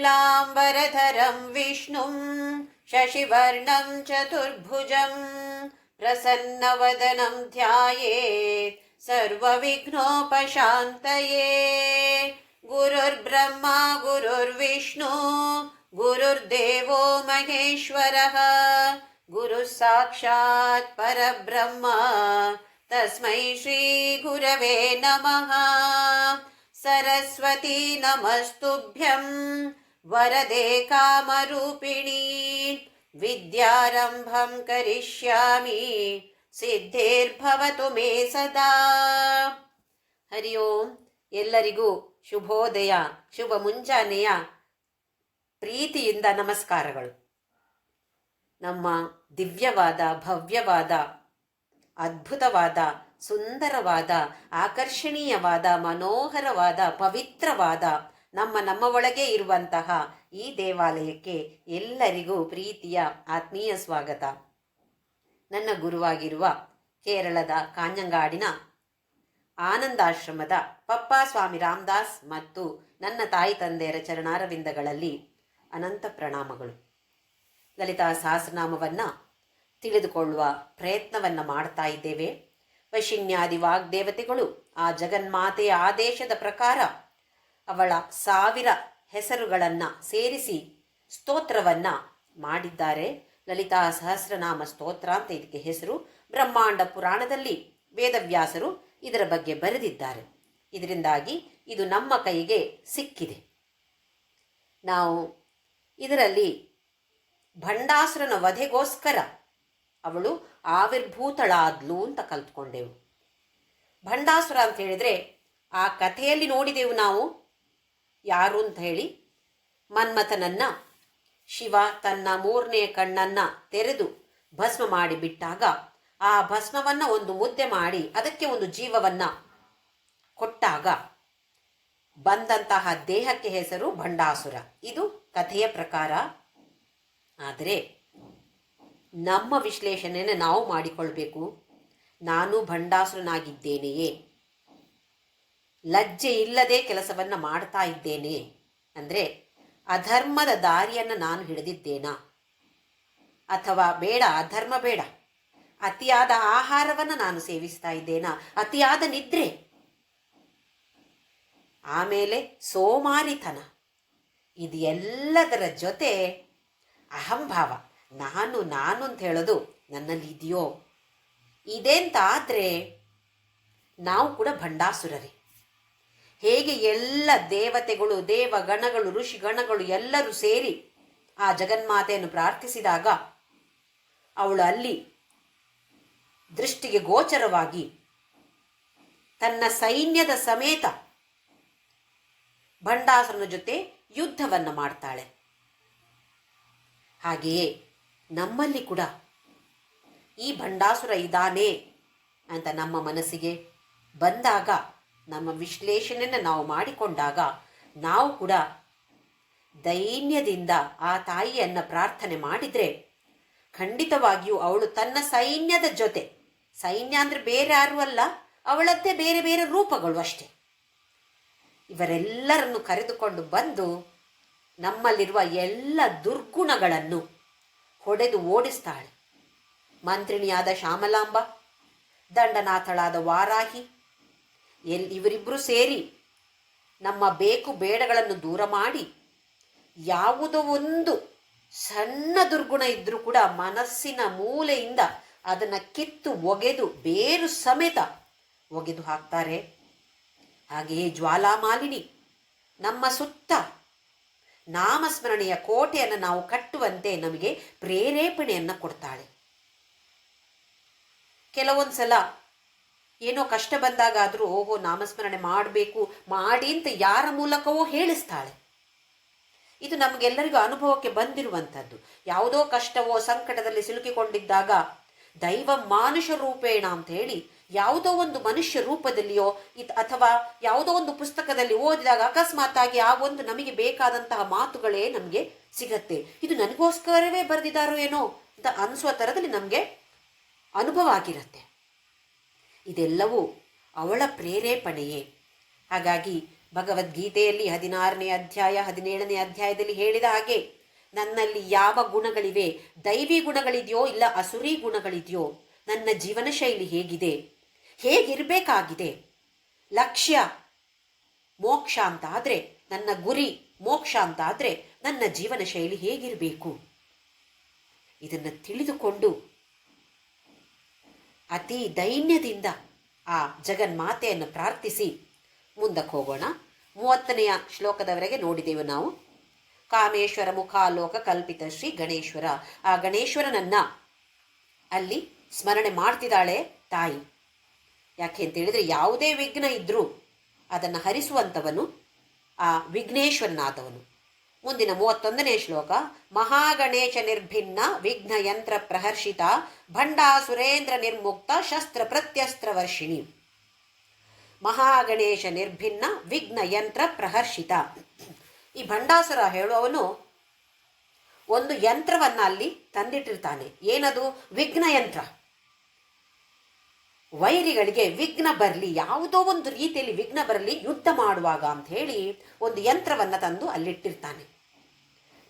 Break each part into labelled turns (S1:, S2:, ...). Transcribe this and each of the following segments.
S1: शुक्लाम्बरधरं विष्णुं शशिवर्णं चतुर्भुजं प्रसन्नवदनं ध्यायेत् सर्वविघ्नोपशान्तये। गुरुर्ब्रह्मा गुरुर्विष्णु गुरुर्देवो महेश्वरः गुरुः साक्षात् परब्रह्म तस्मै श्रीगुरवे नमः। सरस्वती नमस्तुभ्यं वरदे कामरूपिणी विद्यारम्भं करिष्यामि ಸಿದ್ಧೇರ್ಭವತು ಮೇ ಸದಾ. ಹರಿ ಓಂ. ಎಲ್ಲರಿಗೂ ಶುಭೋದಯ, ಶುಭ ಮುಂಜಾನೆಯ ಪ್ರೀತಿಯಿಂದ ನಮಸ್ಕಾರಗಳು. ನಮ್ಮ ದಿವ್ಯವಾದ, ಭವ್ಯವಾದ, ಅದ್ಭುತವಾದ, ಸುಂದರವಾದ, ಆಕರ್ಷಣೀಯವಾದ, ಮನೋಹರವಾದ, ಪವಿತ್ರವಾದ ನಮ್ಮ ಒಳಗೆ ಇರುವಂತಹ ಈ ದೇವಾಲಯಕ್ಕೆ ಎಲ್ಲರಿಗೂ ಪ್ರೀತಿಯ ಆತ್ಮೀಯ ಸ್ವಾಗತ. ನನ್ನ ಗುರುವಾಗಿರುವ ಕೇರಳದ ಕಾಂಜಂಗಾಡಿನ ಆನಂದಾಶ್ರಮದ ಪಪ್ಪಾ ಸ್ವಾಮಿ ರಾಮದಾಸ್ ಮತ್ತು ನನ್ನ ತಾಯಿ ತಂದೆಯರ ಚರಣಾರವಿಂದಗಳಲ್ಲಿ ಅನಂತ ಪ್ರಣಾಮಗಳು. ಲಲಿತಾ ಸಹಸ್ರನಾಮವನ್ನು ತಿಳಿದುಕೊಳ್ಳುವ ಪ್ರಯತ್ನವನ್ನು ಮಾಡ್ತಾ ಇದ್ದೇವೆ. ವೈಶಿನ್ಯಾದಿ ವಾಗ್ದೇವತೆಗಳು ಆ ಜಗನ್ಮಾತೆಯ ಆದೇಶದ ಪ್ರಕಾರ ಅವಳ 1000 ಹೆಸರುಗಳನ್ನು ಸೇರಿಸಿ ಸ್ತೋತ್ರವನ್ನು ಮಾಡಿದ್ದಾರೆ. ಲಲಿತಾ ಸಹಸ್ರನಾಮ ಸ್ತೋತ್ರ ಅಂತ ಇದಕ್ಕೆ ಹೆಸರು. ಬ್ರಹ್ಮಾಂಡ ಪುರಾಣದಲ್ಲಿ ವೇದವ್ಯಾಸರು ಇದರ ಬಗ್ಗೆ ಬರೆದಿದ್ದಾರೆ. ಇದರಿಂದಾಗಿ ಇದು ನಮ್ಮ ಕೈಗೆ ಸಿಕ್ಕಿದೆ. ನಾವು ಇದರಲ್ಲಿ ಭಂಡಾಸುರನ ವಧೆಗೋಸ್ಕರ ಅವಳು ಆವಿರ್ಭೂತಳಾದ್ಲು ಅಂತ ಕಲ್ತ್ಕೊಂಡೆವು. ಭಂಡಾಸುರ ಅಂತ ಹೇಳಿದರೆ ಆ ಕಥೆಯಲ್ಲಿ ನೋಡಿದೆವು ನಾವು ಯಾರು ಅಂತ ಹೇಳಿ. ಮನ್ಮಥನನ್ನು ಶಿವ ತನ್ನ 3ನೇ ಕಣ್ಣನ್ನು ತೆರೆದು ಭಸ್ಮ ಮಾಡಿಬಿಟ್ಟಾಗ ಆ ಭಸ್ಮವನ್ನು ಒಂದು ಮುದ್ದೆ ಮಾಡಿ ಅದಕ್ಕೆ ಒಂದು ಜೀವವನ್ನು ಕೊಟ್ಟಾಗ ಬಂದಂತಹ ದೇಹಕ್ಕೆ ಹೆಸರು ಭಂಡಾಸುರ. ಇದು ಕಥೆಯ ಪ್ರಕಾರ. ಆದರೆ ನಮ್ಮ ವಿಶ್ಲೇಷಣೆಯನ್ನು ನಾವು ಮಾಡಿಕೊಳ್ಬೇಕು. ನಾನು ಭಂಡಾಸುರನಾಗಿದ್ದೇನೆಯೇ? ಲಜ್ಜೆ ಇಲ್ಲದೆ ಕೆಲಸವನ್ನು ಮಾಡ್ತಾ ಇದ್ದೇನೆ ಅಂದರೆ ಅಧರ್ಮದ ದಾರಿಯನ್ನು ನಾನು ಹಿಡಿದಿದ್ದೇನಾ? ಅಥವಾ ಬೇಡ, ಅಧರ್ಮ ಬೇಡ, ಅತಿಯಾದ ಆಹಾರವನ್ನು ನಾನು ಸೇವಿಸ್ತಾ ಇದ್ದೇನಾ? ಅತಿಯಾದ ನಿದ್ರೆ, ಆಮೇಲೆ ಸೋಮಾರಿತನ, ಇದು ಎಲ್ಲದರ ಜೊತೆ ಅಹಂಭಾವ, ನಾನು ಅಂತ ಹೇಳೋದು ನನ್ನಲ್ಲಿ ಇದೆಯೋ? ಇದೆಂತ ಆದರೆ ನಾವು ಕೂಡ ಭಂಡಾಸುರರೇ. ಹೇಗೆ ಎಲ್ಲ ದೇವತೆಗಳು, ದೇವಗಣಗಳು, ಋಷಿಗಣಗಳು ಎಲ್ಲರೂ ಸೇರಿ ಆ ಜಗನ್ಮಾತೆಯನ್ನು ಪ್ರಾರ್ಥಿಸಿದಾಗ ಅವಳು ಅಲ್ಲಿ ದೃಷ್ಟಿಗೆ ಗೋಚರವಾಗಿ ತನ್ನ ಸೈನ್ಯದ ಸಮೇತ ಭಂಡಾಸುರನ ಜೊತೆ ಯುದ್ಧವನ್ನು ಮಾಡ್ತಾಳೆ. ಹಾಗೆಯೇ ನಮ್ಮಲ್ಲಿ ಕೂಡ ಈ ಭಂಡಾಸುರ ಇದ್ದಾನೆ ಅಂತ ನಮ್ಮ ಮನಸ್ಸಿಗೆ ಬಂದಾಗ, ನಮ್ಮ ವಿಶ್ಲೇಷಣೆಯನ್ನು ನಾವು ಮಾಡಿಕೊಂಡಾಗ ನಾವು ಕೂಡ ದೈನ್ಯದಿಂದ ಆ ತಾಯಿಯನ್ನು ಪ್ರಾರ್ಥನೆ ಮಾಡಿದರೆ ಖಂಡಿತವಾಗಿಯೂ ಅವಳು ತನ್ನ ಸೈನ್ಯದ ಜೊತೆ, ಸೈನ್ಯ ಅಂದರೆ ಬೇರೆ ಯಾರೂ ಅಲ್ಲ, ಅವಳದ್ದೇ ಬೇರೆ ಬೇರೆ ರೂಪಗಳು ಅಷ್ಟೆ, ಇವರೆಲ್ಲರನ್ನು ಕರೆದುಕೊಂಡು ಬಂದು ನಮ್ಮಲ್ಲಿರುವ ಎಲ್ಲ ದುರ್ಗುಣಗಳನ್ನು ಹೊಡೆದು ಓಡಿಸ್ತಾಳೆ. ಮಂತ್ರಿಣಿಯಾದ ಶ್ಯಾಮಲಾಂಬ, ದಂಡನಾಥಳಾದ ವಾರಾಹಿ, ಇವರಿಬ್ಬರು ಸೇರಿ ನಮ್ಮ ಬೇಕು ಬೇಡಗಳನ್ನು ದೂರ ಮಾಡಿ, ಯಾವುದೋ ಒಂದು ಸಣ್ಣ ದುರ್ಗುಣ ಇದ್ದರೂ ಕೂಡ ಮನಸ್ಸಿನ ಮೂಲೆಯಿಂದ ಅದನ್ನು ಕಿತ್ತು ಒಗೆದು ಬೇರು ಸಮೇತ ಒಗೆದು ಹಾಕ್ತಾರೆ. ಹಾಗೆಯೇ ಜ್ವಾಲಾಮಾಲಿನಿ ನಮ್ಮ ಸುತ್ತ ನಾಮಸ್ಮರಣೆಯ ಕೋಟೆಯನ್ನು ನಾವು ಕಟ್ಟುವಂತೆ ನಮಗೆ ಪ್ರೇರೇಪಣೆಯನ್ನು ಕೊಡ್ತಾಳೆ. ಕೆಲವೊಂದು ಸಲ ಏನೋ ಕಷ್ಟ ಬಂದಾಗಾದರೂ ಓಹೋ ನಾಮಸ್ಮರಣೆ ಮಾಡಬೇಕು ಮಾಡಿ ಅಂತ ಯಾರ ಮೂಲಕವೋ ಹೇಳಿಸ್ತಾಳೆ. ಇದು ನಮಗೆಲ್ಲರಿಗೂ ಅನುಭವಕ್ಕೆ ಬಂದಿರುವಂಥದ್ದು. ಯಾವುದೋ ಕಷ್ಟವೋ ಸಂಕಟದಲ್ಲಿ ಸಿಲುಕಿಕೊಂಡಿದ್ದಾಗ ದೈವ ಮಾನುಷ ರೂಪೇಣ ಅಂತ ಹೇಳಿ ಯಾವುದೋ ಒಂದು ಮನುಷ್ಯ ರೂಪದಲ್ಲಿಯೋ ಅಥವಾ ಯಾವುದೋ ಒಂದು ಪುಸ್ತಕದಲ್ಲಿ ಓದಿದಾಗ ಅಕಸ್ಮಾತ್ತಾಗಿ ಆ ಒಂದು ನಮಗೆ ಬೇಕಾದಂತಹ ಮಾತುಗಳೇ ನಮಗೆ ಸಿಗತ್ತೆ. ಇದು ನನಗೋಸ್ಕರವೇ ಬರೆದಿದ್ದಾರೋ ಏನೋ ಅಂತ ಅನಿಸುವ ಥರದಲ್ಲಿ ನಮಗೆ ಅನುಭವ ಆಗಿರುತ್ತೆ. ಇದೆಲ್ಲವೂ ಅವಳ ಪ್ರೇರೇಪಣೆಯೇ. ಹಾಗಾಗಿ ಭಗವದ್ಗೀತೆಯಲ್ಲಿ 16ನೇ ಅಧ್ಯಾಯ 17ನೇ ಅಧ್ಯಾಯದಲ್ಲಿ ಹೇಳಿದ ಹಾಗೆ ನನ್ನಲ್ಲಿ ಯಾವ ಗುಣಗಳಿವೆ, ದೈವಿ ಗುಣಗಳಿದೆಯೋ ಇಲ್ಲ ಅಸುರಿ ಗುಣಗಳಿದೆಯೋ, ನನ್ನ ಜೀವನ ಶೈಲಿ ಹೇಗಿದೆ, ಹೇಗಿರಬೇಕಾಗಿದೆ, ಲಕ್ಷ್ಯ ಮೋಕ್ಷ ಅಂತ ಆದರೆ, ನನ್ನ ಗುರಿ ಮೋಕ್ಷ ಅಂತ ಆದರೆ ನನ್ನ ಜೀವನ ಶೈಲಿ ಹೇಗಿರಬೇಕು, ಇದನ್ನು ತಿಳಿದುಕೊಂಡು ಅತಿ ದೈನ್ಯದಿಂದ ಆ ಜಗನ್ಮಾತೆಯನ್ನು ಪ್ರಾರ್ಥಿಸಿ ಮುಂದಕ್ಕೆ ಹೋಗೋಣ. 30ನೆಯ ಶ್ಲೋಕದವರೆಗೆ ನೋಡಿದೆವು ನಾವು. ಕಾಮೇಶ್ವರ ಮುಖಾಲೋಕ ಕಲ್ಪಿತ ಶ್ರೀ ಗಣೇಶ್ವರ. ಆ ಗಣೇಶ್ವರನನ್ನ ಅಲ್ಲಿ ಸ್ಮರಣೆ ಮಾಡ್ತಿದ್ದಾಳೆ ತಾಯಿ. ಯಾಕೆ ಅಂತ ಹೇಳಿದ್ರೆ ಯಾವುದೇ ವಿಘ್ನ ಇದ್ರೂ ಅದನ್ನು ಹರಿಸುವಂಥವನು ಆ ವಿಘ್ನೇಶ್ವರನಾದವನು. ಮುಂದಿನ 31ನೇ ಶ್ಲೋಕ. ಮಹಾಗಣೇಶ ನಿರ್ಭಿನ್ನ ವಿಘ್ನ ಯಂತ್ರ ಪ್ರಹರ್ಷಿತ ಭಂಡಾಸುರೇಂದ್ರ ನಿರ್ಮುಕ್ತ ಶಸ್ತ್ರ ಪ್ರತ್ಯಸ್ತ್ರ ವರ್ಷಿಣಿ. ಮಹಾಗಣೇಶ ನಿರ್ಭಿನ್ನ ವಿಘ್ನ ಯಂತ್ರ ಪ್ರಹರ್ಷಿತ. ಈ ಭಂಡಾಸುರ ಹೇಳುವವನು ಒಂದು ಯಂತ್ರವನ್ನ ಅಲ್ಲಿ ತಂದಿಟ್ಟಿರ್ತಾನೆ. ಏನದು? ವಿಘ್ನ ಯಂತ್ರ. ವೈರಿಗಳಿಗೆ ವಿಘ್ನ ಬರಲಿ, ಯಾವುದೋ ಒಂದು ರೀತಿಯಲ್ಲಿ ವಿಘ್ನ ಬರಲಿ ಯುದ್ಧ ಮಾಡುವಾಗ ಅಂತ ಹೇಳಿ ಒಂದು ಯಂತ್ರವನ್ನ ತಂದು ಅಲ್ಲಿಟ್ಟಿರ್ತಾನೆ.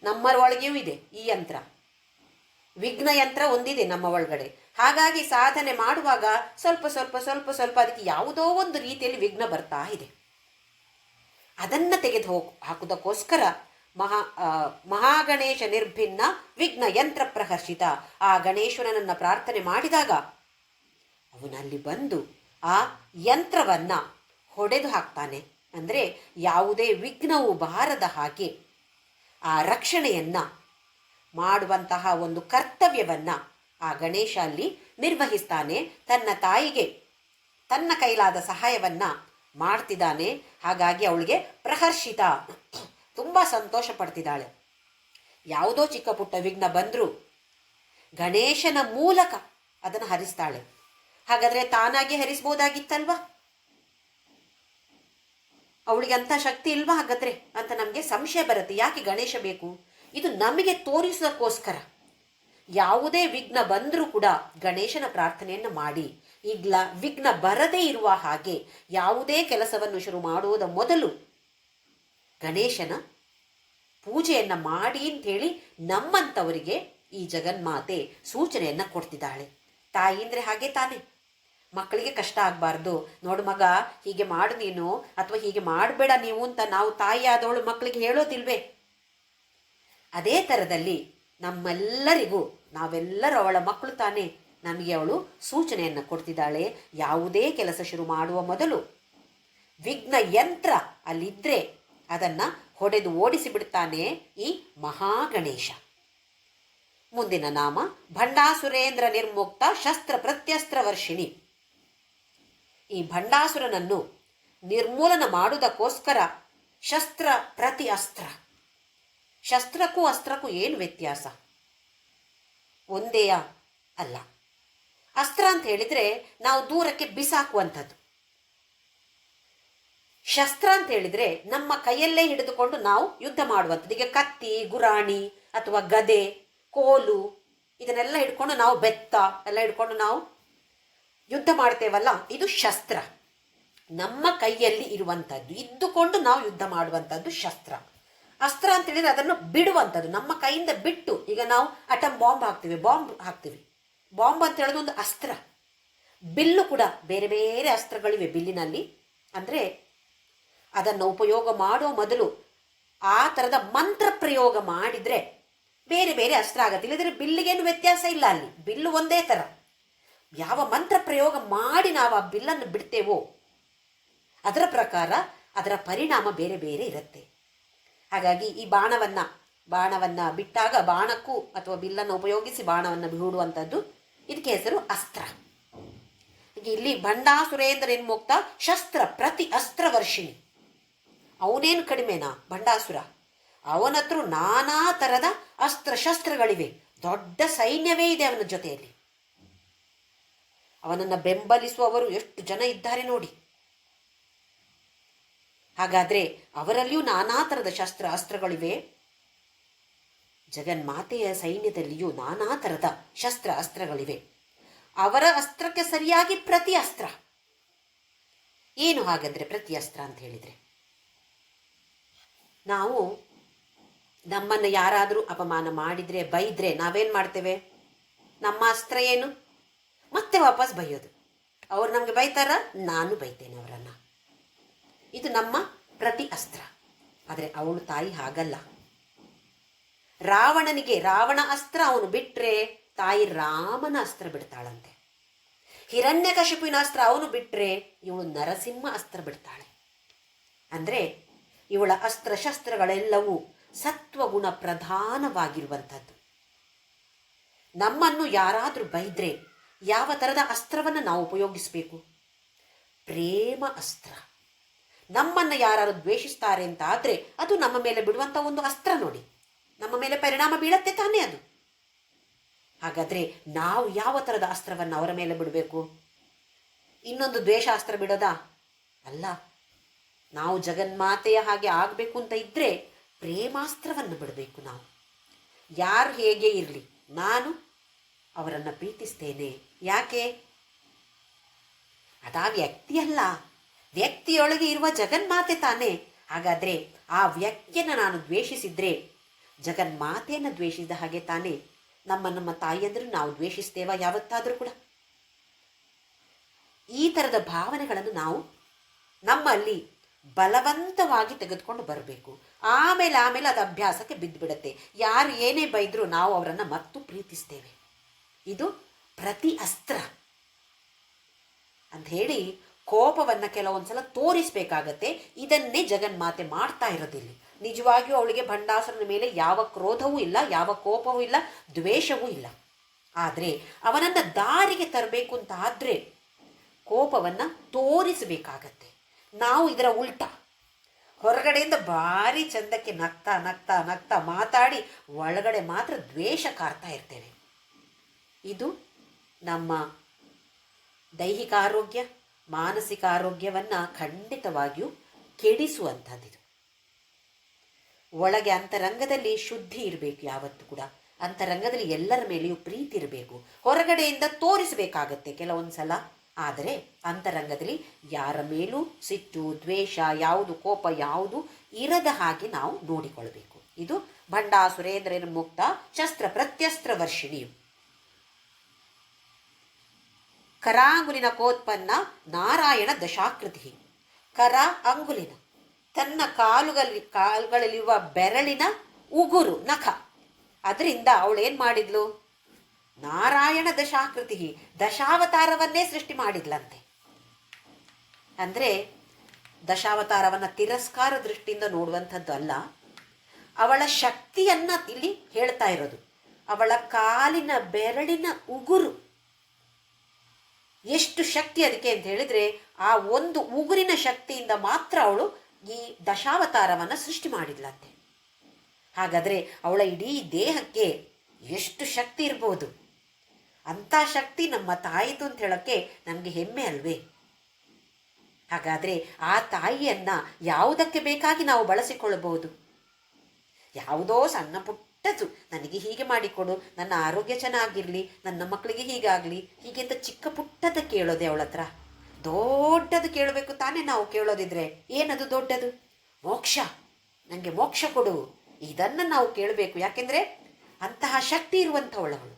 S1: ನಮ್ಮ ಒಳಗೆಯೂ ಇದೆ ಈ ಯಂತ್ರ, ವಿಘ್ನ ಯಂತ್ರ ಒಂದಿದೆ ನಮ್ಮ ಒಳಗಡೆ. ಹಾಗಾಗಿ ಸಾಧನೆ ಮಾಡುವಾಗ ಸ್ವಲ್ಪ ಸ್ವಲ್ಪ ಸ್ವಲ್ಪ ಸ್ವಲ್ಪ ಅದಕ್ಕೆ ಯಾವುದೋ ಒಂದು ರೀತಿಯಲ್ಲಿ ವಿಘ್ನ ಬರ್ತಾ ಇದೆ. ಅದನ್ನು ತೆಗೆದು ಹಾಕುವುದಕ್ಕೋಸ್ಕರ ಮಹಾಗಣೇಶ ನಿರ್ಭಿನ್ನ ವಿಘ್ನ ಯಂತ್ರ ಪ್ರಹರ್ಷಿತ. ಆ ಗಣೇಶ್ವರನನ್ನು ಪ್ರಾರ್ಥನೆ ಮಾಡಿದಾಗ ಅವನಲ್ಲಿ ಬಂದು ಆ ಯಂತ್ರವನ್ನ ಹೊಡೆದು ಹಾಕ್ತಾನೆ. ಅಂದರೆ ಯಾವುದೇ ವಿಘ್ನವು ಬಾರದ ಹಾಗೆ ಆ ರಕ್ಷಣೆಯನ್ನ ಮಾಡುವಂತಹ ಒಂದು ಕರ್ತವ್ಯವನ್ನ ಆ ಗಣೇಶ ಅಲ್ಲಿ ನಿರ್ವಹಿಸ್ತಾನೆ. ತನ್ನ ತಾಯಿಗೆ ತನ್ನ ಕೈಲಾದ ಸಹಾಯವನ್ನ ಮಾಡ್ತಿದ್ದಾನೆ. ಹಾಗಾಗಿ ಅವಳಿಗೆ ಪ್ರಹರ್ಷಿತ, ತುಂಬ ಸಂತೋಷ ಪಡ್ತಿದ್ದಾಳೆ. ಯಾವುದೋ ಚಿಕ್ಕ ಪುಟ್ಟ ವಿಘ್ನ ಬಂದರೂ ಗಣೇಶನ ಮೂಲಕ ಅದನ್ನು ಹರಿಸ್ತಾಳೆ. ಹಾಗಾದರೆ ತಾನಾಗಿ ಹರಿಸ್ಬೋದಾಗಿತ್ತಲ್ವಾ? ಅವಳಿಗೆ ಅಂಥ ಶಕ್ತಿ ಇಲ್ವಾ ಹಾಗಾದ್ರೆ ಅಂತ ನಮಗೆ ಸಂಶಯ ಬರುತ್ತೆ. ಯಾಕೆ ಗಣೇಶ ಬೇಕು? ಇದು ನಮಗೆ ತೋರಿಸೋದಕ್ಕೋಸ್ಕರ. ಯಾವುದೇ ವಿಘ್ನ ಬಂದರೂ ಕೂಡ ಗಣೇಶನ ಪ್ರಾರ್ಥನೆಯನ್ನು ಮಾಡಿ. ಈಗ ವಿಘ್ನ ಬರದೇ ಇರುವ ಹಾಗೆ ಯಾವುದೇ ಕೆಲಸವನ್ನು ಶುರು ಮಾಡುವುದ ಮೊದಲು ಗಣೇಶನ ಪೂಜೆಯನ್ನು ಮಾಡಿ ಅಂಥೇಳಿ ನಮ್ಮಂಥವರಿಗೆ ಈ ಜಗನ್ಮಾತೆ ಸೂಚನೆಯನ್ನು ಕೊಡ್ತಿದ್ದಾಳೆ. ತಾಯಿ ಅಂದರೆ ಹಾಗೆ ತಾನೆ, ಮಕ್ಕಳಿಗೆ ಕಷ್ಟ ಆಗಬಾರ್ದು. ನೋಡು ಮಗ, ಹೀಗೆ ಮಾಡು ನೀನು, ಅಥವಾ ಹೀಗೆ ಮಾಡಬೇಡ ನೀವು ಅಂತ ನಾವು ತಾಯಿ ಆದವಳು ಮಕ್ಕಳಿಗೆ ಹೇಳೋದಿಲ್ವೇ? ಅದೇ ಥರದಲ್ಲಿ ನಮ್ಮೆಲ್ಲರಿಗೂ, ನಾವೆಲ್ಲರೂ ಅವಳ ಮಕ್ಕಳು ತಾನೇ, ನಮಗೆ ಅವಳು ಸೂಚನೆಯನ್ನು ಕೊಡ್ತಿದ್ದಾಳೆ. ಯಾವುದೇ ಕೆಲಸ ಶುರು ಮಾಡುವ ಮೊದಲು ವಿಘ್ನ ಯಂತ್ರ ಅಲ್ಲಿದ್ದರೆ ಅದನ್ನು ಹೊಡೆದು ಓಡಿಸಿ ಬಿಡ್ತಾನೆ ಈ ಮಹಾಗಣೇಶ. ಮುಂದಿನ ನಾಮ ಭಂಡಾಸುರೇಂದ್ರ ನಿರ್ಮುಕ್ತ ಶಸ್ತ್ರ ಪ್ರತ್ಯಸ್ತ್ರ ವರ್ಷಿಣಿ. ಈ ಭಂಡಾಸುರನನ್ನು ನಿರ್ಮೂಲನ ಮಾಡುವುದಕ್ಕೋಸ್ಕರ ಶಸ್ತ್ರ ಪ್ರತಿ ಅಸ್ತ್ರ. ಶಸ್ತ್ರಕ್ಕೂ ಅಸ್ತ್ರಕ್ಕೂ ಏನು ವ್ಯತ್ಯಾಸ? ಒಂದೇಯಾ? ಅಲ್ಲ. ಅಸ್ತ್ರ ಅಂತ ಹೇಳಿದರೆ ನಾವು ದೂರಕ್ಕೆ ಬಿಸಾಕುವಂಥದ್ದು. ಶಸ್ತ್ರ ಅಂತ ಹೇಳಿದರೆ ನಮ್ಮ ಕೈಯಲ್ಲೇ ಹಿಡಿದುಕೊಂಡು ನಾವು ಯುದ್ಧ ಮಾಡುವಂಥದ್ದು. ಈಗ ಕತ್ತಿ, ಗುರಾಣಿ ಅಥವಾ ಗದೆ, ಕೋಲು ಇದನ್ನೆಲ್ಲ ಹಿಡ್ಕೊಂಡು ನಾವು, ಬೆತ್ತ ಎಲ್ಲ ಹಿಡ್ಕೊಂಡು ನಾವು ಯುದ್ಧ ಮಾಡ್ತೇವಲ್ಲ, ಇದು ಶಸ್ತ್ರ. ನಮ್ಮ ಕೈಯಲ್ಲಿ ಇರುವಂಥದ್ದು, ಇದ್ದುಕೊಂಡು ನಾವು ಯುದ್ಧ ಮಾಡುವಂಥದ್ದು ಶಸ್ತ್ರ. ಅಸ್ತ್ರ ಅಂತ ಹೇಳಿದರೆ ಅದನ್ನು ಬಿಡುವಂಥದ್ದು, ನಮ್ಮ ಕೈಯಿಂದ ಬಿಟ್ಟು. ಈಗ ನಾವು ಅಟಮ್ ಬಾಂಬ್ ಹಾಕ್ತೀವಿ, ಬಾಂಬ್ ಅಂತ ಹೇಳೋದು ಒಂದು ಅಸ್ತ್ರ. ಬಿಲ್ಲು ಕೂಡ ಬೇರೆ ಬೇರೆ ಅಸ್ತ್ರಗಳಿವೆ ಬಿಲ್ಲಿನಲ್ಲಿ. ಅಂದರೆ ಅದನ್ನು ಉಪಯೋಗ ಮಾಡೋ ಮೊದಲು ಆ ಥರದ ಮಂತ್ರ ಪ್ರಯೋಗ ಮಾಡಿದರೆ ಬೇರೆ ಬೇರೆ ಅಸ್ತ್ರ ಆಗತ್ತೆ. ಇಲ್ಲದ್ರೆ ಬಿಲ್ಲಿಗೇನು ವ್ಯತ್ಯಾಸ ಇಲ್ಲ. ಅಲ್ಲಿ ಬಿಲ್ಲು ಒಂದೇ ಥರ. ಯಾವ ಮಂತ್ರ ಪ್ರಯೋಗ ಮಾಡಿ ನಾವು ಆ ಬಿಲ್ಲನ್ನು ಬಿಡ್ತೇವೋ ಅದರ ಪ್ರಕಾರ ಅದರ ಪರಿಣಾಮ ಬೇರೆ ಬೇರೆ ಇರುತ್ತೆ. ಹಾಗಾಗಿ ಈ ಬಾಣವನ್ನು ಬಿಟ್ಟಾಗ ಬಾಣಕ್ಕೂ ಅಥವಾ ಬಿಲ್ಲನ್ನು ಉಪಯೋಗಿಸಿ ಬಾಣವನ್ನು ಬಿಡುವಂಥದ್ದು, ಇದಕ್ಕೆ ಹೆಸರು ಅಸ್ತ್ರ. ಇಲ್ಲಿ ಭಂಡಾಸುರೇಂದ್ರ ನಿರ್ಮುಕ್ತ ಶಸ್ತ್ರ ಪ್ರತಿ ಅಸ್ತ್ರ ವರ್ಷಿಣಿ. ಅವನೇನು ಕಡಿಮೆನಾ ಭಂಡಾಸುರ? ಅವನ ಹತ್ರ ನಾನಾ ಥರದ ಅಸ್ತ್ರಶಸ್ತ್ರಗಳಿವೆ. ದೊಡ್ಡ ಸೈನ್ಯವೇ ಇದೆ ಅವನ ಜೊತೆಯಲ್ಲಿ. ಅವನನ್ನು ಬೆಂಬಲಿಸುವವರು ಎಷ್ಟು ಜನ ಇದ್ದಾರೆ ನೋಡಿ. ಹಾಗಾದರೆ ಅವರಲ್ಲಿಯೂ ನಾನಾ ಥರದ ಅಸ್ತ್ರಗಳಿವೆ. ಜಗನ್ಮಾತೆಯ ಸೈನ್ಯದಲ್ಲಿಯೂ ನಾನಾ ಥರದ ಅಸ್ತ್ರಗಳಿವೆ. ಅವರ ಅಸ್ತ್ರಕ್ಕೆ ಸರಿಯಾಗಿ ಪ್ರತಿ ಅಸ್ತ್ರ. ಏನು ಹಾಗಂದ್ರೆ ಪ್ರತಿ ಅಸ್ತ್ರ ಅಂತ ಹೇಳಿದರೆ ನಾವು ನಮ್ಮನ್ನು ಯಾರಾದರೂ ಅಪಮಾನ ಮಾಡಿದರೆ ಬೈದರೆ ನಾವೇನು ಮಾಡ್ತೇವೆ? ನಮ್ಮ ಅಸ್ತ್ರ ಏನು? ಮತ್ತೆ ವಾಪಸ್ ಬೈಯೋದು. ಅವ್ರು ನಮಗೆ ಬೈತಾರ, ನಾನು ಬೈತೇನೆ ಅವರನ್ನು. ಇದು ನಮ್ಮ ಪ್ರತಿ ಅಸ್ತ್ರ. ಆದರೆ ಅವಳು ತಾಯಿ ಹಾಗಲ್ಲ. ರಾವಣ ಅಸ್ತ್ರ ಅವನು ಬಿಟ್ಟರೆ ತಾಯಿ ರಾಮನ ಅಸ್ತ್ರ ಬಿಡ್ತಾಳಂತೆ. ಹಿರಣ್ಯಕಶಿಪುವಿನ ಅಸ್ತ್ರ ಅವನು ಬಿಟ್ಟರೆ ಇವಳು ನರಸಿಂಹ ಅಸ್ತ್ರ ಬಿಡ್ತಾಳೆ. ಅಂದರೆ ಇವಳ ಅಸ್ತ್ರಶಸ್ತ್ರಗಳೆಲ್ಲವೂ ಸತ್ವಗುಣ ಪ್ರಧಾನವಾಗಿರುವಂಥದ್ದು. ನಮ್ಮನ್ನು ಯಾರಾದರೂ ಬೈದರೆ ಯಾವ ಥರದ ಅಸ್ತ್ರವನ್ನು ನಾವು ಉಪಯೋಗಿಸಬೇಕು? ಪ್ರೇಮ ಅಸ್ತ್ರ. ನಮ್ಮನ್ನು ಯಾರು ದ್ವೇಷಿಸ್ತಾರೆ ಅಂತ ಆದರೆ ಅದು ನಮ್ಮ ಮೇಲೆ ಬಿಡುವಂಥ ಒಂದು ಅಸ್ತ್ರ ನೋಡಿ. ನಮ್ಮ ಮೇಲೆ ಪರಿಣಾಮ ಬೀಳತ್ತೆ ತಾನೇ ಅದು. ಹಾಗಾದರೆ ನಾವು ಯಾವ ಥರದ ಅಸ್ತ್ರವನ್ನು ಅವರ ಮೇಲೆ ಬಿಡಬೇಕು? ಇನ್ನೊಂದು ದ್ವೇಷಾಸ್ತ್ರ ಬಿಡೋದಾ? ಅಲ್ಲ. ನಾವು ಜಗನ್ಮಾತೆಯ ಹಾಗೆ ಆಗಬೇಕು ಅಂತ ಇದ್ದರೆ ಪ್ರೇಮಾಸ್ತ್ರವನ್ನು ಬಿಡಬೇಕು. ನಾವು ಯಾರು ಹೇಗೆ ಇರಲಿ, ನಾನು ಅವರನ್ನು ಪ್ರೀತಿಸ್ತೇನೆ. ಯಾಕೆ? ಅದಾ ವ್ಯಕ್ತಿಯಲ್ಲ, ವ್ಯಕ್ತಿಯೊಳಗೆ ಇರುವ ಜಗನ್ಮಾತೆ ತಾನೇ. ಹಾಗಾದರೆ ಆ ವ್ಯಕ್ತಿಯನ್ನು ನಾನು ದ್ವೇಷಿಸಿದರೆ ಜಗನ್ಮಾತೆಯನ್ನು ದ್ವೇಷಿಸಿದ ಹಾಗೆ ತಾನೇ ನಮ್ಮ ತಾಯಿಯಂದರೂ ನಾವು ದ್ವೇಷಿಸ್ತೇವ ಯಾವತ್ತಾದರೂ ಕೂಡ? ಈ ಥರದ ಭಾವನೆಗಳನ್ನು ನಾವು ನಮ್ಮಲ್ಲಿ ಬಲವಂತವಾಗಿ ತೆಗೆದುಕೊಂಡು ಬರಬೇಕು. ಆಮೇಲೆ ಅದು ಅಭ್ಯಾಸಕ್ಕೆ ಬಿದ್ದುಬಿಡುತ್ತೆ. ಯಾರು ಏನೇ ಬೈದರೂ ನಾವು ಅವರನ್ನು ಮತ್ತು ಪ್ರೀತಿಸ್ತೇವೆ. ಇದು ಪ್ರತಿ ಅಸ್ತ್ರ ಅಂಥೇಳಿ ಕೋಪವನ್ನು ಕೆಲವೊಂದ್ಸಲ ತೋರಿಸಬೇಕಾಗತ್ತೆ. ಇದನ್ನೇ ಜಗನ್ಮಾತೆ ಮಾಡ್ತಾ ಇರೋದಿಲ್ಲ. ನಿಜವಾಗಿಯೂ ಅವಳಿಗೆ ಭಂಡಾಸುರನ ಮೇಲೆ ಯಾವ ಕ್ರೋಧವೂ ಇಲ್ಲ, ಯಾವ ಕೋಪವೂ ಇಲ್ಲ, ದ್ವೇಷವೂ ಇಲ್ಲ. ಆದರೆ ಅವನನ್ನು ದಾರಿಗೆ ತರಬೇಕು ಅಂತ ಆದರೆ ಕೋಪವನ್ನು ತೋರಿಸಬೇಕಾಗತ್ತೆ. ನಾವು ಇದರ ಉಲ್ಟ, ಹೊರಗಡೆಯಿಂದ ಭಾರಿ ಚಂದಕ್ಕೆ ನಗ್ತಾ ನಗ್ತಾ ನಗ್ತಾ ಮಾತಾಡಿ ಒಳಗಡೆ ಮಾತ್ರ ದ್ವೇಷ ಕಾರ್ತಾ ಇರ್ತೇವೆ. ಇದು ನಮ್ಮ ದೈಹಿಕ ಆರೋಗ್ಯ, ಮಾನಸಿಕ ಆರೋಗ್ಯವನ್ನು ಖಂಡಿತವಾಗಿಯೂ ಕೆಡಿಸುವಂಥದ್ದಿದು. ಒಳಗೆ ಅಂತರಂಗದಲ್ಲಿ ಶುದ್ಧಿ ಇರಬೇಕು. ಯಾವತ್ತೂ ಕೂಡ ಅಂತರಂಗದಲ್ಲಿ ಎಲ್ಲರ ಮೇಲೆಯೂ ಪ್ರೀತಿ ಇರಬೇಕು. ಹೊರಗಡೆಯಿಂದ ತೋರಿಸಬೇಕಾಗತ್ತೆ ಕೆಲವೊಂದು ಸಲ. ಆದರೆ ಅಂತರಂಗದಲ್ಲಿ ಯಾರ ಮೇಲೂ ಸಿಟ್ಟು, ದ್ವೇಷ, ಯಾವುದು ಕೋಪ ಯಾವುದು ಇರದ ಹಾಗೆ ನಾವು ನೋಡಿಕೊಳ್ಬೇಕು. ಇದು ಭಂಡಾಸುರೇಂದ್ರನ ಮುಕ್ತ ಶಸ್ತ್ರ ಪ್ರತ್ಯಸ್ತ್ರ ವರ್ಷಿಣಿಯು. ಕರಾಂಗುಲಿನ ಕೋತ್ಪನ್ನ ನಾರಾಯಣ ದಶಾಕೃತಿ. ಕರ ಅಂಗುಲಿನ, ತನ್ನ ಕಾಲುಗಳಲ್ಲಿರುವ ಬೆರಳಿನ ಉಗುರು, ನಖ, ಅದರಿಂದ ಅವಳು ಏನು ಮಾಡಿದ್ಲು? ನಾರಾಯಣ ದಶಾಕೃತಿ, ದಶಾವತಾರವನ್ನೇ ಸೃಷ್ಟಿ ಮಾಡಿದ್ಲಂತೆ. ಅಂದರೆ ದಶಾವತಾರವನ್ನು ತಿರಸ್ಕಾರ ದೃಷ್ಟಿಯಿಂದ ನೋಡುವಂಥದ್ದು ಅಲ್ಲ, ಅವಳ ಶಕ್ತಿಯನ್ನು ಇಲ್ಲಿ ಹೇಳ್ತಾ ಇರೋದು. ಅವಳ ಕಾಲಿನ ಬೆರಳಿನ ಉಗುರು ಎಷ್ಟು ಶಕ್ತಿ ಅದಕ್ಕೆ ಅಂತ ಹೇಳಿದರೆ, ಆ ಒಂದು ಉಗುರಿನ ಶಕ್ತಿಯಿಂದ ಮಾತ್ರ ಅವಳು ಈ ದಶಾವತಾರವನ್ನು ಸೃಷ್ಟಿ ಮಾಡಿದ್ಲಂತೆ. ಹಾಗಾದರೆ ಅವಳ ಇಡೀ ದೇಹಕ್ಕೆ ಎಷ್ಟು ಶಕ್ತಿ ಇರ್ಬೋದು? ಅಂಥ ಶಕ್ತಿ ನಮ್ಮ ತಾಯಿದು ಅಂತ ಹೇಳೋಕ್ಕೆ ನಮಗೆ ಹೆಮ್ಮೆ ಅಲ್ವೇ? ಹಾಗಾದರೆ ಆ ತಾಯಿಯನ್ನು ಯಾವುದಕ್ಕೆ ಬೇಕಾಗಿ ನಾವು ಬಳಸಿಕೊಳ್ಳಬಹುದು? ಯಾವುದೋ ಸಣ್ಣ ಪುಟ್ಟದು, ನನಗೆ ಹೀಗೆ ಮಾಡಿಕೊಡು, ನನ್ನ ಆರೋಗ್ಯ ಚೆನ್ನಾಗಿರಲಿ, ನನ್ನ ಮಕ್ಕಳಿಗೆ ಹೀಗಾಗಲಿ, ಹೀಗೆ ಅಂತ ಚಿಕ್ಕ ಪುಟ್ಟದ ಕೇಳೋದೆ ಅವಳ ಹತ್ರ. ದೊಡ್ಡದು ಕೇಳಬೇಕು ತಾನೇ ನಾವು ಕೇಳೋದಿದ್ರೆ. ಏನದು ದೊಡ್ಡದು? ಮೋಕ್ಷ, ನನಗೆ ಮೋಕ್ಷ ಕೊಡು, ಇದನ್ನು ನಾವು ಕೇಳಬೇಕು. ಯಾಕೆಂದರೆ ಅಂತಹ ಶಕ್ತಿ ಇರುವಂಥವಳವಳು.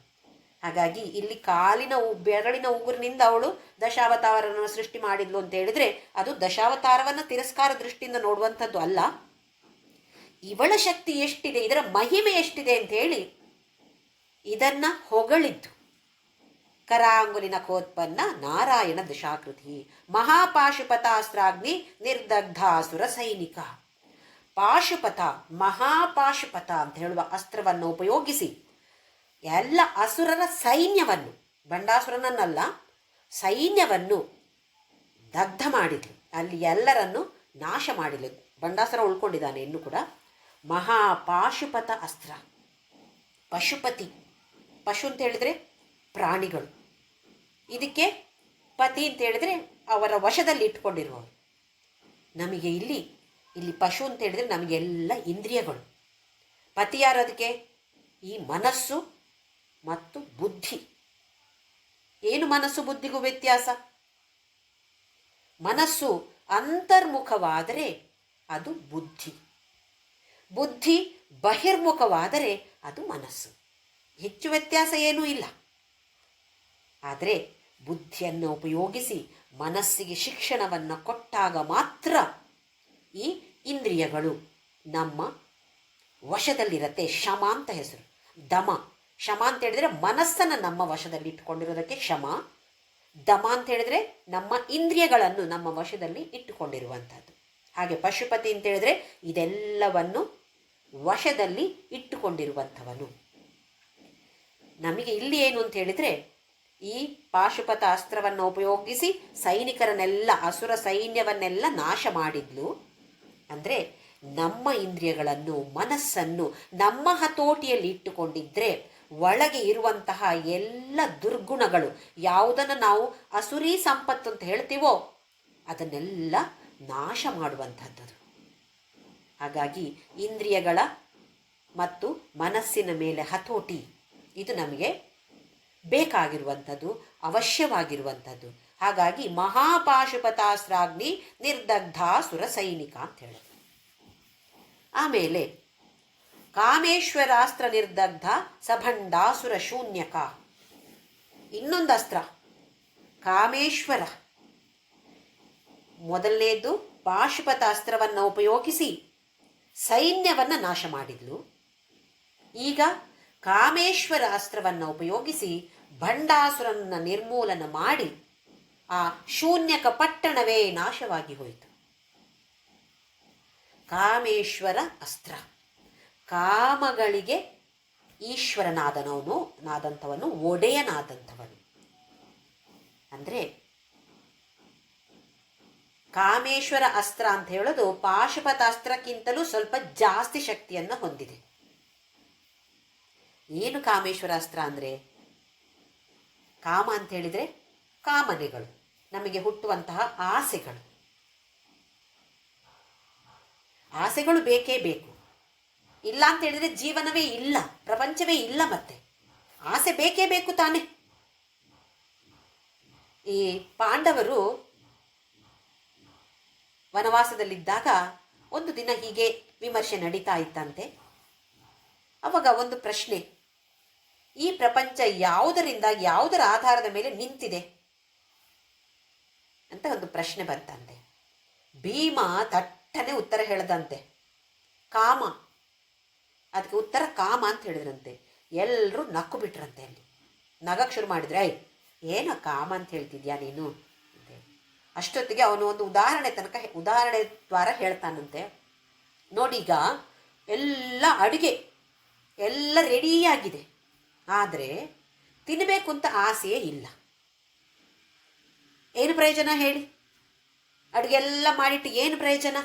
S1: ಹಾಗಾಗಿ ಇಲ್ಲಿ ಕಾಲಿನ ಬೆರಳಿನ ಉಗುರಿನಿಂದ ಅವಳು ದಶಾವತಾರವನ್ನು ಸೃಷ್ಟಿ ಮಾಡಿದ್ಲು ಅಂತ ಹೇಳಿದರೆ ಅದು ದಶಾವತಾರವನ್ನು ತಿರಸ್ಕಾರ ದೃಷ್ಟಿಯಿಂದ ನೋಡುವಂಥದ್ದು ಅಲ್ಲ. ಇವಳ ಶಕ್ತಿ ಎಷ್ಟಿದೆ, ಇದರ ಮಹಿಮೆ ಎಷ್ಟಿದೆ ಅಂತ ಹೇಳಿ ಇದನ್ನು ಹೊಗಳಿದ್ದು. ಕರಾಂಗುಲಿನ ಕೋತ್ಪನ್ನ ನಾರಾಯಣ ದಶಾಕೃತಿ, ಮಹಾಪಾಶುಪತಾಸ್ತ್ರಾಗ್ನಿ ನಿರ್ದಗ್ಧಾಸುರ ಸೈನಿಕ. ಪಾಶುಪತ, ಮಹಾಪಾಶುಪತ ಅಂತ ಹೇಳುವ ಅಸ್ತ್ರವನ್ನು ಉಪಯೋಗಿಸಿ ಎಲ್ಲ ಅಸುರರ ಸೈನ್ಯವನ್ನು, ಬಂಡಾಸುರನನ್ನಲ್ಲ ಸೈನ್ಯವನ್ನು ದಗ್ಧ ಮಾಡಿದ್ಲು. ಅಲ್ಲಿ ಎಲ್ಲರನ್ನು ನಾಶ ಮಾಡಿದ್ಲು. ಬಂಡಾಸುರ ಉಳ್ಕೊಂಡಿದ್ದಾನೆ ಇನ್ನೂ ಕೂಡ. ಮಹಾಪಾಶುಪತ ಅಸ್ತ್ರ. ಪಶುಪತಿ, ಪಶು ಅಂತ ಹೇಳಿದರೆ ಪ್ರಾಣಿಗಳು, ಇದಕ್ಕೆ ಪತಿ ಅಂತ ಹೇಳಿದರೆ ಅವರ ವಶದಲ್ಲಿ ಇಟ್ಕೊಂಡಿರುವವರು. ನಮಗೆ ಇಲ್ಲಿ ಪಶು ಅಂತ ಹೇಳಿದರೆ ನಮಗೆಲ್ಲ ಇಂದ್ರಿಯಗಳು. ಪತಿ ಯಾರು? ಅದಕ್ಕೆ ಈ ಮನಸ್ಸು ಮತ್ತು ಬುದ್ಧಿ. ಏನು ಮನಸ್ಸು ಬುದ್ಧಿಗೂ ವ್ಯತ್ಯಾಸ? ಮನಸ್ಸು ಅಂತರ್ಮುಖವಾದರೆ ಅದು ಬುದ್ಧಿ. ಬುದ್ಧಿ ಬಹಿರ್ಮುಖವಾದರೆ ಅದು ಮನಸ್ಸು. ಹೆಚ್ಚು ವ್ಯತ್ಯಾಸ ಏನೂ ಇಲ್ಲ. ಆದರೆ ಬುದ್ಧಿಯನ್ನು ಉಪಯೋಗಿಸಿ ಮನಸ್ಸಿಗೆ ಶಿಕ್ಷಣವನ್ನು ಕೊಟ್ಟಾಗ ಮಾತ್ರ ಈ ಇಂದ್ರಿಯಗಳು ನಮ್ಮ ವಶದಲ್ಲಿರತ್ತೆ. ಶಮ ಅಂತ ಹೆಸರು. ದಮ, ಶಮ ಅಂತ ಹೇಳಿದರೆ ಮನಸ್ಸನ್ನು ನಮ್ಮ ವಶದಲ್ಲಿ ಇಟ್ಟುಕೊಂಡಿರೋದಕ್ಕೆ ಶಮ. ದಮ ಅಂತ ಹೇಳಿದರೆ ನಮ್ಮ ಇಂದ್ರಿಯಗಳನ್ನು ನಮ್ಮ ವಶದಲ್ಲಿ ಇಟ್ಟುಕೊಂಡಿರುವಂಥದ್ದು. ಹಾಗೆ ಪಶುಪತಿ ಅಂತ ಹೇಳಿದ್ರೆ ಇದೆಲ್ಲವನ್ನು ವಶದಲ್ಲಿ ಇಟ್ಟುಕೊಂಡಿರುವಂಥವನು. ನಮಗೆ ಇಲ್ಲಿ ಏನು ಅಂತ ಹೇಳಿದರೆ, ಈ ಪಾಶುಪತ ಅಸ್ತ್ರವನ್ನು ಉಪಯೋಗಿಸಿ ಸೈನಿಕರನ್ನೆಲ್ಲ, ಅಸುರ ಸೈನ್ಯವನ್ನೆಲ್ಲ ನಾಶ ಮಾಡಿದ್ಲು. ಅಂದರೆ ನಮ್ಮ ಇಂದ್ರಿಯಗಳನ್ನು, ಮನಸ್ಸನ್ನು ನಮ್ಮ ಹತೋಟಿಯಲ್ಲಿ ಇಟ್ಟುಕೊಂಡಿದ್ದರೆ ಒಳಗೆ ಇರುವಂತಹ ಎಲ್ಲ ದುರ್ಗುಣಗಳು, ಯಾವುದನ್ನು ನಾವು ಅಸುರಿ ಸಂಪತ್ತು ಅಂತ ಹೇಳ್ತೀವೋ ಅದನ್ನೆಲ್ಲ ನಾಶ ಮಾಡುವಂಥದ್ದು. ಹಾಗಾಗಿ ಇಂದ್ರಿಯಗಳ ಮತ್ತು ಮನಸ್ಸಿನ ಮೇಲೆ ಹತೋಟಿ ಇದು ನಮಗೆ ಬೇಕಾಗಿರುವಂಥದ್ದು, ಅವಶ್ಯವಾಗಿರುವಂಥದ್ದು. ಹಾಗಾಗಿ ಮಹಾಪಾಶುಪತಾಸ್ತ್ರಾಗ್ನಿ ನಿರ್ದಗ್ಧಾಸುರ ಸೈನಿಕ ಅಂತ ಹೇಳಿದ್ರು. ಆಮೇಲೆ ಕಾಮೇಶ್ವರಾಸ್ತ್ರ ನಿರ್ದಗ್ಧ ಸಭಂಡಾಸುರ ಶೂನ್ಯಕ, ಇನ್ನೊಂದು ಅಸ್ತ್ರ ಕಾಮೇಶ್ವರ. ಮೊದಲನೇದು ಪಾಶುಪತ ಅಸ್ತ್ರವನ್ನು ಉಪಯೋಗಿಸಿ ಸೈನ್ಯವನ್ನು ನಾಶ ಮಾಡಿದ್ಲು. ಈಗ ಕಾಮೇಶ್ವರ ಅಸ್ತ್ರವನ್ನು ಉಪಯೋಗಿಸಿ ಭಂಡಾಸುರನ ನಿರ್ಮೂಲನ ಮಾಡಿ ಆ ಶೂನ್ಯಕ ಪಟ್ಟಣವೇ ನಾಶವಾಗಿ ಹೋಯಿತು. ಕಾಮೇಶ್ವರ ಅಸ್ತ್ರ, ಕಾಮಗಳಿಗೆ ಈಶ್ವರನಾದಂಥವನು, ಒಡೆಯನಾದಂಥವನು. ಅಂದರೆ ಕಾಮೇಶ್ವರ ಅಸ್ತ್ರ ಅಂತ ಹೇಳೋದು ಪಾಶುಪತಾಸ್ತ್ರಕ್ಕಿಂತಲೂ ಸ್ವಲ್ಪ ಜಾಸ್ತಿ ಶಕ್ತಿಯನ್ನು ಹೊಂದಿದೆ. ಏನು ಕಾಮೇಶ್ವರ ಅಸ್ತ್ರ ಅಂದರೆ, ಕಾಮ ಅಂತ ಹೇಳಿದರೆ ಕಾಮನೆಗಳು, ನಮಗೆ ಹುಟ್ಟುವಂತಹ ಆಸೆಗಳು. ಆಸೆಗಳು ಬೇಕೇ ಬೇಕು. ಇಲ್ಲ ಅಂತ ಹೇಳಿದರೆ ಜೀವನವೇ ಇಲ್ಲ, ಪ್ರಪಂಚವೇ ಇಲ್ಲ. ಮತ್ತೆ ಆಸೆ ಬೇಕೇ ಬೇಕು ತಾನೆ. ಈ ಪಾಂಡವರು ವನವಾಸದಲ್ಲಿದ್ದಾಗ ಒಂದು ದಿನ ಹೀಗೆ ವಿಮರ್ಶೆ ನಡೀತಾ ಇತ್ತಂತೆ. ಅವಾಗ ಒಂದು ಪ್ರಶ್ನೆ, ಈ ಪ್ರಪಂಚ ಯಾವುದರ ಆಧಾರದ ಮೇಲೆ ನಿಂತಿದೆ ಅಂತ ಒಂದು ಪ್ರಶ್ನೆ ಬಂತಂತೆ. ಭೀಮ ತಟ್ಟನೆ ಉತ್ತರ ಹೇಳದಂತೆ, ಕಾಮ. ಅದಕ್ಕೆ ಉತ್ತರ ಕಾಮ ಅಂತ ಹೇಳಿದ್ರಂತೆ. ಎಲ್ಲರೂ ನಕ್ಕು ಬಿಟ್ರಂತೆ. ಅಲ್ಲಿ ನಗಕ್ಕೆ ಶುರು ಮಾಡಿದ್ರೆ, ಏನೋ ಕಾಮ ಅಂತ ಹೇಳ್ತಿದ್ಯಾ ನೀನು ಅಂತ. ಅಷ್ಟೊತ್ತಿಗೆ ಅವನು ಒಂದು ಉದಾಹರಣೆ ದ್ವಾರ ಹೇಳ್ತಾನಂತೆ. ನೋಡೀಗ ಎಲ್ಲ ಅಡುಗೆ ಎಲ್ಲ ರೆಡಿಯಾಗಿದೆ, ಆದರೆ ತಿನ್ನಬೇಕು ಅಂತ ಆಸೆಯೇ ಇಲ್ಲ. ಏನು ಪ್ರಯೋಜನ ಹೇಳಿ? ಅಡುಗೆ ಎಲ್ಲ ಮಾಡಿಟ್ಟು ಏನು ಪ್ರಯೋಜನ?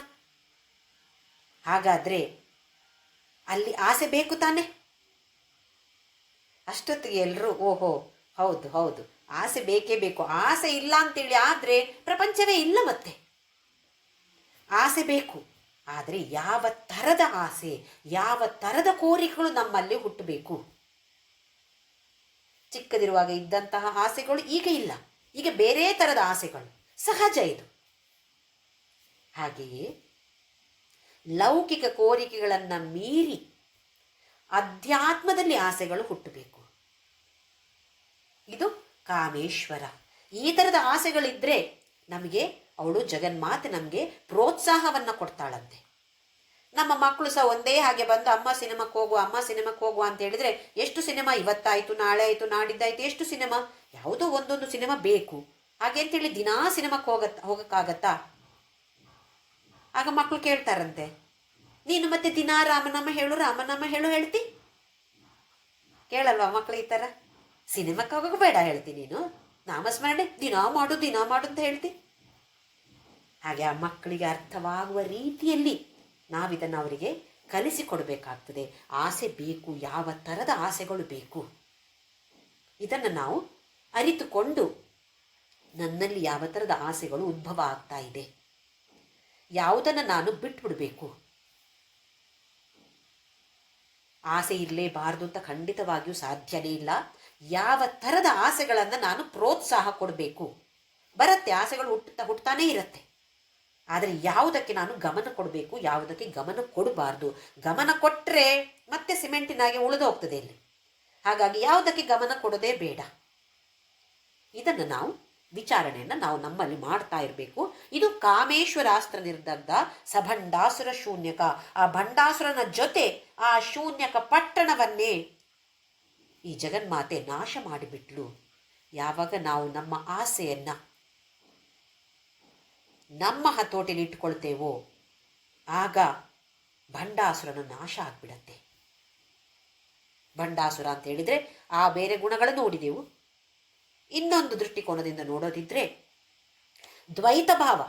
S1: ಹಾಗಾದರೆ ಅಲ್ಲಿ ಆಸೆ ಬೇಕು ತಾನೆ. ಅಷ್ಟೊತ್ತಿಗೆ ಎಲ್ಲರೂ ಓಹೋ ಹೌದು ಹೌದು, ಆಸೆ ಬೇಕೇ ಬೇಕು. ಆಸೆ ಇಲ್ಲ ಅಂತೇಳಿ ಆದರೆ ಪ್ರಪಂಚವೇ ಇಲ್ಲ. ಮತ್ತೆ ಆಸೆ ಬೇಕು, ಆದರೆ ಯಾವ ಥರದ ಆಸೆ, ಯಾವ ಥರದ ಕೋರಿಕೆಗಳು ನಮ್ಮಲ್ಲಿ ಹುಟ್ಟಬೇಕು? ಚಿಕ್ಕದಿರುವಾಗ ಇದ್ದಂತಹ ಆಸೆಗಳು ಈಗ ಇಲ್ಲ. ಈಗ ಬೇರೆ ಥರದ ಆಸೆಗಳು ಸಹಜ. ಇದು ಹಾಗೆಯೇ ಲೌಕಿಕ ಕೋರಿಕೆಗಳನ್ನು ಮೀರಿ ಅಧ್ಯಾತ್ಮದಲ್ಲಿ ಆಸೆಗಳು ಹುಟ್ಟಬೇಕು. ಇದು ಕಾಮೇಶ್ವರ. ಈ ಥರದ ಆಸೆಗಳಿದ್ದರೆ ನಮಗೆ ಅವಳು ಜಗನ್ಮಾತೆ ನಮಗೆ ಪ್ರೋತ್ಸಾಹವನ್ನು ಕೊಡ್ತಾಳಂತೆ. ನಮ್ಮ ಮಕ್ಕಳು ಸಹ ಒಂದೇ ಹಾಗೆ ಬಂದು ಅಮ್ಮ ಸಿನಿಮಾಕ್ಕೆ ಹೋಗುವ ಅಂತ ಹೇಳಿದರೆ ಎಷ್ಟು ಸಿನಿಮಾ ಇವತ್ತಾಯಿತು, ನಾಳೆ ಆಯಿತು, ನಾಡಿದ್ದಾಯಿತು, ಎಷ್ಟು ಸಿನಿಮಾ, ಯಾವುದೋ ಒಂದೊಂದು ಸಿನಿಮಾ ಬೇಕು. ಹಾಗೆ ಅಂತೇಳಿ ದಿನಾ ಸಿನಿಮಾಕ್ಕೆ ಹೋಗೋಕ್ಕಾಗತ್ತಾ? ಆಗ ಮಕ್ಕಳು ಕೇಳ್ತಾರಂತೆ, ನೀನು ಮತ್ತೆ ದಿನಾ ರಾಮನಾಮ ಹೇಳು ಹೇಳ್ತಿ? ಕೇಳಲ್ವಾ ಮಕ್ಕಳು ಈ ಥರ? ಸಿನಿಮಾಕ್ಕೆ ಹೋಗೋಕೆ ಬೇಡ ಹೇಳ್ತಿ ನೀನು, ನಾಮಸ್ಮರಣೆ ದಿನಾ ಮಾಡು ಅಂತ ಹೇಳ್ತಿ. ಹಾಗೆ ಆ ಮಕ್ಕಳಿಗೆ ಅರ್ಥವಾಗುವ ರೀತಿಯಲ್ಲಿ ನಾವಿದನ್ನು ಅವರಿಗೆ ಕಲಿಸಿಕೊಡಬೇಕಾಗ್ತದೆ. ಆಸೆ ಬೇಕು, ಯಾವ ಥರದ ಆಸೆಗಳು ಬೇಕು, ಇದನ್ನು ನಾವು ಅರಿತುಕೊಂಡು ನನ್ನಲ್ಲಿ ಯಾವ ಥರದ ಆಸೆಗಳು ಉದ್ಭವ ಆಗ್ತಾ ಇದೆ, ಯಾವುದನ್ನು ನಾನು ಬಿಟ್ಬಿಡಬೇಕು. ಆಸೆ ಇರಲೇಬಾರ್ದು ಅಂತ ಖಂಡಿತವಾಗಿಯೂ ಸಾಧ್ಯನೇ ಇಲ್ಲ. ಯಾವ ಥರದ ಆಸೆಗಳನ್ನು ನಾನು ಪ್ರೋತ್ಸಾಹ ಕೊಡಬೇಕು? ಬರುತ್ತೆ, ಆಸೆಗಳು ಹುಟ್ತಾನೇ ಇರುತ್ತೆ. ಆದರೆ ಯಾವುದಕ್ಕೆ ನಾನು ಗಮನ ಕೊಡಬೇಕು, ಯಾವುದಕ್ಕೆ ಗಮನ ಕೊಡಬಾರ್ದು. ಗಮನ ಕೊಟ್ಟರೆ ಮತ್ತೆ ಸಿಮೆಂಟಿನಾಗೆ ಉಳಿದು ಹೋಗ್ತದೆ ಇಲ್ಲಿ. ಹಾಗಾಗಿ ಯಾವುದಕ್ಕೆ ಗಮನ ಕೊಡೋದೇ ಬೇಡ. ಇದನ್ನು ನಾವು ವಿಚಾರಣೆಯನ್ನು ನಾವು ನಮ್ಮಲ್ಲಿ ಮಾಡ್ತಾ ಇರಬೇಕು. ಇದು ಕಾಮೇಶ್ವರಾಸ್ತ್ರ ನಿರ್ದಗ್ಧ ಸಭಂಡಾಸುರ ಶೂನ್ಯಕ. ಆ ಭಂಡಾಸುರನ ಜೊತೆ ಆ ಶೂನ್ಯಕ ಪಟ್ಟಣವನ್ನೇ ಈ ಜಗನ್ಮಾತೆ ನಾಶ ಮಾಡಿಬಿಟ್ಲು. ಯಾವಾಗ ನಾವು ನಮ್ಮ ಆಸೆಯನ್ನು ನಮ್ಮ ಹತೋಟಿಲಿ ಇಟ್ಕೊಳ್ತೇವೋ ಆಗ ಭಂಡಾಸುರನ ನಾಶ ಆಗ್ಬಿಡತ್ತೆ. ಭಂಡಾಸುರ ಅಂತ ಹೇಳಿದರೆ ಆ ಬೇರೆ ಗುಣಗಳನ್ನು ನೋಡಿದೆವು. ಇನ್ನೊಂದು ದೃಷ್ಟಿಕೋನದಿಂದ ನೋಡೋದಿದ್ರೆ ದ್ವೈತ ಭಾವ,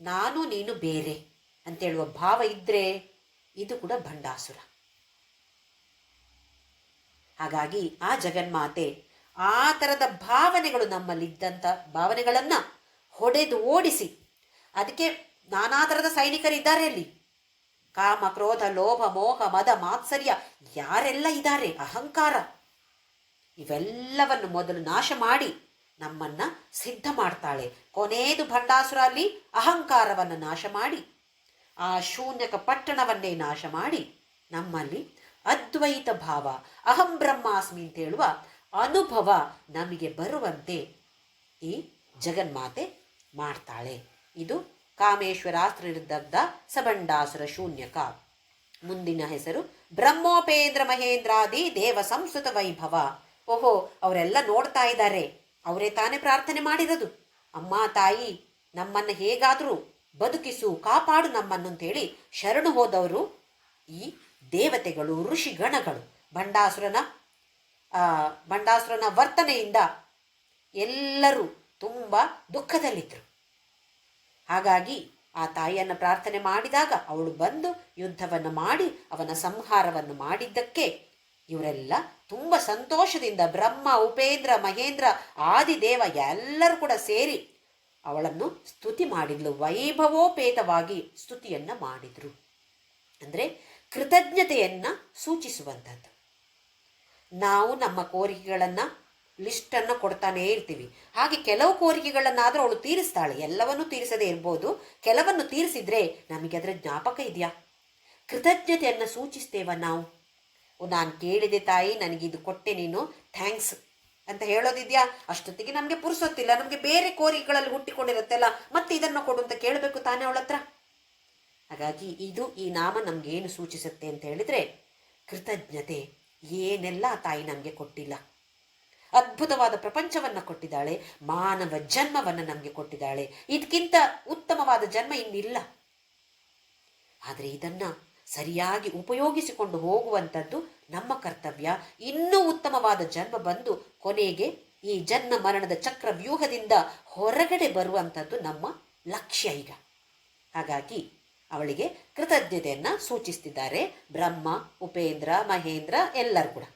S1: ನಾನು ನೀನು ಬೇರೆ ಅಂತೇಳುವ ಭಾವ ಇದ್ದರೆ ಇದು ಕೂಡ ಭಂಡಾಸುರ. ಹಾಗಾಗಿ ಆ ಜಗನ್ಮಾತೆ ಆ ಥರದ ಭಾವನೆಗಳು ನಮ್ಮಲ್ಲಿದ್ದಂಥ ಭಾವನೆಗಳನ್ನು ಹೊಡೆದು ಓಡಿಸಿ, ಅದಕ್ಕೆ ನಾನಾ ಥರದ ಸೈನಿಕರಿದ್ದಾರೆ ಅಲ್ಲಿ. ಕಾಮ, ಕ್ರೋಧ, ಲೋಭ, ಮೋಹ, ಮದ, ಮಾತ್ಸರ್ಯ ಯಾರೆಲ್ಲ ಇದ್ದಾರೆ, ಅಹಂಕಾರ, ಇವೆಲ್ಲವನ್ನು ಮೊದಲು ನಾಶ ಮಾಡಿ ನಮ್ಮನ್ನು ಸಿದ್ಧ ಮಾಡ್ತಾಳೆ. ಕೊನೆಯದು ಭಂಡಾಸುರ ಅಲ್ಲಿ ಅಹಂಕಾರವನ್ನು ನಾಶ ಮಾಡಿ ಆ ಶೂನ್ಯಕ ಪಟ್ಟಣವನ್ನೇ ನಾಶ ಮಾಡಿ ನಮ್ಮಲ್ಲಿ ಅದ್ವೈತ ಭಾವ, ಅಹಂ ಬ್ರಹ್ಮಾಸ್ಮಿ ಅಂತ ಹೇಳುವ ಅನುಭವ ನಮಗೆ ಬರುವಂತೆ ಈ ಜಗನ್ಮಾತೆ ಮಾಡ್ತಾಳೆ. ಇದು ಕಾಮೇಶ್ವರಾಸ್ತ್ರ ನಿರ್ದಗ್ಧ ಸಭಂಡಾಸುರ ಶೂನ್ಯಕ. ಮುಂದಿನ ಹೆಸರು ಬ್ರಹ್ಮೋಪೇಂದ್ರ ಮಹೇಂದ್ರಾದಿ ದೇವ ಸಂಸ್ಕೃತ ವೈಭವ. ಓಹೋ, ಅವರೆಲ್ಲ ನೋಡ್ತಾ ಇದ್ದಾರೆ, ಅವರೇ ತಾನೇ ಪ್ರಾರ್ಥನೆ ಮಾಡಿರೋದು, ಅಮ್ಮ ತಾಯಿ ನಮ್ಮನ್ನು ಹೇಗಾದರೂ ಬದುಕಿಸು, ಕಾಪಾಡು ನಮ್ಮನ್ನು ಅಂತೇಳಿ ಶರಣು ಹೋದವರು ಈ ದೇವತೆಗಳು, ಋಷಿಗಣಗಳು. ಭಂಡಾಸುರನ ವರ್ತನೆಯಿಂದ ಎಲ್ಲರೂ ತುಂಬ ದುಃಖದಲ್ಲಿದ್ದರು. ಹಾಗಾಗಿ ಆ ತಾಯಿಯನ್ನು ಪ್ರಾರ್ಥನೆ ಮಾಡಿದಾಗ ಅವಳು ಬಂದು ಯುದ್ಧವನ್ನು ಮಾಡಿ ಅವನ ಸಂಹಾರವನ್ನು ಮಾಡಿದ್ದಕ್ಕೆ ಇವರೆಲ್ಲ ತುಂಬ ಸಂತೋಷದಿಂದ ಬ್ರಹ್ಮ, ಉಪೇಂದ್ರ, ಮಹೇಂದ್ರ, ಆದಿದೇವ ಎಲ್ಲರೂ ಕೂಡ ಸೇರಿ ಅವಳನ್ನು ಸ್ತುತಿ ಮಾಡಿದ್ಲು. ವೈಭವೋಪೇತವಾಗಿ ಸ್ತುತಿಯನ್ನು ಮಾಡಿದರು. ಅಂದರೆ ಕೃತಜ್ಞತೆಯನ್ನು ಸೂಚಿಸುವಂಥದ್ದು. ನಾವು ನಮ್ಮ ಕೋರಿಕೆಗಳನ್ನು ಲಿಸ್ಟನ್ನು ಕೊಡ್ತಾನೇ ಇರ್ತೀವಿ. ಹಾಗೆ ಕೆಲವು ಕೋರಿಕೆಗಳನ್ನಾದರೂ ಅವಳು ತೀರಿಸ್ತಾಳೆ. ಎಲ್ಲವನ್ನೂ ತೀರಿಸದೇ ಇರ್ಬೋದು, ಕೆಲವನ್ನು ತೀರಿಸಿದ್ರೆ ನಮಗೆ ಅದರ ಜ್ಞಾಪಕ ಇದೆಯಾ? ಕೃತಜ್ಞತೆಯನ್ನು ಸೂಚಿಸ್ತೇವ ನಾವು? ನಾನು ಕೇಳಿದೆ ತಾಯಿ, ನನಗಿದು ಕೊಟ್ಟೆ, ನೀನು ಥ್ಯಾಂಕ್ಸ್ ಅಂತ ಹೇಳೋದಿದೆಯಾ? ಅಷ್ಟೊತ್ತಿಗೆ ನಮಗೆ ಪುರುಸೊತ್ತಿಲ್ಲ, ನಮಗೆ ಬೇರೆ ಕೋರಿಕೆಗಳಲ್ಲಿ ಹುಟ್ಟಿಕೊಂಡಿರುತ್ತೆಲ್ಲ, ಮತ್ತೆ ಇದನ್ನು ಕೊಡು ಅಂತ ಕೇಳಬೇಕು ತಾನೇ ಅವಳ ಹತ್ರ. ಹಾಗಾಗಿ ಈ ನಾಮ ನಮಗೇನು ಸೂಚಿಸುತ್ತೆ ಅಂತ ಹೇಳಿದರೆ ಕೃತಜ್ಞತೆ. ಏನೆಲ್ಲ ತಾಯಿ ನಮಗೆ ಕೊಟ್ಟಿಲ್ಲ, ಅದ್ಭುತವಾದ ಪ್ರಪಂಚವನ್ನು ಕೊಟ್ಟಿದ್ದಾಳೆ, ಮಾನವ ಜನ್ಮವನ್ನು ನಮಗೆ ಕೊಟ್ಟಿದ್ದಾಳೆ. ಇದಕ್ಕಿಂತ ಉತ್ತಮವಾದ ಜನ್ಮ ಇನ್ನಿಲ್ಲ. ಆದರೆ ಇದನ್ನು ಸರಿಯಾಗಿ ಉಪಯೋಗಿಸಿಕೊಂಡು ಹೋಗುವಂಥದ್ದು ನಮ್ಮ ಕರ್ತವ್ಯ. ಇನ್ನೂ ಉತ್ತಮವಾದ ಜನ್ಮ ಬಂದು ಕೊನೆಗೆ ಈ ಜನ್ಮ ಮರಣದ ಚಕ್ರವ್ಯೂಹದಿಂದ ಹೊರಗಡೆ ಬರುವಂಥದ್ದು ನಮ್ಮ ಲಕ್ಷ್ಯ ಈಗ. ಹಾಗಾಗಿ ಅವಳಿಗೆ ಕೃತಜ್ಞತೆಯನ್ನು ಸೂಚಿಸ್ತಿದ್ದಾರೆ ಬ್ರಹ್ಮ, ಉಪೇಂದ್ರ, ಮಹೇಂದ್ರ ಎಲ್ಲರೂ ಕೂಡ.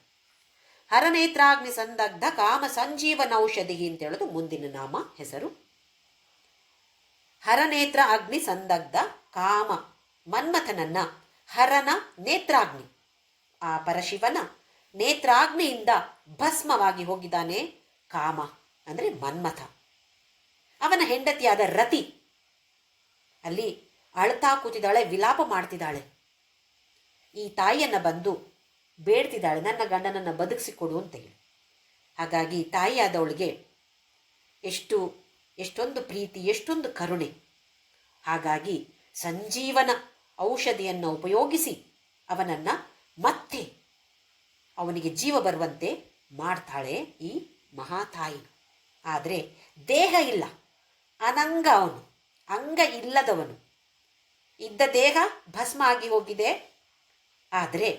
S1: ಹರನೇತ್ರಾಗ್ನಿ ಸಂದಗ್ಧ ಕಾಮ ಸಂಜೀವನೌಷಧಿ ಅಂತ ಹೇಳೋದು ಮುಂದಿನ ನಾಮ ಹೆಸರು. ಹರನೇತ್ರ ಅಗ್ನಿ ಸಂದಗ್ಧ ಕಾಮ, ಮನ್ಮಥನನ್ನ ಹರನ ನೇತ್ರಾಗ್ನಿ, ಆ ಪರಶಿವನ ನೇತ್ರಾಗ್ನಿಯಿಂದ ಭಸ್ಮವಾಗಿ ಹೋಗಿದ್ದಾನೆ ಕಾಮ ಅಂದರೆ ಮನ್ಮಥ. ಅವನ ಹೆಂಡತಿಯಾದ ರತಿ ಅಲ್ಲಿ ಅಳ್ತಾ ಕೂತಿದ್ದಾಳೆ, ವಿಲಾಪ ಮಾಡ್ತಿದ್ದಾಳೆ. ಈ ತಾಯಿಯನ್ನು ಬಂದು ಬೇಡ್ತಿದ್ದಾಳೆ, ನನ್ನ ಗಂಡನನ್ನು ಬದುಕಿಸಿಕೊಡು ಅಂತ ಹೇಳಿ. ಹಾಗಾಗಿ ತಾಯಿಯಾದವಳಿಗೆ ಎಷ್ಟೊಂದು ಪ್ರೀತಿ, ಎಷ್ಟೊಂದು ಕರುಣೆ. ಹಾಗಾಗಿ ಸಂಜೀವನ ಔಷಧಿಯನ್ನು ಉಪಯೋಗಿಸಿ ಅವನನ್ನು ಮತ್ತೆ ಅವನಿಗೆ ಜೀವ ಬರುವಂತೆ ಮಾಡ್ತಾಳೆ ಈ ಮಹಾತಾಯಿ. ಆದರೆ ದೇಹ ಇಲ್ಲ, ಅನಂಗ, ಅವನು ಅಂಗ ಇಲ್ಲದವನು. ಇದ್ದ ದೇಹ ಭಸ್ಮ ಆಗಿ ಹೋಗಿದೆ. ಆದರೆ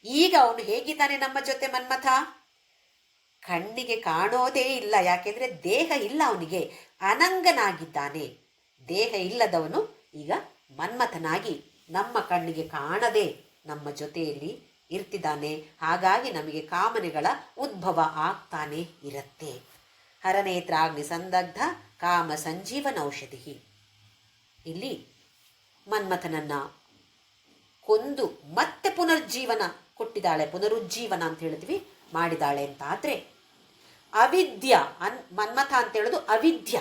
S1: ಈಗ ಅವನು ಹೇಗಿದ್ದಾನೆ ನಮ್ಮ ಜೊತೆ ಮನ್ಮಥ? ಕಣ್ಣಿಗೆ ಕಾಣೋದೇ ಇಲ್ಲ, ಯಾಕೆಂದರೆ ದೇಹ ಇಲ್ಲ ಅವನಿಗೆ, ಅನಂಗನಾಗಿದ್ದಾನೆ. ದೇಹ ಇಲ್ಲದವನು ಈಗ ಮನ್ಮಥನಾಗಿ ನಮ್ಮ ಕಣ್ಣಿಗೆ ಕಾಣದೆ ನಮ್ಮ ಜೊತೆಯಲ್ಲಿ ಇರ್ತಿದ್ದಾನೆ. ಹಾಗಾಗಿ ನಮಗೆ ಕಾಮನೆಗಳ ಉದ್ಭವ ಆಗ್ತಾನೆ ಇರುತ್ತೆ. ಹರನೇತ್ರಾಗ್ನಿ ಸಂದಗ್ಧ ಕಾಮ ಸಂಜೀವನ ಔಷಧಿ. ಇಲ್ಲಿ ಮನ್ಮಥನನ್ನು ಕೊಂದು ಮತ್ತೆ ಪುನರುಜ್ಜೀವನ ಕೊಟ್ಟಿದ್ದಾಳೆ. ಪುನರುಜ್ಜೀವನ ಅಂತ ಹೇಳಿದ್ವಿ, ಮಾಡಿದಾಳೆ ಅಂತ. ಆದರೆ ಮನ್ಮಥ ಅಂತ ಹೇಳೋದು ಅವಿದ್ಯ,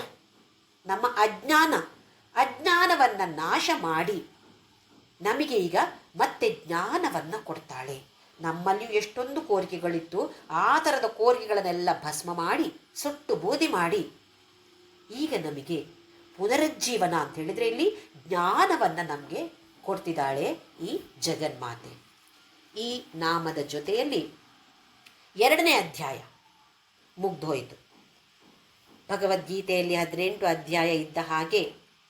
S1: ನಮ್ಮ ಅಜ್ಞಾನ. ಅಜ್ಞಾನವನ್ನು ನಾಶ ಮಾಡಿ ನಮಗೆ ಈಗ ಮತ್ತೆ ಜ್ಞಾನವನ್ನು ಕೊಡ್ತಾಳೆ. ನಮ್ಮಲ್ಲಿಯೂ ಎಷ್ಟೊಂದು ಕೋರಿಕೆಗಳಿತ್ತು, ಆ ಥರದ ಕೋರಿಕೆಗಳನ್ನೆಲ್ಲ ಭಸ್ಮ ಮಾಡಿ ಸುಟ್ಟು ಬೂದಿ ಮಾಡಿ ಈಗ ನಮಗೆ ಪುನರುಜ್ಜೀವನ ಅಂತ ಹೇಳಿದರೆ ಇಲ್ಲಿ ಜ್ಞಾನವನ್ನು ನಮಗೆ ಕೊಡ್ತಿದ್ದಾಳೆ ಈ ಜಗನ್ಮಾತೆ. ಈ ನಾಮದ ಜೊತೆಯಲ್ಲಿ 2ನೇ ಅಧ್ಯಾಯ ಮುಗ್ದೋಯಿತು. ಭಗವದ್ಗೀತೆಯಲ್ಲಿ 18 ಅಧ್ಯಾಯ ಇದ್ದ ಹಾಗೆ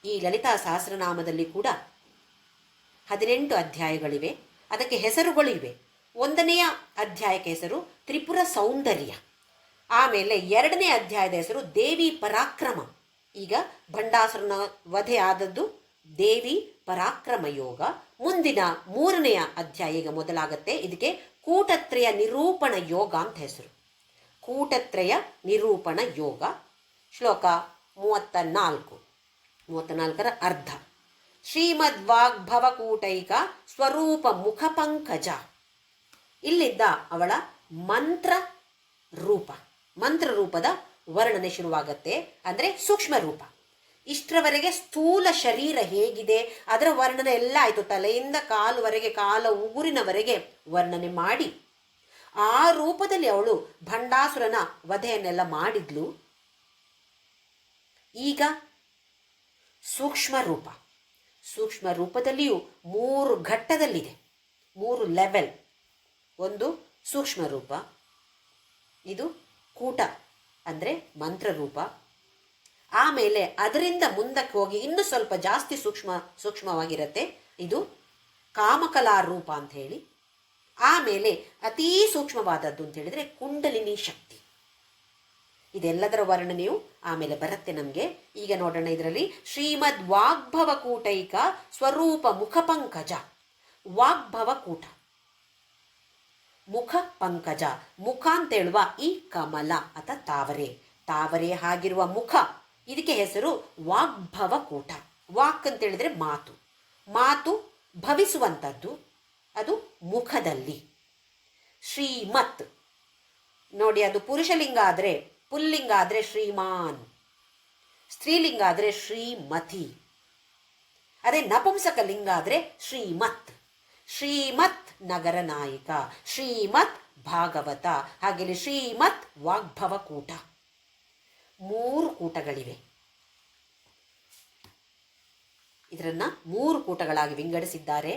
S1: ಈ ಲಲಿತಾ ಸಹಸ್ರನಾಮದಲ್ಲಿ ಕೂಡ 18 ಅಧ್ಯಾಯಗಳಿವೆ. ಅದಕ್ಕೆ ಹೆಸರುಗಳು ಇವೆ. 1ನೆಯ ಅಧ್ಯಾಯಕ್ಕೆ ಹೆಸರು ತ್ರಿಪುರ ಸೌಂದರ್ಯ. ಆಮೇಲೆ 2ನೇ ಅಧ್ಯಾಯದ ಹೆಸರು ದೇವಿ ಪರಾಕ್ರಮ. ಈಗ ಭಂಡಾಸುರನ ವಧೆ ಆದದ್ದು ದೇವಿ ಪರಾಕ್ರಮ ಯೋಗ. ಮುಂದಿನ 3ನೆಯ ಅಧ್ಯಾಯ ಈಗ ಮೊದಲಾಗತ್ತೆ. ಇದಕ್ಕೆ ಕೂಟತ್ರಯ ನಿರೂಪಣ ಯೋಗ ಅಂತ ಹೆಸರು. ಕೂಟತ್ರಯ ನಿರೂಪಣ ಯೋಗ. ಶ್ಲೋಕ 34ರ ಅರ್ಧ. ಶ್ರೀಮದ್ ವಾಗ್ಭವಕೂಟೈಕ ಸ್ವರೂಪ ಮುಖ ಪಂಕಜ. ಇಲ್ಲಿದ್ದ ಅವಳ ಮಂತ್ರ ರೂಪದ ವರ್ಣನೆ ಶುರುವಾಗತ್ತೆ. ಅಂದರೆ ಸೂಕ್ಷ್ಮ ರೂಪ. ಇಷ್ಟರವರೆಗೆ ಸ್ಥೂಲ ಶರೀರ ಹೇಗಿದೆ ಅದರ ವರ್ಣನೆ ಎಲ್ಲ ಆಯಿತು. ತಲೆಯಿಂದ ಕಾಲುವರೆಗೆ, ಕಾಲ ಉಗುರಿನವರೆಗೆ ವರ್ಣನೆ ಮಾಡಿ ಆ ರೂಪದಲ್ಲಿ ಅವಳು ಭಂಡಾಸುರನ ವಧೆಯನ್ನೆಲ್ಲ ಮಾಡಿದ್ಲು. ಈಗ ಸೂಕ್ಷ್ಮ ರೂಪದಲ್ಲಿಯೂ 3 ಘಟ್ಟದಲ್ಲಿದೆ, 3 ಲೆವೆಲ್. ಒಂದು ಸೂಕ್ಷ್ಮ ರೂಪ, ಇದು ಕೂಟ ಅಂದರೆ ಮಂತ್ರರೂಪ. ಆಮೇಲೆ ಅದರಿಂದ ಮುಂದಕ್ಕೆ ಹೋಗಿ ಇನ್ನೂ ಸ್ವಲ್ಪ ಜಾಸ್ತಿ ಸೂಕ್ಷ್ಮವಾಗಿರುತ್ತೆ, ಇದು ಕಾಮಕಲಾ ರೂಪ ಅಂತ ಹೇಳಿ. ಆಮೇಲೆ ಅತೀ ಸೂಕ್ಷ್ಮವಾದದ್ದು ಅಂತ ಹೇಳಿದರೆ ಕುಂಡಲಿನಿ ಶಕ್ತಿ. ಇದೆಲ್ಲದರ ವರ್ಣನೆಯು ಆಮೇಲೆ ಬರುತ್ತೆ ನಮಗೆ. ಈಗ ನೋಡೋಣ ಇದರಲ್ಲಿ ಶ್ರೀಮದ್ ವಾಗ್ಭವ ಕೂಟೈಕ ಸ್ವರೂಪ ಮುಖ ಪಂಕಜ. ವಾಗ್ಭವ ಕೂಟ, ಮುಖ ಪಂಕಜ. ಮುಖ ಅಂತ ಹೇಳುವ ಈ ಕಮಲ ಅಥವಾ ತಾವರೆ ಆಗಿರುವ ಮುಖ, ಇದಕ್ಕೆ ಹೆಸರು ವಾಗ್ಭವ ಕೂಟ. ವಾಕ್ ಅಂತ ಹೇಳಿದ್ರೆ ಮಾತು ಭವಿಸುವಂಥದ್ದು, ಅದು ಮುಖದಲ್ಲಿ. ಶ್ರೀಮತ್ ನೋಡಿ, ಅದು ಪುರುಷಲಿಂಗ ಆದರೆ, ಪುಲ್ಲಿಂಗ ಆದರೆ ಶ್ರೀಮಾನ್, ಸ್ತ್ರೀಲಿಂಗ ಆದರೆ ಶ್ರೀಮತಿ. ಅದೇ ನಪುಂಸಕ ಲಿಂಗ ಆದರೆ ಶ್ರೀಮತ್ ನಗರ ನಾಯಿಕ, ಶ್ರೀಮತ್ ಭಾಗವತ. ಹಾಗೆ ಶ್ರೀಮತ್ ವಾಗ್ಭವ ಕೂಟ. 3 ಕೂಟಗಳಿವೆ. ಇದರನ್ನ 3 ಕೂಟಗಳಾಗಿ ವಿಂಗಡಿಸಿದ್ದಾರೆ.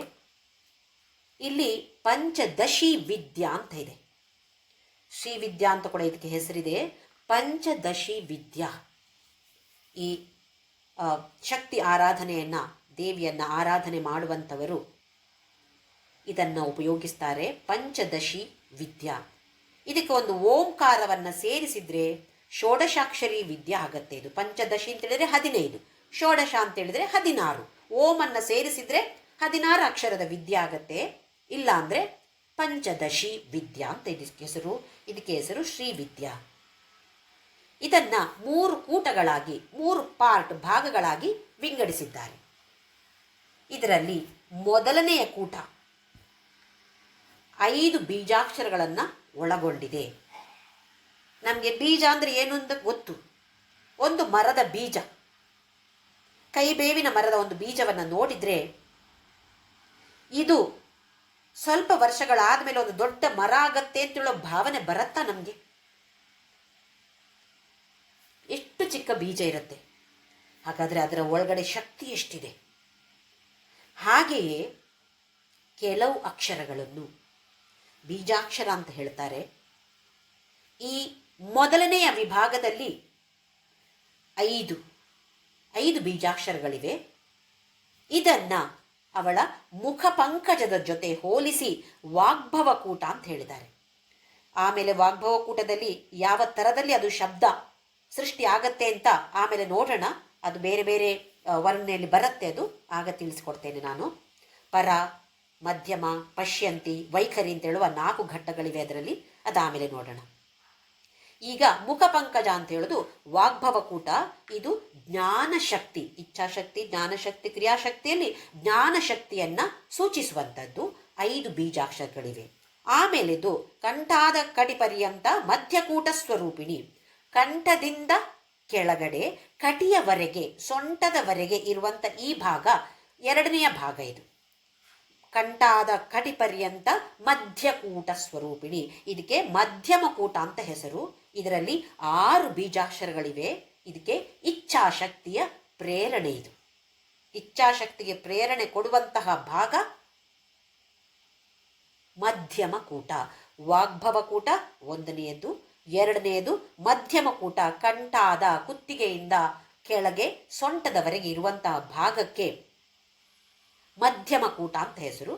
S1: ಇಲ್ಲಿ ಪಂಚದಶಿ ವಿದ್ಯಾ ಅಂತ ಇದೆ. ಶ್ರೀವಿದ್ಯಾ ಅಂತ ಕೂಡ ಇದಕ್ಕೆ ಹೆಸರಿದೆ. ಪಂಚದಶಿ ವಿದ್ಯಾ. ಈ ಶಕ್ತಿ ಆರಾಧನೆಯನ್ನ, ದೇವಿಯನ್ನ ಆರಾಧನೆ ಮಾಡುವಂಥವರು ಇದನ್ನು ಉಪಯೋಗಿಸ್ತಾರೆ. ಪಂಚದಶಿ ವಿದ್ಯಾ. ಇದಕ್ಕೆ ಒಂದು ಓಂಕಾರವನ್ನು ಸೇರಿಸಿದ್ರೆ ಷೋಡಶಾಕ್ಷರಿ ವಿದ್ಯೆ ಆಗತ್ತೆ. ಇದು ಪಂಚದಶಿ ಅಂತ ಹೇಳಿದ್ರೆ 15, ಷೋಡಶ ಅಂತ ಹೇಳಿದ್ರೆ 16. ಓಮನ್ನು ಸೇರಿಸಿದ್ರೆ 16 ಅಕ್ಷರದ ವಿದ್ಯೆ ಆಗತ್ತೆ. ಇಲ್ಲ ಅಂದರೆ ಪಂಚದಶಿ ವಿದ್ಯಾ ಅಂತ ಇದಕ್ಕೆ ಹೆಸರು ಶ್ರೀವಿದ್ಯಾ. ಇದನ್ನು 3 ಕೂಟಗಳಾಗಿ, 3 ಭಾಗಗಳಾಗಿ ವಿಂಗಡಿಸಿದ್ದಾರೆ. ಇದರಲ್ಲಿ ಮೊದಲನೆಯ ಕೂಟ 5 ಬೀಜಾಕ್ಷರಗಳನ್ನು ಒಳಗೊಂಡಿದೆ. ನಮಗೆ ಬೀಜ ಅಂದರೆ ಏನು ಅಂತ ಗೊತ್ತು. ಒಂದು ಮರದ ಬೀಜ, ಕೈಬೇವಿನ ಮರದ ಒಂದು ಬೀಜವನ್ನು ನೋಡಿದರೆ ಇದು ಸ್ವಲ್ಪ ವರ್ಷಗಳಾದ ಮೇಲೆ ಒಂದು ದೊಡ್ಡ ಮರ ಆಗತ್ತೆ ಅಂತೇಳೋ ಭಾವನೆ ಬರುತ್ತಾ ನಮಗೆ? ಎಷ್ಟು ಚಿಕ್ಕ ಬೀಜ ಇರುತ್ತೆ, ಹಾಗಾದರೆ ಅದರ ಒಳಗಡೆ ಶಕ್ತಿ ಎಷ್ಟಿದೆ. ಹಾಗೆಯೇ ಕೆಲವು ಅಕ್ಷರಗಳನ್ನು ಬೀಜಾಕ್ಷರ ಅಂತ ಹೇಳ್ತಾರೆ. ಈ ಮೊದಲನೆಯ ವಿಭಾಗದಲ್ಲಿ 5 ಬೀಜಾಕ್ಷರಗಳಿವೆ. ಇದನ್ನು ಅವಳ ಮುಖ ಪಂಕಜದ ಜೊತೆ ಹೋಲಿಸಿ ವಾಗ್ಭವ ಕೂಟ ಅಂತ ಹೇಳಿದ್ದಾರೆ. ಆಮೇಲೆ ವಾಗ್ಭವ ಕೂಟದಲ್ಲಿ ಯಾವ ಥರದಲ್ಲಿ ಅದು ಶಬ್ದ ಸೃಷ್ಟಿ ಆಗತ್ತೆ ಅಂತ ಆಮೇಲೆ ನೋಡೋಣ. ಅದು ಬೇರೆ ಬೇರೆ ವರ್ಣನೆಯಲ್ಲಿ ಬರುತ್ತೆ, ಅದು ಆಗ ತಿಳಿಸ್ಕೊಡ್ತೇನೆ ನಾನು. ಪರ, ಮಧ್ಯಮ, ಪಶ್ಯಂತಿ, ವೈಖರಿ ಅಂತ ಹೇಳುವ 4 ಘಟ್ಟಗಳಿವೆ ಅದರಲ್ಲಿ. ಅದಾಮೇಲೆ ನೋಡೋಣ. ಈಗ ಮುಖ ಪಂಕಜ ಅಂತ ಹೇಳೋದು ವಾಗ್ಭವ ಕೂಟ. ಇದು ಜ್ಞಾನಶಕ್ತಿ, ಇಚ್ಛಾಶಕ್ತಿ, ಜ್ಞಾನಶಕ್ತಿ, ಕ್ರಿಯಾಶಕ್ತಿಯಲ್ಲಿ ಜ್ಞಾನಶಕ್ತಿಯನ್ನು ಸೂಚಿಸುವಂಥದ್ದು. 5 ಬೀಜಾಕ್ಷರಗಳಿವೆ. ಆಮೇಲೆದು ಕಂಠಾದ ಕಡಿ ಪರ್ಯಂತ ಮಧ್ಯಕೂಟ ಸ್ವರೂಪಿಣಿ. ಕಂಠದಿಂದ ಕೆಳಗಡೆ ಕಟಿಯವರೆಗೆ, ಸೊಂಟದವರೆಗೆ ಇರುವಂಥ ಈ ಭಾಗ ಎರಡನೆಯ ಭಾಗ. ಇದು ಕಂಠಾದ ಕಟಿ ಪರ್ಯಂತ ಮಧ್ಯಕೂಟ ಸ್ವರೂಪಿಣಿ. ಇದಕ್ಕೆ ಮಧ್ಯಮ ಕೂಟ ಅಂತ ಹೆಸರು. ಇದರಲ್ಲಿ 6 ಬೀಜಾಕ್ಷರಗಳಿವೆ. ಇದಕ್ಕೆ ಇಚ್ಛಾಶಕ್ತಿಯ ಪ್ರೇರಣೆ. ಇದು ಇಚ್ಛಾಶಕ್ತಿಗೆ ಪ್ರೇರಣೆ ಕೊಡುವಂತಹ ಭಾಗ ಮಧ್ಯಮ ಕೂಟ. ವಾಗ್ಭವ ಕೂಟ ಒಂದನೆಯದು, ಎರಡನೆಯದು ಮಧ್ಯಮ ಕೂಟ. ಕಂಠಾದ ಕುತ್ತಿಗೆಯಿಂದ ಕೆಳಗೆ ಸೊಂಟದವರೆಗೆ ಇರುವಂತಹ ಭಾಗಕ್ಕೆ ಮಧ್ಯಮ ಕೂಟ ಅಂತ ಹೆಸರು.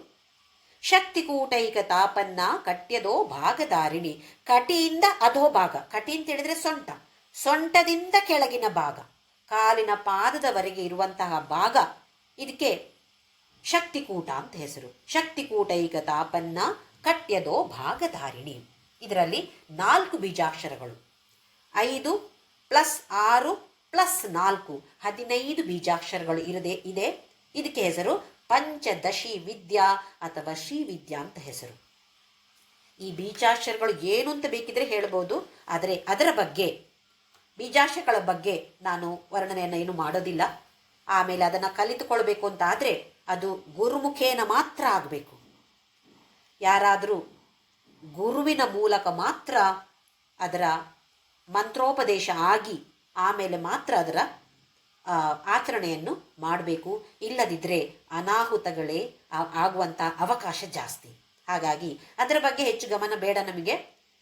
S1: ಶಕ್ತಿಕೂಟೈಕ ತಾಪನ್ನ ಕಟ್ಯದೋ ಭಾಗಧಾರಿಣಿ. ಕಟಿಯಿಂದ ಅಧೋ ಭಾಗ. ಕಟಿ ಅಂತ ಹೇಳಿದ್ರೆ ಸೊಂಟ, ಸೊಂಟದಿಂದ ಕೆಳಗಿನ ಭಾಗ, ಕಾಲಿನ ಪಾದದವರೆಗೆ ಇರುವಂತಹ ಭಾಗ, ಇದಕ್ಕೆ ಶಕ್ತಿಕೂಟ ಅಂತ ಹೆಸರು. ಶಕ್ತಿಕೂಟೈಕ ತಾಪನ್ನ ಕಟ್ಯದೋ ಭಾಗಧಾರಿಣಿ. ಇದರಲ್ಲಿ 4 ಬೀಜಾಕ್ಷರಗಳು. 5 + 6 + 4 15 ಬೀಜಾಕ್ಷರಗಳು ಇದೆ. ಇದಕ್ಕೆ ಹೆಸರು ಪಂಚದಶಿ ವಿದ್ಯಾ ಅಥವಾ ಶ್ರೀವಿದ್ಯಾ ಅಂತ ಹೆಸರು. ಈ ಬೀಜಾಕ್ಷರಗಳು ಏನು ಅಂತ ಬೇಕಿದ್ರೆ ಹೇಳ್ಬೋದು, ಆದರೆ ಅದರ ಬಗ್ಗೆ, ಬೀಜಾಕ್ಷರಗಳ ಬಗ್ಗೆ ನಾನು ವರ್ಣನೆಯನ್ನು ಏನು ಮಾಡೋದಿಲ್ಲ. ಆಮೇಲೆ ಅದನ್ನು ಕಲಿತುಕೊಳ್ಬೇಕು ಅಂತ ಆದರೆ ಅದು ಗುರುಮುಖೇನ ಮಾತ್ರ ಆಗಬೇಕು. ಯಾರಾದರೂ ಗುರುವಿನ ಮೂಲಕ ಮಾತ್ರ ಅದರ ಮಂತ್ರೋಪದೇಶ ಆಗಿ ಆಮೇಲೆ ಮಾತ್ರ ಅದರ ಆಚರಣೆಯನ್ನು ಮಾಡಬೇಕು. ಇಲ್ಲದಿದ್ದರೆ ಅನಾಹುತಗಳೇ ಆಗುವಂಥ ಅವಕಾಶ ಜಾಸ್ತಿ. ಹಾಗಾಗಿ ಅದರ ಬಗ್ಗೆ ಹೆಚ್ಚು ಗಮನ ಬೇಡ ನಮಗೆ.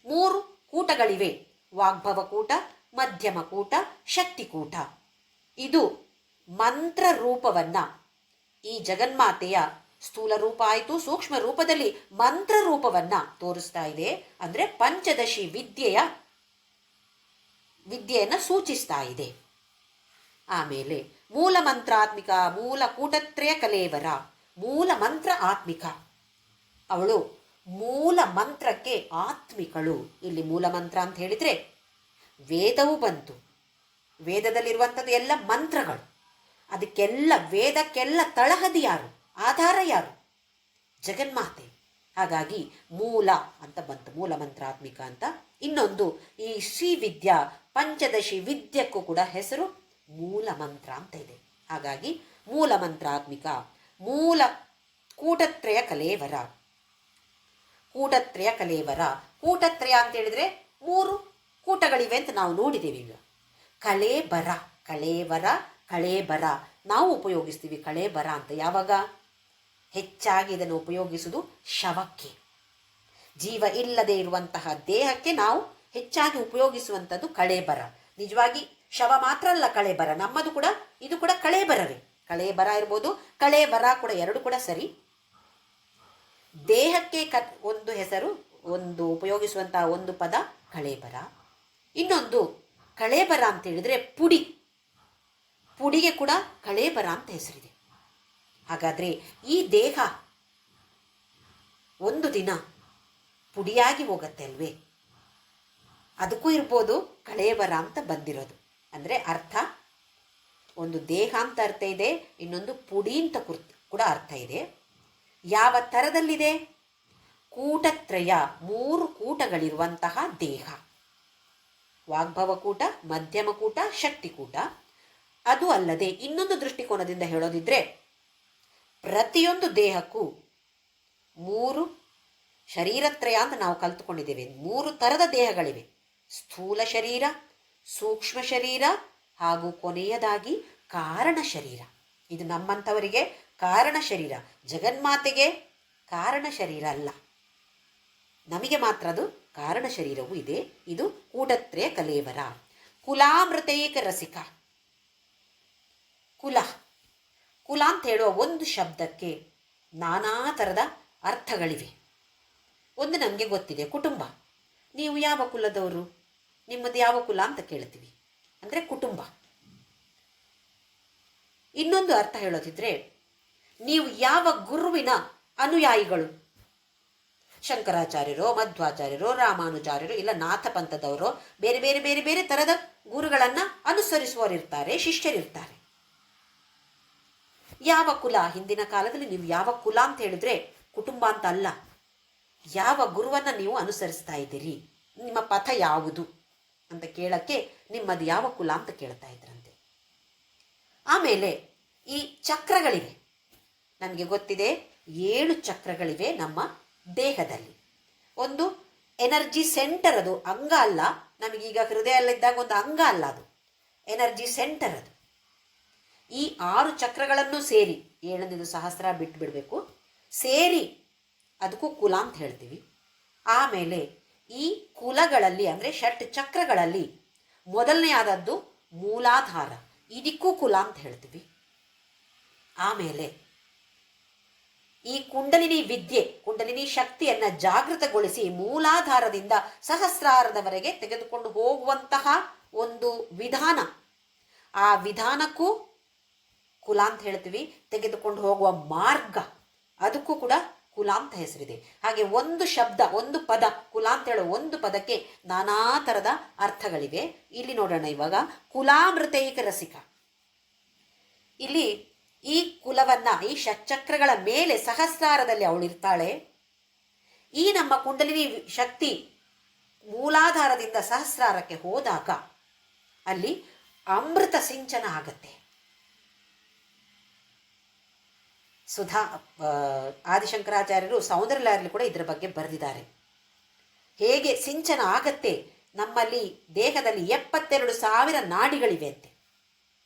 S1: 3 ಕೂಟಗಳಿವೆ: ವಾಗ್ಭವ ಕೂಟ, ಮಧ್ಯಮ ಕೂಟ, ಶಕ್ತಿಕೂಟ. ಇದು ಮಂತ್ರ ರೂಪವನ್ನು, ಈ ಜಗನ್ಮಾತೆಯ ಸ್ಥೂಲ ರೂಪ ಆಯಿತು, ಸೂಕ್ಷ್ಮ ರೂಪದಲ್ಲಿ ಮಂತ್ರ ರೂಪವನ್ನು ತೋರಿಸ್ತಾ ಇದೆ. ಅಂದರೆ ಪಂಚದಶಿ ವಿದ್ಯೆಯನ್ನು ಸೂಚಿಸ್ತಾ ಇದೆ. ಆಮೇಲೆ ಮೂಲ ಮಂತ್ರಾತ್ಮಿಕ, ಮೂಲ ಕೂಟತ್ರಯ ಕಲೇವರ, ಮೂಲ ಮಂತ್ರ ಆತ್ಮಿಕ. ಅವಳು ಮೂಲ ಮಂತ್ರಕ್ಕೆ ಆತ್ಮಿಕಳು. ಇಲ್ಲಿ ಮೂಲ ಮಂತ್ರ ಅಂತ ಹೇಳಿದರೆ ವೇದವೂ ಬಂತು. ವೇದದಲ್ಲಿರುವಂಥದ್ದು ಎಲ್ಲ ಮಂತ್ರಗಳು. ಅದಕ್ಕೆಲ್ಲ, ವೇದಕ್ಕೆಲ್ಲ ತಳಹದಿ ಯಾರು, ಆಧಾರ ಯಾರು? ಜಗನ್ಮಾತೆ. ಹಾಗಾಗಿ ಮೂಲ ಅಂತ ಬಂತು, ಮೂಲ ಮಂತ್ರಾತ್ಮಿಕ ಅಂತ. ಇನ್ನೊಂದು ಈ ಶ್ರೀವಿದ್ಯಾ, ಪಂಚದಶಿ ವಿದ್ಯಕ್ಕೂ ಕೂಡ ಹೆಸರು ಮೂಲ ಮಂತ್ರ ಅಂತ ಇದೆ. ಹಾಗಾಗಿ ಮೂಲ ಮಂತ್ರಾತ್ಮಿಕ, ಮೂಲ ಕೂಟತ್ರಯ ಕಲೇವರ. ಕೂಟತ್ರಯ ಕಲೇವರ, ಕೂಟತ್ರಯ ಅಂತ ಹೇಳಿದ್ರೆ 3 ಕೂಟಗಳಿವೆ ಅಂತ ನಾವು ನೋಡಿದ್ದೇವೆ. ಈಗ ಕಳೇಬರ, ಕಳೇವರ, ಕಳೇಬರ ನಾವು ಉಪಯೋಗಿಸ್ತೀವಿ. ಕಳೇಬರ ಅಂತ ಯಾವಾಗ? ಹೆಚ್ಚಾಗಿ ಇದನ್ನು ಉಪಯೋಗಿಸುವುದು ಶವಕ್ಕೆ, ಜೀವ ಇಲ್ಲದೆ ಇರುವಂತಹ ದೇಹಕ್ಕೆ ನಾವು ಹೆಚ್ಚಾಗಿ ಉಪಯೋಗಿಸುವಂಥದ್ದು ಕಳೇಬರ. ನಿಜವಾಗಿ ಶವ ಮಾತ್ರ ಅಲ್ಲ ಕಳೇಬರ, ನಮ್ಮದು ಕೂಡ, ಇದು ಕೂಡ ಕಳೇಬರವೇ. ಕಳೇಬರ ಇರ್ಬೋದು, ಕಳೇಬರ ಕೂಡ, ಎರಡು ಕೂಡ ಸರಿ. ದೇಹಕ್ಕೆ ಒಂದು ಹೆಸರು, ಒಂದು ಉಪಯೋಗಿಸುವಂತಹ ಒಂದು ಪದ ಕಳೇಬರ. ಇನ್ನೊಂದು ಕಳೇಬರ ಅಂತ ಹೇಳಿದ್ರೆ ಪುಡಿ, ಪುಡಿಗೆ ಕೂಡ ಕಳೇಬರ ಅಂತ ಹೆಸರಿದೆ. ಹಾಗಾದರೆ ಈ ದೇಹ ಒಂದು ದಿನ ಪುಡಿಯಾಗಿ ಹೋಗುತ್ತೆ ಅಲ್ವೇ? ಅದಕ್ಕೂ ಇರ್ಬೋದು ಕಳೇಬರ ಅಂತ ಬಂದಿರೋದು. ಅಂದರೆ ಅರ್ಥ, ಒಂದು ದೇಹ ಅಂತ ಅರ್ಥ ಇದೆ, ಇನ್ನೊಂದು ಪುಡಿ ಅಂತ ಕೂಡ ಅರ್ಥ ಇದೆ. ಯಾವ ಥರದಲ್ಲಿದೆ? ಕೂಟತ್ರಯ, 3 ಕೂಟಗಳಿರುವಂತಹ ದೇಹ. ವಾಗ್ಭವ ಕೂಟ, ಮಧ್ಯಮ ಕೂಟ, ಶಕ್ತಿಕೂಟ. ಅದು ಅಲ್ಲದೆ ಇನ್ನೊಂದು ದೃಷ್ಟಿಕೋನದಿಂದ ಹೇಳೋದಿದ್ರೆ, ಪ್ರತಿಯೊಂದು ದೇಹಕ್ಕೂ 3 ಶರೀರತ್ರಯ ಅಂತ ನಾವು ಕಲ್ತುಕೊಂಡಿದ್ದೇವೆ. 3 ಥರದ ದೇಹಗಳಿವೆ: ಸ್ಥೂಲ ಶರೀರ, ಸೂಕ್ಷ್ಮ ಶರೀರ ಹಾಗೂ ಕೊನೆಯದಾಗಿ ಕಾರಣ ಶರೀರ. ಇದು ನಮ್ಮಂಥವರಿಗೆ ಕಾರಣ ಶರೀರ. ಜಗನ್ಮಾತೆಗೆ ಕಾರಣ ಶರೀರ ಅಲ್ಲ, ನಮಗೆ ಮಾತ್ರ ಅದು ಕಾರಣ ಶರೀರವೂ ಇದೆ. ಇದು ಕೂಟತ್ರಯ ಕಲೇವರ. ಕುಲಾಮೃತೈಕ ರಸಿಕ. ಕುಲ, ಕುಲ ಅಂತ ಹೇಳುವ ಒಂದು ಶಬ್ದಕ್ಕೆ ನಾನಾ ಥರದ ಅರ್ಥಗಳಿವೆ. ಒಂದು ನಮಗೆ ಗೊತ್ತಿದೆ, ಕುಟುಂಬ. ನೀವು ಯಾವ ಕುಲದವರು, ನಿಮ್ಮದು ಯಾವ ಕುಲ ಅಂತ ಕೇಳ್ತೀವಿ, ಅಂದರೆ ಕುಟುಂಬ. ಇನ್ನೊಂದು ಅರ್ಥ ಹೇಳೋದಿದ್ರೆ, ನೀವು ಯಾವ ಗುರುವಿನ ಅನುಯಾಯಿಗಳು, ಶಂಕರಾಚಾರ್ಯರೋ, ಮಧ್ವಾಚಾರ್ಯರೋ, ರಾಮಾನುಚಾರ್ಯರೋ, ಇಲ್ಲ ನಾಥ ಪಂಥದವರೋ, ಬೇರೆ ಬೇರೆ ಬೇರೆ ಬೇರೆ ಥರದ ಗುರುಗಳನ್ನು ಅನುಸರಿಸುವವರಿರ್ತಾರೆ, ಶಿಷ್ಯರಿರ್ತಾರೆ. ಯಾವ ಕುಲ, ಹಿಂದಿನ ಕಾಲದಲ್ಲಿ ನೀವು ಯಾವ ಕುಲ ಅಂತ ಹೇಳಿದ್ರೆ ಕುಟುಂಬ ಅಂತ ಅಲ್ಲ, ಯಾವ ಗುರುವನ್ನು ನೀವು ಅನುಸರಿಸ್ತಾ ಇದ್ದೀರಿ, ನಿಮ್ಮ ಪಥ ಯಾವುದು ಅಂತ ಕೇಳಕ್ಕೆ ನಿಮ್ಮದು ಯಾವ ಕುಲ ಅಂತ ಕೇಳ್ತಾ ಇದ್ರಂತೆ. ಆಮೇಲೆ ಈ ಚಕ್ರಗಳಿವೆ. ನನಗೆ ಗೊತ್ತಿದೆ 7 ಚಕ್ರಗಳಿವೆ ನಮ್ಮ ದೇಹದಲ್ಲಿ. ಒಂದು ಎನರ್ಜಿ ಸೆಂಟರ್, ಅದು ಅಂಗ ಅಲ್ಲ. ನಮಗೀಗ ಹೃದಯ ಎಲ್ಲ ಇದ್ದಾಗ ಒಂದು ಅಂಗ ಅಲ್ಲ, ಅದು ಎನರ್ಜಿ ಸೆಂಟರ್. ಅದು ಈ 6 ಚಕ್ರಗಳನ್ನು ಸೇರಿ 7ನೇದು ಸಹಸ್ರ ಬಿಟ್ಟು ಬಿಡಬೇಕು, ಸೇರಿ ಅದಕ್ಕೂ ಕುಲ ಅಂತ ಹೇಳ್ತೀವಿ. ಆಮೇಲೆ ಈ ಕುಲಗಳಲ್ಲಿ ಅಂದರೆ ಷಟ್ ಚಕ್ರಗಳಲ್ಲಿ ಮೊದಲನೆಯಾದದ್ದು ಮೂಲಾಧಾರ, ಇದಕ್ಕೂ ಕುಲ ಅಂತ ಹೇಳ್ತೀವಿ. ಆಮೇಲೆ ಈ ಕುಂಡಲಿನಿ ವಿದ್ಯೆ, ಕುಂಡಲಿನಿ ಶಕ್ತಿಯನ್ನು ಜಾಗೃತಗೊಳಿಸಿ ಮೂಲಾಧಾರದಿಂದ ಸಹಸ್ರಾರದವರೆಗೆ ತೆಗೆದುಕೊಂಡು ಹೋಗುವಂತಹ ಒಂದು ವಿಧಾನ, ಆ ವಿಧಾನಕ್ಕೂ ಕುಲ ಅಂತ ಹೇಳ್ತೀವಿ. ತೆಗೆದುಕೊಂಡು ಹೋಗುವ ಮಾರ್ಗ, ಅದಕ್ಕೂ ಕೂಡ ಕುಲ ಅಂತ ಹೆಸರಿದೆ. ಹಾಗೆ ಒಂದು ಶಬ್ದ, ಒಂದು ಪದ, ಕುಲ ಅಂತ ಹೇಳೋ ಒಂದು ಪದಕ್ಕೆ ನಾನಾ ಥರದ ಅರ್ಥಗಳಿವೆ. ಇಲ್ಲಿ ನೋಡೋಣ ಇವಾಗ ಕುಲಾಮೃತೈಕ ರಸಿಕ. ಇಲ್ಲಿ ಈ ಕುಲವನ್ನ, ಈ ಷಟ್ಚಕ್ರಗಳ ಮೇಲೆ ಸಹಸ್ರಾರದಲ್ಲಿ ಅವಳಿರ್ತಾಳೆ. ಈ ನಮ್ಮ ಕುಂಡಲಿನಿ ಶಕ್ತಿ ಮೂಲಾಧಾರದಿಂದ ಸಹಸ್ರಾರಕ್ಕೆ ಹೋದಾಗ ಅಲ್ಲಿ ಅಮೃತ ಸಿಂಚನ ಆಗತ್ತೆ. ಸುಧಾ ಆದಿಶಂಕರಾಚಾರ್ಯರು ಸೌಂದರ್ಯಲಹರಿಯಲ್ಲಿ ಕೂಡ ಇದರ ಬಗ್ಗೆ ಬರೆದಿದ್ದಾರೆ. ಹೇಗೆ ಸಿಂಚನ ಆಗತ್ತೆ, ನಮ್ಮಲ್ಲಿ ದೇಹದಲ್ಲಿ 72,000 ನಾಡಿಗಳಿವೆ ಅಂತೆ.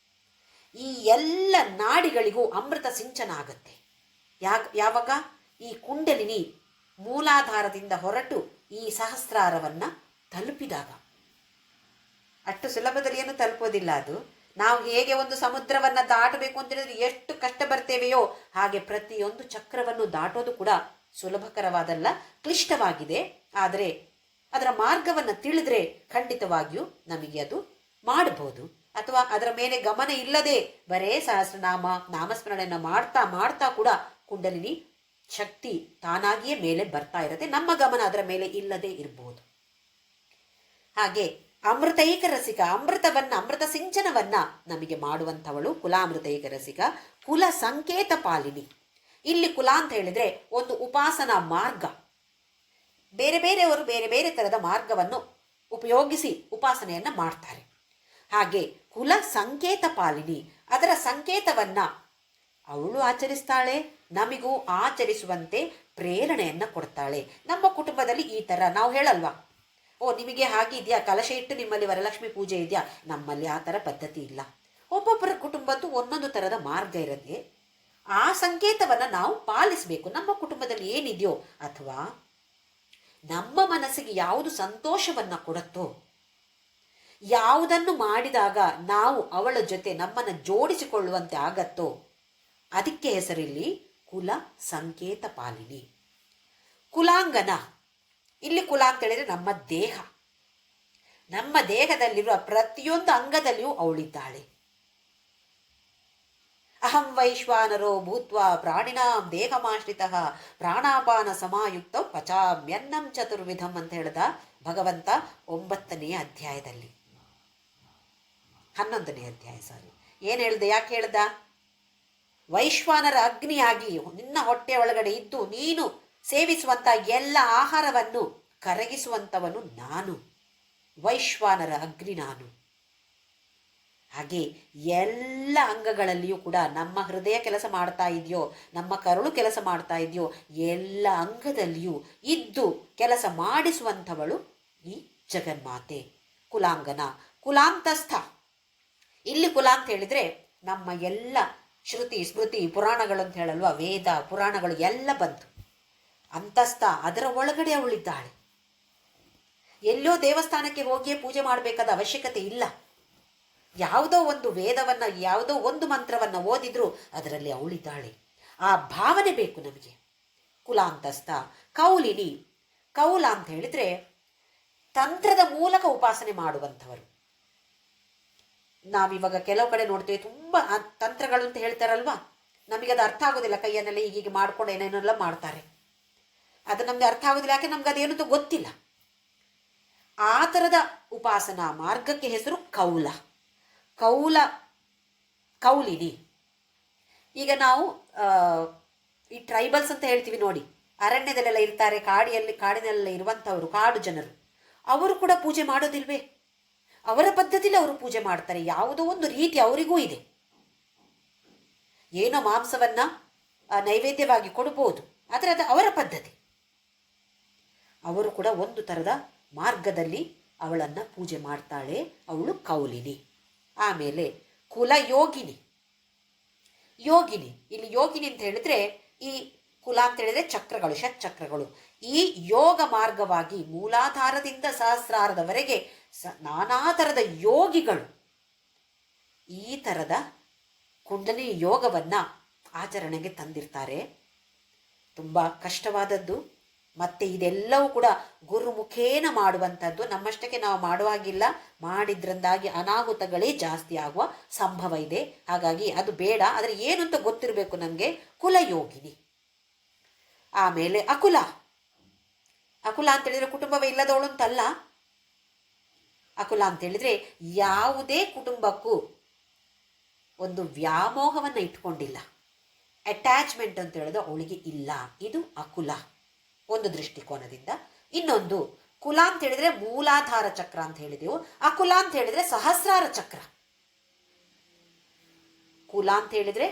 S1: ಈ ಎಲ್ಲ ನಾಡಿಗಳಿಗೂ ಅಮೃತ ಸಿಂಚನ ಆಗತ್ತೆ. ಯಾವಾಗ ಈ ಕುಂಡಲಿನಿ ಮೂಲಾಧಾರದಿಂದ ಹೊರಟು ಈ ಸಹಸ್ರಾರವನ್ನು ತಲುಪಿದಾಗ. ಅಷ್ಟು ಸುಲಭದಲ್ಲಿ ಏನು ತಲುಪೋದಿಲ್ಲ ಅದು. ನಾವು ಹೇಗೆ ಒಂದು ಸಮುದ್ರವನ್ನು ದಾಟಬೇಕು ಅಂತ ಹೇಳಿದ್ರೆ ಎಷ್ಟು ಕಷ್ಟ ಬರ್ತೇವೆಯೋ, ಹಾಗೆ ಪ್ರತಿಯೊಂದು ಚಕ್ರವನ್ನು ದಾಟೋದು ಕೂಡ ಸುಲಭಕರವಾದಲ್ಲ, ಕ್ಲಿಷ್ಟವಾಗಿದೆ. ಆದರೆ ಅದರ ಮಾರ್ಗವನ್ನು ತಿಳಿದ್ರೆ ಖಂಡಿತವಾಗಿಯೂ ನಮಗೆ ಅದು ಮಾಡಬಹುದು. ಅಥವಾ ಅದರ ಮೇಲೆ ಗಮನ ಇಲ್ಲದೆ ಬರೇ ಸಹಸ್ರನಾಮ ನಾಮಸ್ಮರಣೆಯನ್ನು ಮಾಡ್ತಾ ಮಾಡ್ತಾ ಕೂಡ ಕುಂಡಲಿನಿ ಶಕ್ತಿ ತಾನಾಗಿಯೇ ಮೇಲೆ ಬರ್ತಾ ಇರುತ್ತೆ. ನಮ್ಮ ಗಮನ ಅದರ ಮೇಲೆ ಇಲ್ಲದೆ ಇರಬಹುದು. ಹಾಗೆ ಅಮೃತೈಕ ರಸಿಕ, ಅಮೃತ ಸಿಂಚನವನ್ನ ನಮಗೆ ಮಾಡುವಂಥವಳು ಕುಲಾಮೃತೈಕ ರಸಿಕ, ಕುಲ ಸಂಕೇತ ಪಾಲಿನಿ. ಇಲ್ಲಿ ಕುಲ ಅಂತ ಹೇಳಿದ್ರೆ ಒಂದು ಉಪಾಸನಾ ಮಾರ್ಗ. ಬೇರೆ ಬೇರೆಯವರು ಬೇರೆ ಬೇರೆ ಥರದ ಮಾರ್ಗವನ್ನು ಉಪಯೋಗಿಸಿ ಉಪಾಸನೆಯನ್ನು ಮಾಡ್ತಾರೆ. ಹಾಗೆ ಕುಲ ಸಂಕೇತ ಪಾಲಿನಿ, ಅದರ ಸಂಕೇತವನ್ನ ಅವಳು ಆಚರಿಸ್ತಾಳೆ, ನಮಿಗೂ ಆಚರಿಸುವಂತೆ ಪ್ರೇರಣೆಯನ್ನು ಕೊಡ್ತಾಳೆ. ನಮ್ಮ ಕುಟುಂಬದಲ್ಲಿ ಈ ಥರ ನಾವು ಹೇಳಲ್ವಾ, ಓ ನಿಮಗೆ ಹಾಗಿದೆಯಾ, ಕಲಶ ಇಟ್ಟು ನಿಮ್ಮಲ್ಲಿ ವರಲಕ್ಷ್ಮಿ ಪೂಜೆ ಇದೆಯಾ, ನಮ್ಮಲ್ಲಿ ಆ ಥರ ಪದ್ಧತಿ ಇಲ್ಲ. ಒಬ್ಬೊಬ್ಬರ ಕುಟುಂಬದ್ದು ಒಂದೊಂದು ಥರದ ಮಾರ್ಗ ಇರುತ್ತೆ. ಆ ಸಂಕೇತವನ್ನು ನಾವು ಪಾಲಿಸಬೇಕು. ನಮ್ಮ ಕುಟುಂಬದಲ್ಲಿ ಏನಿದೆಯೋ ಅಥವಾ ನಮ್ಮ ಮನಸ್ಸಿಗೆ ಯಾವುದು ಸಂತೋಷವನ್ನು ಕೊಡುತ್ತೋ, ಯಾವುದನ್ನು ಮಾಡಿದಾಗ ನಾವು ಅವಳ ಜೊತೆ ನಮ್ಮನ್ನು ಜೋಡಿಸಿಕೊಳ್ಳುವಂತೆ ಆಗತ್ತೋ, ಅದಕ್ಕೆ ಹೆಸರಿಲ್ಲಿ ಕುಲ ಸಂಕೇತ ಪಾಲಿನಿ. ಕುಲಾಂಗನ, ಇಲ್ಲಿ ಕುಲ ಅಂತ ಹೇಳಿದ್ರೆ ನಮ್ಮ ದೇಹ, ನಮ್ಮ ದೇಹದಲ್ಲಿರುವ ಪ್ರತಿಯೊಂದು ಅಂಗದಲ್ಲಿಯೂ ಅವಳಿದ್ದಾಳೆ. ಅಹಂ ವೈಶ್ವಾನರೋ ಭೂತ್ವ ಪ್ರಾಣಿನಾಂ ದೇಹಮಾಶ್ರಿತಃ ಪ್ರಾಣಾಪಾನ ಸಮಾಯುಕ್ತ ಪಚಾಮ್ಯನ್ನಂ ಚತುರ್ವಿಧಂ ಅಂತ ಹೇಳಿದ ಭಗವಂತ 9ನೇ ಅಧ್ಯಾಯದಲ್ಲಿ, 11ನೇ ಅಧ್ಯಾಯ ಏನು ಹೇಳ್ದೆ, ಯಾಕೆ ಹೇಳ್ದ? ವೈಶ್ವಾನರ ಅಗ್ನಿಯಾಗಿ ನಿನ್ನ ಹೊಟ್ಟೆ ಒಳಗಡೆ ಇದ್ದು ನೀನು ಸೇವಿಸುವಂಥ ಎಲ್ಲ ಆಹಾರವನ್ನು ಕರಗಿಸುವಂಥವನು ನಾನು, ವೈಶ್ವಾನರ ಅಗ್ನಿ ನಾನು. ಹಾಗೆ ಎಲ್ಲ ಅಂಗಗಳಲ್ಲಿಯೂ ಕೂಡ ನಮ್ಮ ಹೃದಯ ಕೆಲಸ ಮಾಡ್ತಾ ಇದೆಯೋ, ನಮ್ಮ ಕರುಳು ಕೆಲಸ ಮಾಡ್ತಾ ಇದೆಯೋ, ಎಲ್ಲ ಅಂಗದಲ್ಲಿಯೂ ಇದ್ದು ಕೆಲಸ ಮಾಡಿಸುವಂಥವಳು ಈ ಜಗನ್ಮಾತೆ. ಕುಲಾಂಗನ, ಕುಲಾಂತಸ್ಥ. ಇಲ್ಲಿ ಕುಲ ಅಂತ ಹೇಳಿದ್ರೆ ನಮ್ಮ ಎಲ್ಲ ಶ್ರುತಿ ಸ್ಮೃತಿ ಪುರಾಣಗಳು ಅಂತ ಹೇಳಲ್ವ, ವೇದ ಪುರಾಣಗಳು ಎಲ್ಲ ಬಂತು. ಅಂತಸ್ಥ, ಅದರ ಒಳಗಡೆ ಅವಳಿದ್ದಾಳೆ. ಎಲ್ಲೋ ದೇವಸ್ಥಾನಕ್ಕೆ ಹೋಗಿಯೇ ಪೂಜೆ ಮಾಡಬೇಕಾದ ಅವಶ್ಯಕತೆ ಇಲ್ಲ. ಯಾವುದೋ ಒಂದು ವೇದವನ್ನು, ಯಾವುದೋ ಒಂದು ಮಂತ್ರವನ್ನು ಓದಿದ್ರು ಅದರಲ್ಲಿ ಅವಳಿದ್ದಾಳೆ. ಆ ಭಾವನೆ ಬೇಕು ನಮಗೆ. ಕುಲಾಂತಸ್ಥ. ಕೌಲಿನಿ, ಕೌಲ ಅಂತ ಹೇಳಿದ್ರೆ ತಂತ್ರದ ಮೂಲಕ ಉಪಾಸನೆ ಮಾಡುವಂಥವರು. ನಾವಿವಾಗ ಕೆಲವು ಕಡೆ ನೋಡ್ತೀವಿ, ತುಂಬ ತಂತ್ರಗಳು ಅಂತ ಹೇಳ್ತಾರಲ್ವಾ, ನಮಗದು ಅರ್ಥ ಆಗೋದಿಲ್ಲ. ಕೈಯನ್ನೆಲ್ಲ ಹೀಗೆ ಮಾಡ್ಕೊಂಡು ಏನೇನೆಲ್ಲ ಮಾಡ್ತಾರೆ, ಅದು ನಮಗೆ ಅರ್ಥ ಆಗೋದಿಲ್ಲ. ಯಾಕೆ ನಮ್ಗೆ ಅದೇನಂತ ಗೊತ್ತಿಲ್ಲ. ಆ ಥರದ ಉಪಾಸನಾ ಮಾರ್ಗಕ್ಕೆ ಹೆಸರು ಕೌಲ. ಕೌಲಿನಿ. ಈಗ ನಾವು ಈ ಟ್ರೈಬಲ್ಸ್ ಅಂತ ಹೇಳ್ತೀವಿ ನೋಡಿ, ಅರಣ್ಯದಲ್ಲೆಲ್ಲ ಇರ್ತಾರೆ, ಕಾಡಿನಲ್ಲೆಲ್ಲ ಇರುವಂಥವರು, ಕಾಡು ಜನರು, ಅವರು ಕೂಡ ಪೂಜೆ ಮಾಡೋದಿಲ್ವೇ? ಅವರ ಪದ್ಧತಿಲಿ ಅವರು ಪೂಜೆ ಮಾಡ್ತಾರೆ. ಯಾವುದೋ ಒಂದು ರೀತಿ ಅವರಿಗೂ ಇದೆ. ಏನೋ ಮಾಂಸವನ್ನ ನೈವೇದ್ಯವಾಗಿ ಕೊಡ್ಬೋದು, ಆದರೆ ಅದು ಅವರ ಪದ್ಧತಿ. ಅವರು ಕೂಡ ಒಂದು ಥರದ ಮಾರ್ಗದಲ್ಲಿ ಅವಳನ್ನು ಪೂಜೆ ಮಾಡ್ತಾಳೆ. ಅವಳು ಕೌಲಿನಿ. ಆಮೇಲೆ ಕುಲಯೋಗಿನಿ. ಯೋಗಿನಿ, ಇಲ್ಲಿ ಯೋಗಿನಿ ಅಂತ ಹೇಳಿದ್ರೆ, ಈ ಕುಲ ಅಂತ ಹೇಳಿದ್ರೆ ಚಕ್ರಗಳು, ಷಟ್ಚಕ್ರಗಳು. ಈ ಯೋಗ ಮಾರ್ಗವಾಗಿ ಮೂಲಾಧಾರದಿಂದ ಸಹಸ್ರಾರದವರೆಗೆ ನಾನಾ ಥರದ ಯೋಗಿಗಳು ಈ ಥರದ ಕುಂಡಲಿ ಯೋಗವನ್ನು ಆಚರಣೆಗೆ ತಂದಿರ್ತಾರೆ. ತುಂಬ ಕಷ್ಟವಾದದ್ದು. ಮತ್ತು ಇದೆಲ್ಲವೂ ಕೂಡ ಗುರುಮುಖೇನ ಮಾಡುವಂಥದ್ದು. ನಮ್ಮಷ್ಟಕ್ಕೆ ನಾವು ಮಾಡುವಾಗಿಲ್ಲ. ಮಾಡಿದ್ರಿಂದಾಗಿ ಅನಾಹುತಗಳೇ ಜಾಸ್ತಿ ಆಗುವ ಸಂಭವ ಇದೆ. ಹಾಗಾಗಿ ಅದು ಬೇಡ. ಆದರೆ ಏನು ಅಂತ ಗೊತ್ತಿರಬೇಕು ನಮಗೆ. ಕುಲಯೋಗಿನಿ. ಆಮೇಲೆ ಅಕುಲ. ಅಕುಲ ಅಂತೇಳಿದರೆ ಕುಟುಂಬವೇ ಇಲ್ಲದವಳು ಅಂತಲ್ಲ. ಅಕುಲ ಅಂತೇಳಿದರೆ ಯಾವುದೇ ಕುಟುಂಬಕ್ಕೂ ಒಂದು ವ್ಯಾಮೋಹವನ್ನು ಇಟ್ಕೊಂಡಿಲ್ಲ. ಅಟ್ಯಾಚ್ಮೆಂಟ್ ಅಂತ ಹೇಳೋದು ಅವಳಿಗೆ ಇಲ್ಲ. ಇದು ಅಕುಲ ಒಂದು ದೃಷ್ಟಿಕೋನದಿಂದ. ಇನ್ನೊಂದು ಕುಲ ಅಂತ ಹೇಳಿದ್ರೆ ಮೂಲಾಧಾರ ಚಕ್ರ ಅಂತ ಹೇಳಿದೆವು. ಅಕುಲ ಅಂತ ಹೇಳಿದ್ರೆ ಸಹಸ್ರಾರ ಚಕ್ರ. ಕುಲ ಅಂತ ಹೇಳಿದ್ರೆ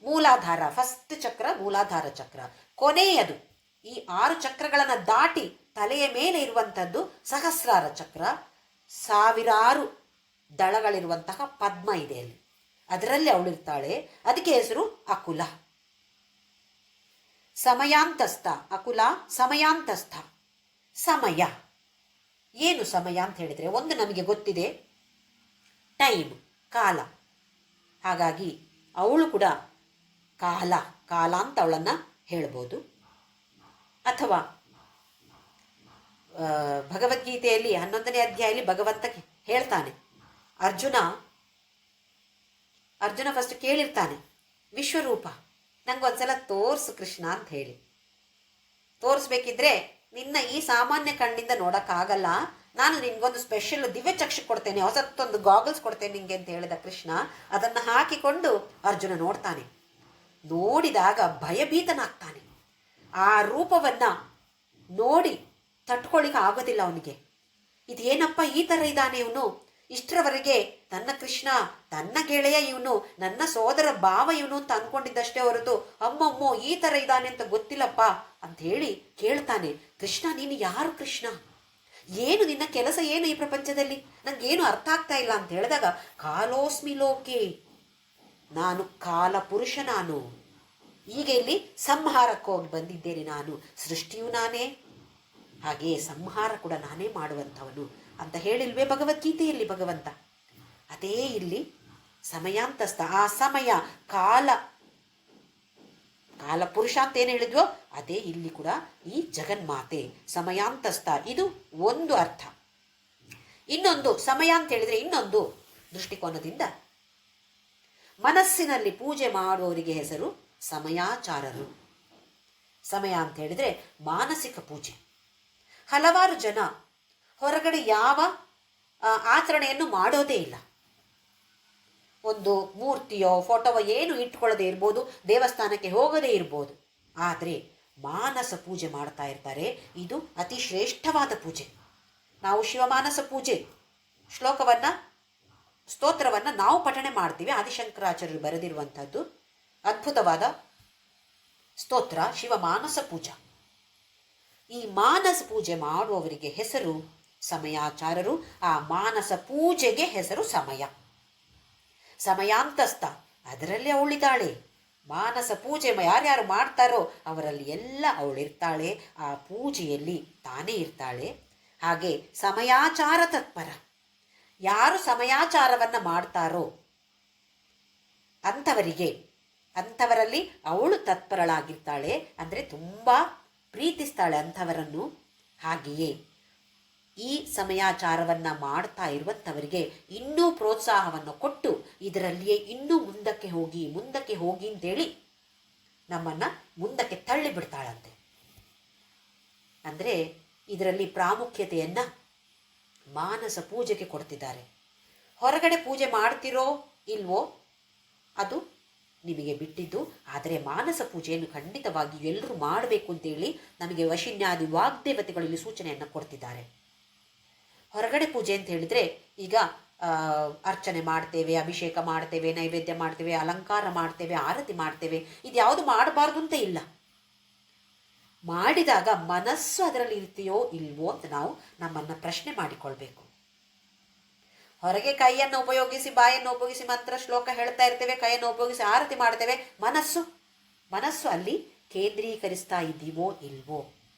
S1: ಮೂಲಾಧಾರ, ಫಸ್ಟ್ ಚಕ್ರ ಮೂಲಾಧಾರ ಚಕ್ರ. ಕೊನೆಯದು ಈ 6 ಚಕ್ರಗಳನ್ನು ದಾಟಿ ತಲೆಯ ಮೇಲೆ ಇರುವಂಥದ್ದು ಸಹಸ್ರಾರ ಚಕ್ರ. ಸಾವಿರಾರು ದಳಗಳಿರುವಂತಹ ಪದ್ಮ ಇದೆ ಅಲ್ಲಿ, ಅದರಲ್ಲಿ ಅವಳಿರ್ತಾಳೆ. ಅದಕ್ಕೆ ಹೆಸರು ಅಕುಲ. ಸಮಯಾಂತಸ್ಥ. ಅಕುಲ ಸಮಯಾಂತಸ್ಥ. ಸಮಯ ಏನು? ಸಮಯ ಅಂತ ಹೇಳಿದರೆ ಒಂದು ನಮಗೆ ಗೊತ್ತಿದೆ, ಟೈಮ್, ಕಾಲ. ಹಾಗಾಗಿ ಅವಳು ಕೂಡ ಕಾಲ ಅಂತ ಅವಳನ್ನು ಹೇಳ್ಬೋದು. ಅಥವಾ ಭಗವದ್ಗೀತೆಯಲ್ಲಿ 11ನೇ ಅಧ್ಯಾಯದಲ್ಲಿ ಭಗವಂತ ಹೇಳ್ತಾನೆ, ಅರ್ಜುನ ಫಸ್ಟ್ ಕೇಳಿರ್ತಾನೆ, ವಿಶ್ವರೂಪ ನಂಗೊಂದ್ಸಲ ತೋರಿಸು ಕೃಷ್ಣ ಅಂತ ಹೇಳಿ. ತೋರಿಸ್ಬೇಕಿದ್ರೆ ನಿನ್ನ ಈ ಸಾಮಾನ್ಯ ಕಣ್ಣಿಂದ ನೋಡೋಕ್ಕಾಗಲ್ಲ, ನಾನು ನಿನ್ಗೊಂದು ಸ್ಪೆಷಲ್ ದಿವ್ಯ ಚಕ್ಷು ಕೊಡ್ತೇನೆ, ಹೊಸತ್ತೊಂದು ಗಾಗಲ್ಸ್ ಕೊಡ್ತೇನೆ ನಿಂಗೆ ಅಂತ ಹೇಳಿದ ಕೃಷ್ಣ. ಅದನ್ನು ಹಾಕಿಕೊಂಡು ಅರ್ಜುನ ನೋಡ್ತಾನೆ. ನೋಡಿದಾಗ ಭಯಭೀತನಾಗ್ತಾನೆ. ಆ ರೂಪವನ್ನು ನೋಡಿ ತಟ್ಕೊಳ್ಳಿಕ್ಕೆ ಆಗೋದಿಲ್ಲ ಅವನಿಗೆ. ಇದೇನಪ್ಪ ಈ ಥರ ಇದ್ದಾನೆ ಇವನು, ಇಷ್ಟರವರೆಗೆ ನನ್ನ ಕೃಷ್ಣ, ನನ್ನ ಗೆಳೆಯ ಇವನು, ನನ್ನ ಸೋದರ ಭಾವ ಇವನು ಅಂತ ಅಂದ್ಕೊಂಡಿದ್ದಷ್ಟೇ ಹೊರತು ಅಮ್ಮಮ್ಮೋ ಈ ಥರ ಇದ್ದಾನೆ ಅಂತ ಗೊತ್ತಿಲ್ಲಪ್ಪ ಅಂತ ಹೇಳಿ ಕೇಳ್ತಾನೆ. ಕೃಷ್ಣ ನೀನು ಯಾರು ಕೃಷ್ಣ? ಏನು ನಿನ್ನ ಕೆಲಸ ಏನು ಈ ಪ್ರಪಂಚದಲ್ಲಿ? ನನಗೇನು ಅರ್ಥ ಆಗ್ತಾ ಇಲ್ಲ ಅಂತ ಹೇಳಿದಾಗ, ಕಾಲೋಸ್ಮಿ ಲೋಕೆ, ನಾನು ಕಾಲ ಪುರುಷ, ನಾನು ಈಗ ಇಲ್ಲಿ ಸಂಹಾರಕ್ಕೆ ಹೋಗಿ ಬಂದಿದ್ದೇನೆ, ನಾನು ಸೃಷ್ಟಿಯು ನಾನೇ, ಹಾಗೆಯೇ ಸಂಹಾರ ಕೂಡ ನಾನೇ ಮಾಡುವಂಥವನು ಅಂತ ಹೇಳಿಲ್ವೇ ಭಗವದ್ಗೀತೆಯಲ್ಲಿ ಭಗವಂತ? ಅದೇ ಇಲ್ಲಿ ಸಮಯಾಂತಸ್ಥ. ಆ ಸಮಯ ಕಾಲ ಪುರುಷ ಅಂತ ಏನು ಹೇಳಿದ್ವೋ ಅದೇ ಇಲ್ಲಿ ಕೂಡ ಈ ಜಗನ್ಮಾತೆ ಸಮಯಾಂತಸ್ಥ. ಇದು ಒಂದು ಅರ್ಥ. ಇನ್ನೊಂದು ಸಮಯ ಅಂತ ಹೇಳಿದರೆ ಇನ್ನೊಂದು ದೃಷ್ಟಿಕೋನದಿಂದ ಮನಸ್ಸಿನಲ್ಲಿ ಪೂಜೆ ಮಾಡುವವರಿಗೆ ಹೆಸರು ಸಮಯಾಚಾರರು. ಸಮಯ ಅಂತ ಹೇಳಿದರೆ ಮಾನಸಿಕ ಪೂಜೆ. ಹಲವಾರು ಜನ ಹೊರಗಡೆ ಯಾವ ಆಚರಣೆಯನ್ನು ಮಾಡೋದೇ ಇಲ್ಲ. ಒಂದು ಮೂರ್ತಿಯೋ ಫೋಟೋವೋ ಏನು ಇಟ್ಕೊಳ್ಳೋದೇ ಇರ್ಬೋದು, ದೇವಸ್ಥಾನಕ್ಕೆ ಹೋಗದೇ ಇರ್ಬೋದು, ಆದರೆ ಮಾನಸ ಪೂಜೆ ಮಾಡ್ತಾ ಇರ್ತಾರೆ. ಇದು ಅತಿ ಶ್ರೇಷ್ಠವಾದ ಪೂಜೆ. ನಾವು ಶಿವಮಾನಸ ಪೂಜೆ ಸ್ತೋತ್ರವನ್ನು ನಾವು ಪಠಣೆ ಮಾಡ್ತೀವಿ. ಆದಿಶಂಕರಾಚಾರ್ಯರು ಬರೆದಿರುವಂಥದ್ದು ಅದ್ಭುತವಾದ ಸ್ತೋತ್ರ ಶಿವಮಾನಸ ಪೂಜಾ. ಈ ಮಾನಸ ಪೂಜೆ ಮಾಡುವವರಿಗೆ ಹೆಸರು ಸಮಯಾಚಾರರು. ಆ ಮಾನಸ ಪೂಜೆಗೆ ಹೆಸರು ಸಮಯ. ಸಮಯಾಂತಸ್ಥ, ಅದರಲ್ಲಿ ಅವಳಿದ್ದಾಳೆ. ಮಾನಸ ಪೂಜೆ ಯಾರ್ಯಾರು ಮಾಡ್ತಾರೋ ಅವರಲ್ಲಿ ಎಲ್ಲ ಅವಳಿರ್ತಾಳೆ. ಆ ಪೂಜೆಯಲ್ಲಿ ತಾನೇ ಇರ್ತಾಳೆ. ಹಾಗೆ ಸಮಯಾಚಾರ ತತ್ಪರ, ಯಾರು ಸಮಯಾಚಾರವನ್ನು ಮಾಡ್ತಾರೋ ಅಂಥವರಲ್ಲಿ ಅವಳು ತತ್ಪರಳಾಗಿರ್ತಾಳೆ. ಅಂದರೆ ತುಂಬ ಪ್ರೀತಿಸ್ತಾಳೆ ಅಂಥವರನ್ನು. ಹಾಗೆಯೇ ಈ ಸಮಯಾಚಾರವನ್ನು ಮಾಡ್ತಾ ಇರುವಂಥವರಿಗೆ ಇನ್ನೂ ಪ್ರೋತ್ಸಾಹವನ್ನು ಕೊಟ್ಟು ಇದರಲ್ಲಿಯೇ ಇನ್ನೂ ಮುಂದಕ್ಕೆ ಹೋಗಿ ಅಂತೇಳಿ ನಮ್ಮನ್ನು ಮುಂದಕ್ಕೆ ತಳ್ಳಿಬಿಡ್ತಾಳಂತೆ. ಅಂದರೆ ಇದರಲ್ಲಿ ಪ್ರಾಮುಖ್ಯತೆಯನ್ನು ಮಾನಸ ಪೂಜೆಗೆ ಕೊಡ್ತಿದ್ದಾರೆ. ಹೊರಗಡೆ ಪೂಜೆ ಮಾಡ್ತಿರೋ ಇಲ್ವೋ ಅದು ನಿಮಗೆ ಬಿಟ್ಟಿದ್ದು. ಆದರೆ ಮಾನಸ ಪೂಜೆಯನ್ನು ಖಂಡಿತವಾಗಿಯೂ ಎಲ್ಲರೂ ಮಾಡಬೇಕು ಅಂತೇಳಿ ನಮಗೆ ವಶಿನ್ಯಾದಿ ವಾಗ್ದೇವತೆಗಳಲ್ಲಿ ಸೂಚನೆಯನ್ನು ಕೊಡ್ತಿದ್ದಾರೆ. ಹೊರಗಡೆ ಪೂಜೆ ಅಂತ ಹೇಳಿದರೆ ಈಗ ಅರ್ಚನೆ ಮಾಡ್ತೇವೆ, ಅಭಿಷೇಕ ಮಾಡ್ತೇವೆ, ನೈವೇದ್ಯ ಮಾಡ್ತೇವೆ, ಅಲಂಕಾರ ಮಾಡ್ತೇವೆ, ಆರತಿ ಮಾಡ್ತೇವೆ. ಇದು ಯಾವುದು ಮಾಡಬಾರ್ದು ಅಂತ ಇಲ್ಲ. ಮಾಡಿದಾಗ ಮನಸ್ಸು ಅದರಲ್ಲಿ ಇರ್ತೀಯೋ ಇಲ್ವೋ ಅಂತ ನಾವು ನಮ್ಮನ್ನು ಪ್ರಶ್ನೆ ಮಾಡಿಕೊಳ್ಬೇಕು. ಹೊರಗೆ ಕೈಯನ್ನು ಉಪಯೋಗಿಸಿ, ಬಾಯನ್ನು ಉಪಯೋಗಿಸಿ ಮಂತ್ರ ಶ್ಲೋಕ ಹೇಳ್ತಾ ಇರ್ತೇವೆ, ಕೈಯನ್ನು ಉಪಯೋಗಿಸಿ ಆರತಿ ಮಾಡ್ತೇವೆ. ಮನಸ್ಸು ಅಲ್ಲಿ ಕೇಂದ್ರೀಕರಿಸ್ತಾ ಇದ್ದೀವೋ ಇಲ್ವೋ?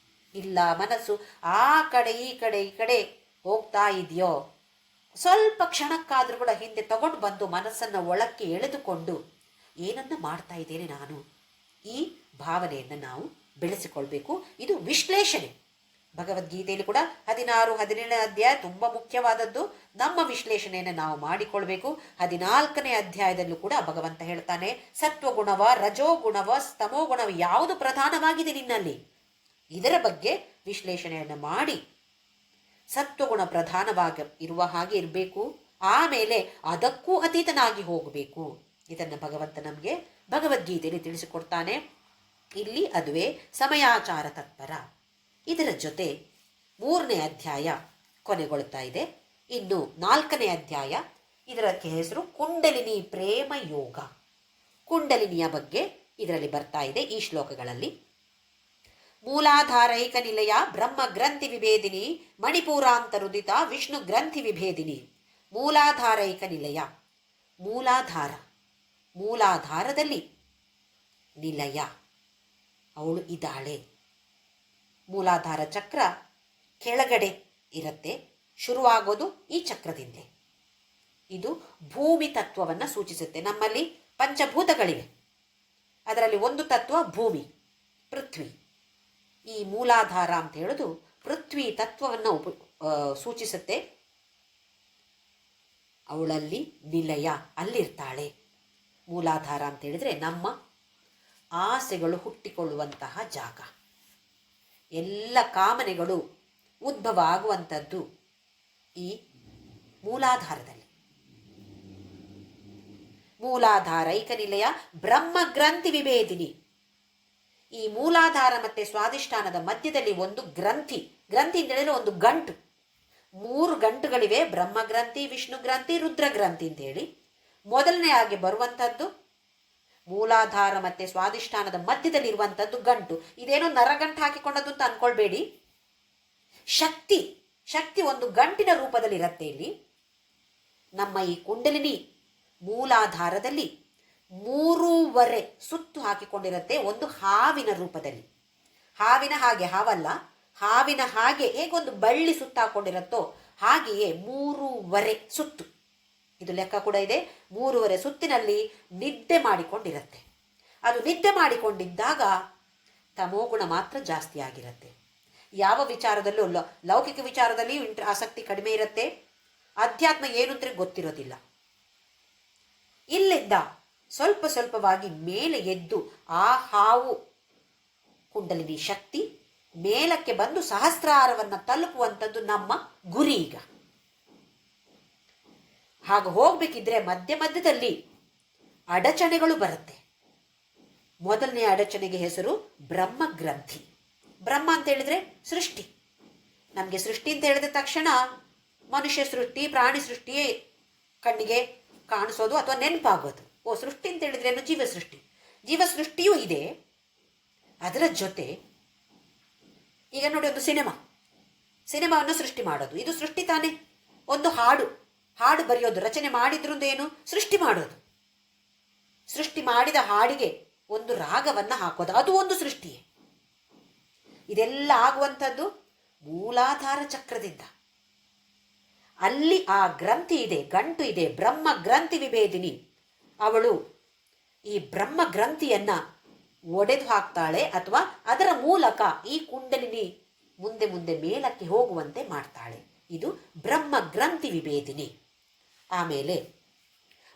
S1: ಇಲ್ಲ, ಮನಸ್ಸು ಆ ಕಡೆ ಈ ಕಡೆ ಹೋಗ್ತಾ ಇದೆಯೋ, ಸ್ವಲ್ಪ ಕ್ಷಣಕ್ಕಾದರೂ ಕೂಡ ಹಿಂದೆ ತಗೊಂಡು ಬಂದು ಮನಸ್ಸನ್ನು ಒಳಕ್ಕೆ ಎಳೆದುಕೊಂಡು ಏನನ್ನ ಮಾಡ್ತಾ ಇದ್ದೇನೆ ನಾನು, ಈ ಭಾವನೆಯನ್ನು ನಾವು ಬೆಳೆಸಿಕೊಳ್ಬೇಕು. ಇದು ವಿಶ್ಲೇಷಣೆ. ಭಗವದ್ಗೀತೆಯಲ್ಲಿ ಕೂಡ 16, 17ನೇ ಅಧ್ಯಾಯ ತುಂಬ ಮುಖ್ಯವಾದದ್ದು. ನಮ್ಮ ವಿಶ್ಲೇಷಣೆಯನ್ನು ನಾವು ಮಾಡಿಕೊಳ್ಬೇಕು. 14ನೇ ಅಧ್ಯಾಯದಲ್ಲೂ ಕೂಡ ಭಗವಂತ ಹೇಳ್ತಾನೆ, ಸತ್ವಗುಣವ, ರಜೋಗುಣವ, ಸ್ತಮೋಗುಣವ ಯಾವುದು ಪ್ರಧಾನವಾಗಿದೆ ನಿನ್ನಲ್ಲಿ, ಇದರ ಬಗ್ಗೆ ವಿಶ್ಲೇಷಣೆಯನ್ನು ಮಾಡಿ ಸತ್ವಗುಣ ಪ್ರಧಾನವಾಗಿ ಇರುವ ಹಾಗೆ ಇರಬೇಕು. ಆಮೇಲೆ ಅದಕ್ಕೂ ಅತೀತನಾಗಿ ಹೋಗಬೇಕು. ಇದನ್ನು ಭಗವಂತ ನಮಗೆ ಭಗವದ್ಗೀತೆಯಲ್ಲಿ ತಿಳಿಸಿಕೊಡ್ತಾನೆ. ಇಲ್ಲಿ ಅದುವೇ ಸಮಯಾಚಾರ ತತ್ಪರ. ಇದರ ಜೊತೆ 3ನೇ ಅಧ್ಯಾಯ ಕೊನೆಗೊಳ್ತಾ ಇದೆ. ಇನ್ನು 4ನೇ ಅಧ್ಯಾಯ, ಇದಕ್ಕೆ ಹೆಸರು ಕುಂಡಲಿನಿ ಪ್ರೇಮ ಯೋಗ. ಕುಂಡಲಿನಿಯ ಬಗ್ಗೆ ಇದರಲ್ಲಿ ಬರ್ತಾ ಇದೆ ಈ ಶ್ಲೋಕಗಳಲ್ಲಿ. ಮೂಲಾಧಾರೈಕ ನಿಲಯ ಬ್ರಹ್ಮ ಗ್ರಂಥಿ ವಿಭೇದಿನಿ ಮಣಿಪೂರಾಂತರುದಿತ ವಿಷ್ಣು ಗ್ರಂಥಿ ವಿಭೇದಿನಿ. ಮೂಲಾಧಾರೈಕ ನಿಲಯ, ಮೂಲಾಧಾರದಲ್ಲಿ ನಿಲಯ ಅವಳು ಇದ್ದಾಳೆ. ಮೂಲಾಧಾರ ಚಕ್ರ ಕೆಳಗಡೆ ಇರುತ್ತೆ, ಶುರುವಾಗೋದು ಈ ಚಕ್ರದಿಂದ. ಇದು ಭೂಮಿ ತತ್ವವನ್ನು ಸೂಚಿಸುತ್ತೆ. ನಮ್ಮಲ್ಲಿ ಪಂಚಭೂತಗಳಿವೆ, ಅದರಲ್ಲಿ ಒಂದು ತತ್ವ ಭೂಮಿ, ಪೃಥ್ವಿ. ಈ ಮೂಲಾಧಾರ ಅಂತ ಹೇಳೋದು ಪೃಥ್ವಿ ತತ್ವವನ್ನು ಸೂಚಿಸುತ್ತೆ. ಅವಳಲ್ಲಿ ನಿಲಯ, ಅಲ್ಲಿರ್ತಾಳೆ. ಮೂಲಾಧಾರ ಅಂತ ಹೇಳಿದರೆ ನಮ್ಮ ಆಸೆಗಳು ಹುಟ್ಟಿಕೊಳ್ಳುವಂತಹ ಜಾಗ. ಎಲ್ಲ ಕಾಮನೆಗಳು ಉದ್ಭವ ಆಗುವಂಥದ್ದು ಈ ಮೂಲಾಧಾರದಲ್ಲಿ. ಮೂಲಾಧಾರೈಕ ನಿಲಯ ಬ್ರಹ್ಮ ಗ್ರಂಥಿ ವಿಭೇದಿನಿ. ಈ ಮೂಲಾಧಾರ ಮತ್ತು ಸ್ವಾಧಿಷ್ಠಾನದ ಮಧ್ಯದಲ್ಲಿ ಒಂದು ಗ್ರಂಥಿ ಅಂತ ಹೇಳಿದ್ರೆ ಒಂದು ಗಂಟು. 3 ಗಂಟುಗಳಿವೆ, ಬ್ರಹ್ಮ ಗ್ರಂಥಿ, ವಿಷ್ಣು ಗ್ರಂಥಿ, ರುದ್ರ ಗ್ರಂಥಿ ಅಂತ ಹೇಳಿ. ಮೊದಲನೇ ಆಗಿ ಬರುವಂಥದ್ದು ಮೂಲಾಧಾರ ಮತ್ತು ಸ್ವಾಧಿಷ್ಠಾನದ ಮಧ್ಯದಲ್ಲಿ ಇರುವಂಥದ್ದು ಗಂಟು. ಇದೇನೋ ನರಗಂಟು ಹಾಕಿಕೊಂಡದ್ದು ಅಂತ ಅನ್ಕೊಳ್ಬೇಡಿ. ಶಕ್ತಿ ಒಂದು ಗಂಟಿನ ರೂಪದಲ್ಲಿ ಇರುತ್ತೆ. ಇಲ್ಲಿ ನಮ್ಮ ಈ ಕುಂಡಲಿನಿ ಮೂಲಾಧಾರದಲ್ಲಿ 3.5 ಸುತ್ತು ಹಾಕಿಕೊಂಡಿರುತ್ತೆ, ಒಂದು ಹಾವಿನ ರೂಪದಲ್ಲಿ. ಹಾವಿನ ಹಾಗೆ ಹೇಗೊಂದು ಬಳ್ಳಿ ಸುತ್ತ ಹಾಕೊಂಡಿರುತ್ತೋ ಹಾಗೆಯೇ 3.5 ಸುತ್ತು. ಇದು ಲೆಕ್ಕ ಕೂಡ ಇದೆ. 3.5 ಸುತ್ತಿನಲ್ಲಿ ನಿದ್ದೆ ಮಾಡಿಕೊಂಡಿರುತ್ತೆ. ಅದು ನಿದ್ದೆ ಮಾಡಿಕೊಂಡಿದ್ದಾಗ ತಮೋಗುಣ ಮಾತ್ರ ಜಾಸ್ತಿ ಆಗಿರುತ್ತೆ. ಯಾವ ವಿಚಾರದಲ್ಲೂ ಲೌಕಿಕ ವಿಚಾರದಲ್ಲಿ ಆಸಕ್ತಿ ಕಡಿಮೆ ಇರುತ್ತೆ. ಅಧ್ಯಾತ್ಮ ಏನು ಅಂತ ಗೊತ್ತಿರೋದಿಲ್ಲ. ಇಲ್ಲಿಂದ ಸ್ವಲ್ಪವಾಗಿ ಮೇಲೆ ಎದ್ದು ಆ ಹಾವು ಕುಂಡಲಿನಿ ಶಕ್ತಿ ಮೇಲಕ್ಕೆ ಬಂದು ಸಹಸ್ರಾರವನ್ನು ತಲುಪುವಂಥದ್ದು ನಮ್ಮ ಗುರಿ. ಈಗ ಹಾಗೆ ಹೋಗ್ಬೇಕಿದ್ರೆ ಮಧ್ಯದಲ್ಲಿ ಅಡಚಣೆಗಳು ಬರುತ್ತೆ. ಮೊದಲನೇ ಅಡಚಣೆಗೆ ಹೆಸರು ಬ್ರಹ್ಮ ಗ್ರಂಥಿ. ಬ್ರಹ್ಮ ಅಂತ ಹೇಳಿದ್ರೆ ಸೃಷ್ಟಿ. ನಮಗೆ ಸೃಷ್ಟಿ ಅಂತ ಹೇಳಿದ ತಕ್ಷಣ ಮನುಷ್ಯ ಸೃಷ್ಟಿ, ಪ್ರಾಣಿ ಸೃಷ್ಟಿಯೇ ಕಣ್ಣಿಗೆ ಕಾಣಿಸೋದು ಅಥವಾ ನೆನಪಾಗೋದು. ಸೃಷ್ಟಿ ಅಂತ ಹೇಳಿದ್ರೆ ಏನು? ಜೀವ ಸೃಷ್ಟಿಯೂ ಇದೆ. ಅದರ ಜೊತೆ ಈಗ ನೋಡಿ, ಒಂದು ಸಿನಿಮಾವನ್ನು ಸೃಷ್ಟಿ ಮಾಡೋದು, ಇದು ಸೃಷ್ಟಿ ತಾನೇ. ಒಂದು ಹಾಡು ಬರೆಯೋದು, ರಚನೆ ಮಾಡಿದ್ರು ಏನು? ಸೃಷ್ಟಿ ಮಾಡೋದು. ಸೃಷ್ಟಿ ಮಾಡಿದ ಹಾಡಿಗೆ ಒಂದು ರಾಗವನ್ನು ಹಾಕೋದು, ಅದು ಒಂದು ಸೃಷ್ಟಿಯೇ. ಇದೆಲ್ಲ ಆಗುವಂಥದ್ದು ಮೂಲಾಧಾರ ಚಕ್ರದಿಂದ. ಅಲ್ಲಿ ಆ ಗ್ರಂಥಿ ಇದೆ, ಗಂಟು ಇದೆ, ಬ್ರಹ್ಮ ಗ್ರಂಥಿ ವಿಭೇದಿನಿ. ಅವಳು ಈ ಬ್ರಹ್ಮ ಗ್ರಂಥಿಯನ್ನ ಒಡೆದು ಹಾಕ್ತಾಳೆ, ಅಥವಾ ಅದರ ಮೂಲಕ ಈ ಕುಂಡಲಿನಿ ಮುಂದೆ ಮೇಲಕ್ಕೆ ಹೋಗುವಂತೆ ಮಾಡ್ತಾಳೆ. ಇದು ಬ್ರಹ್ಮ ಗ್ರಂಥಿ ವಿಭೇದಿನಿ. ಆಮೇಲೆ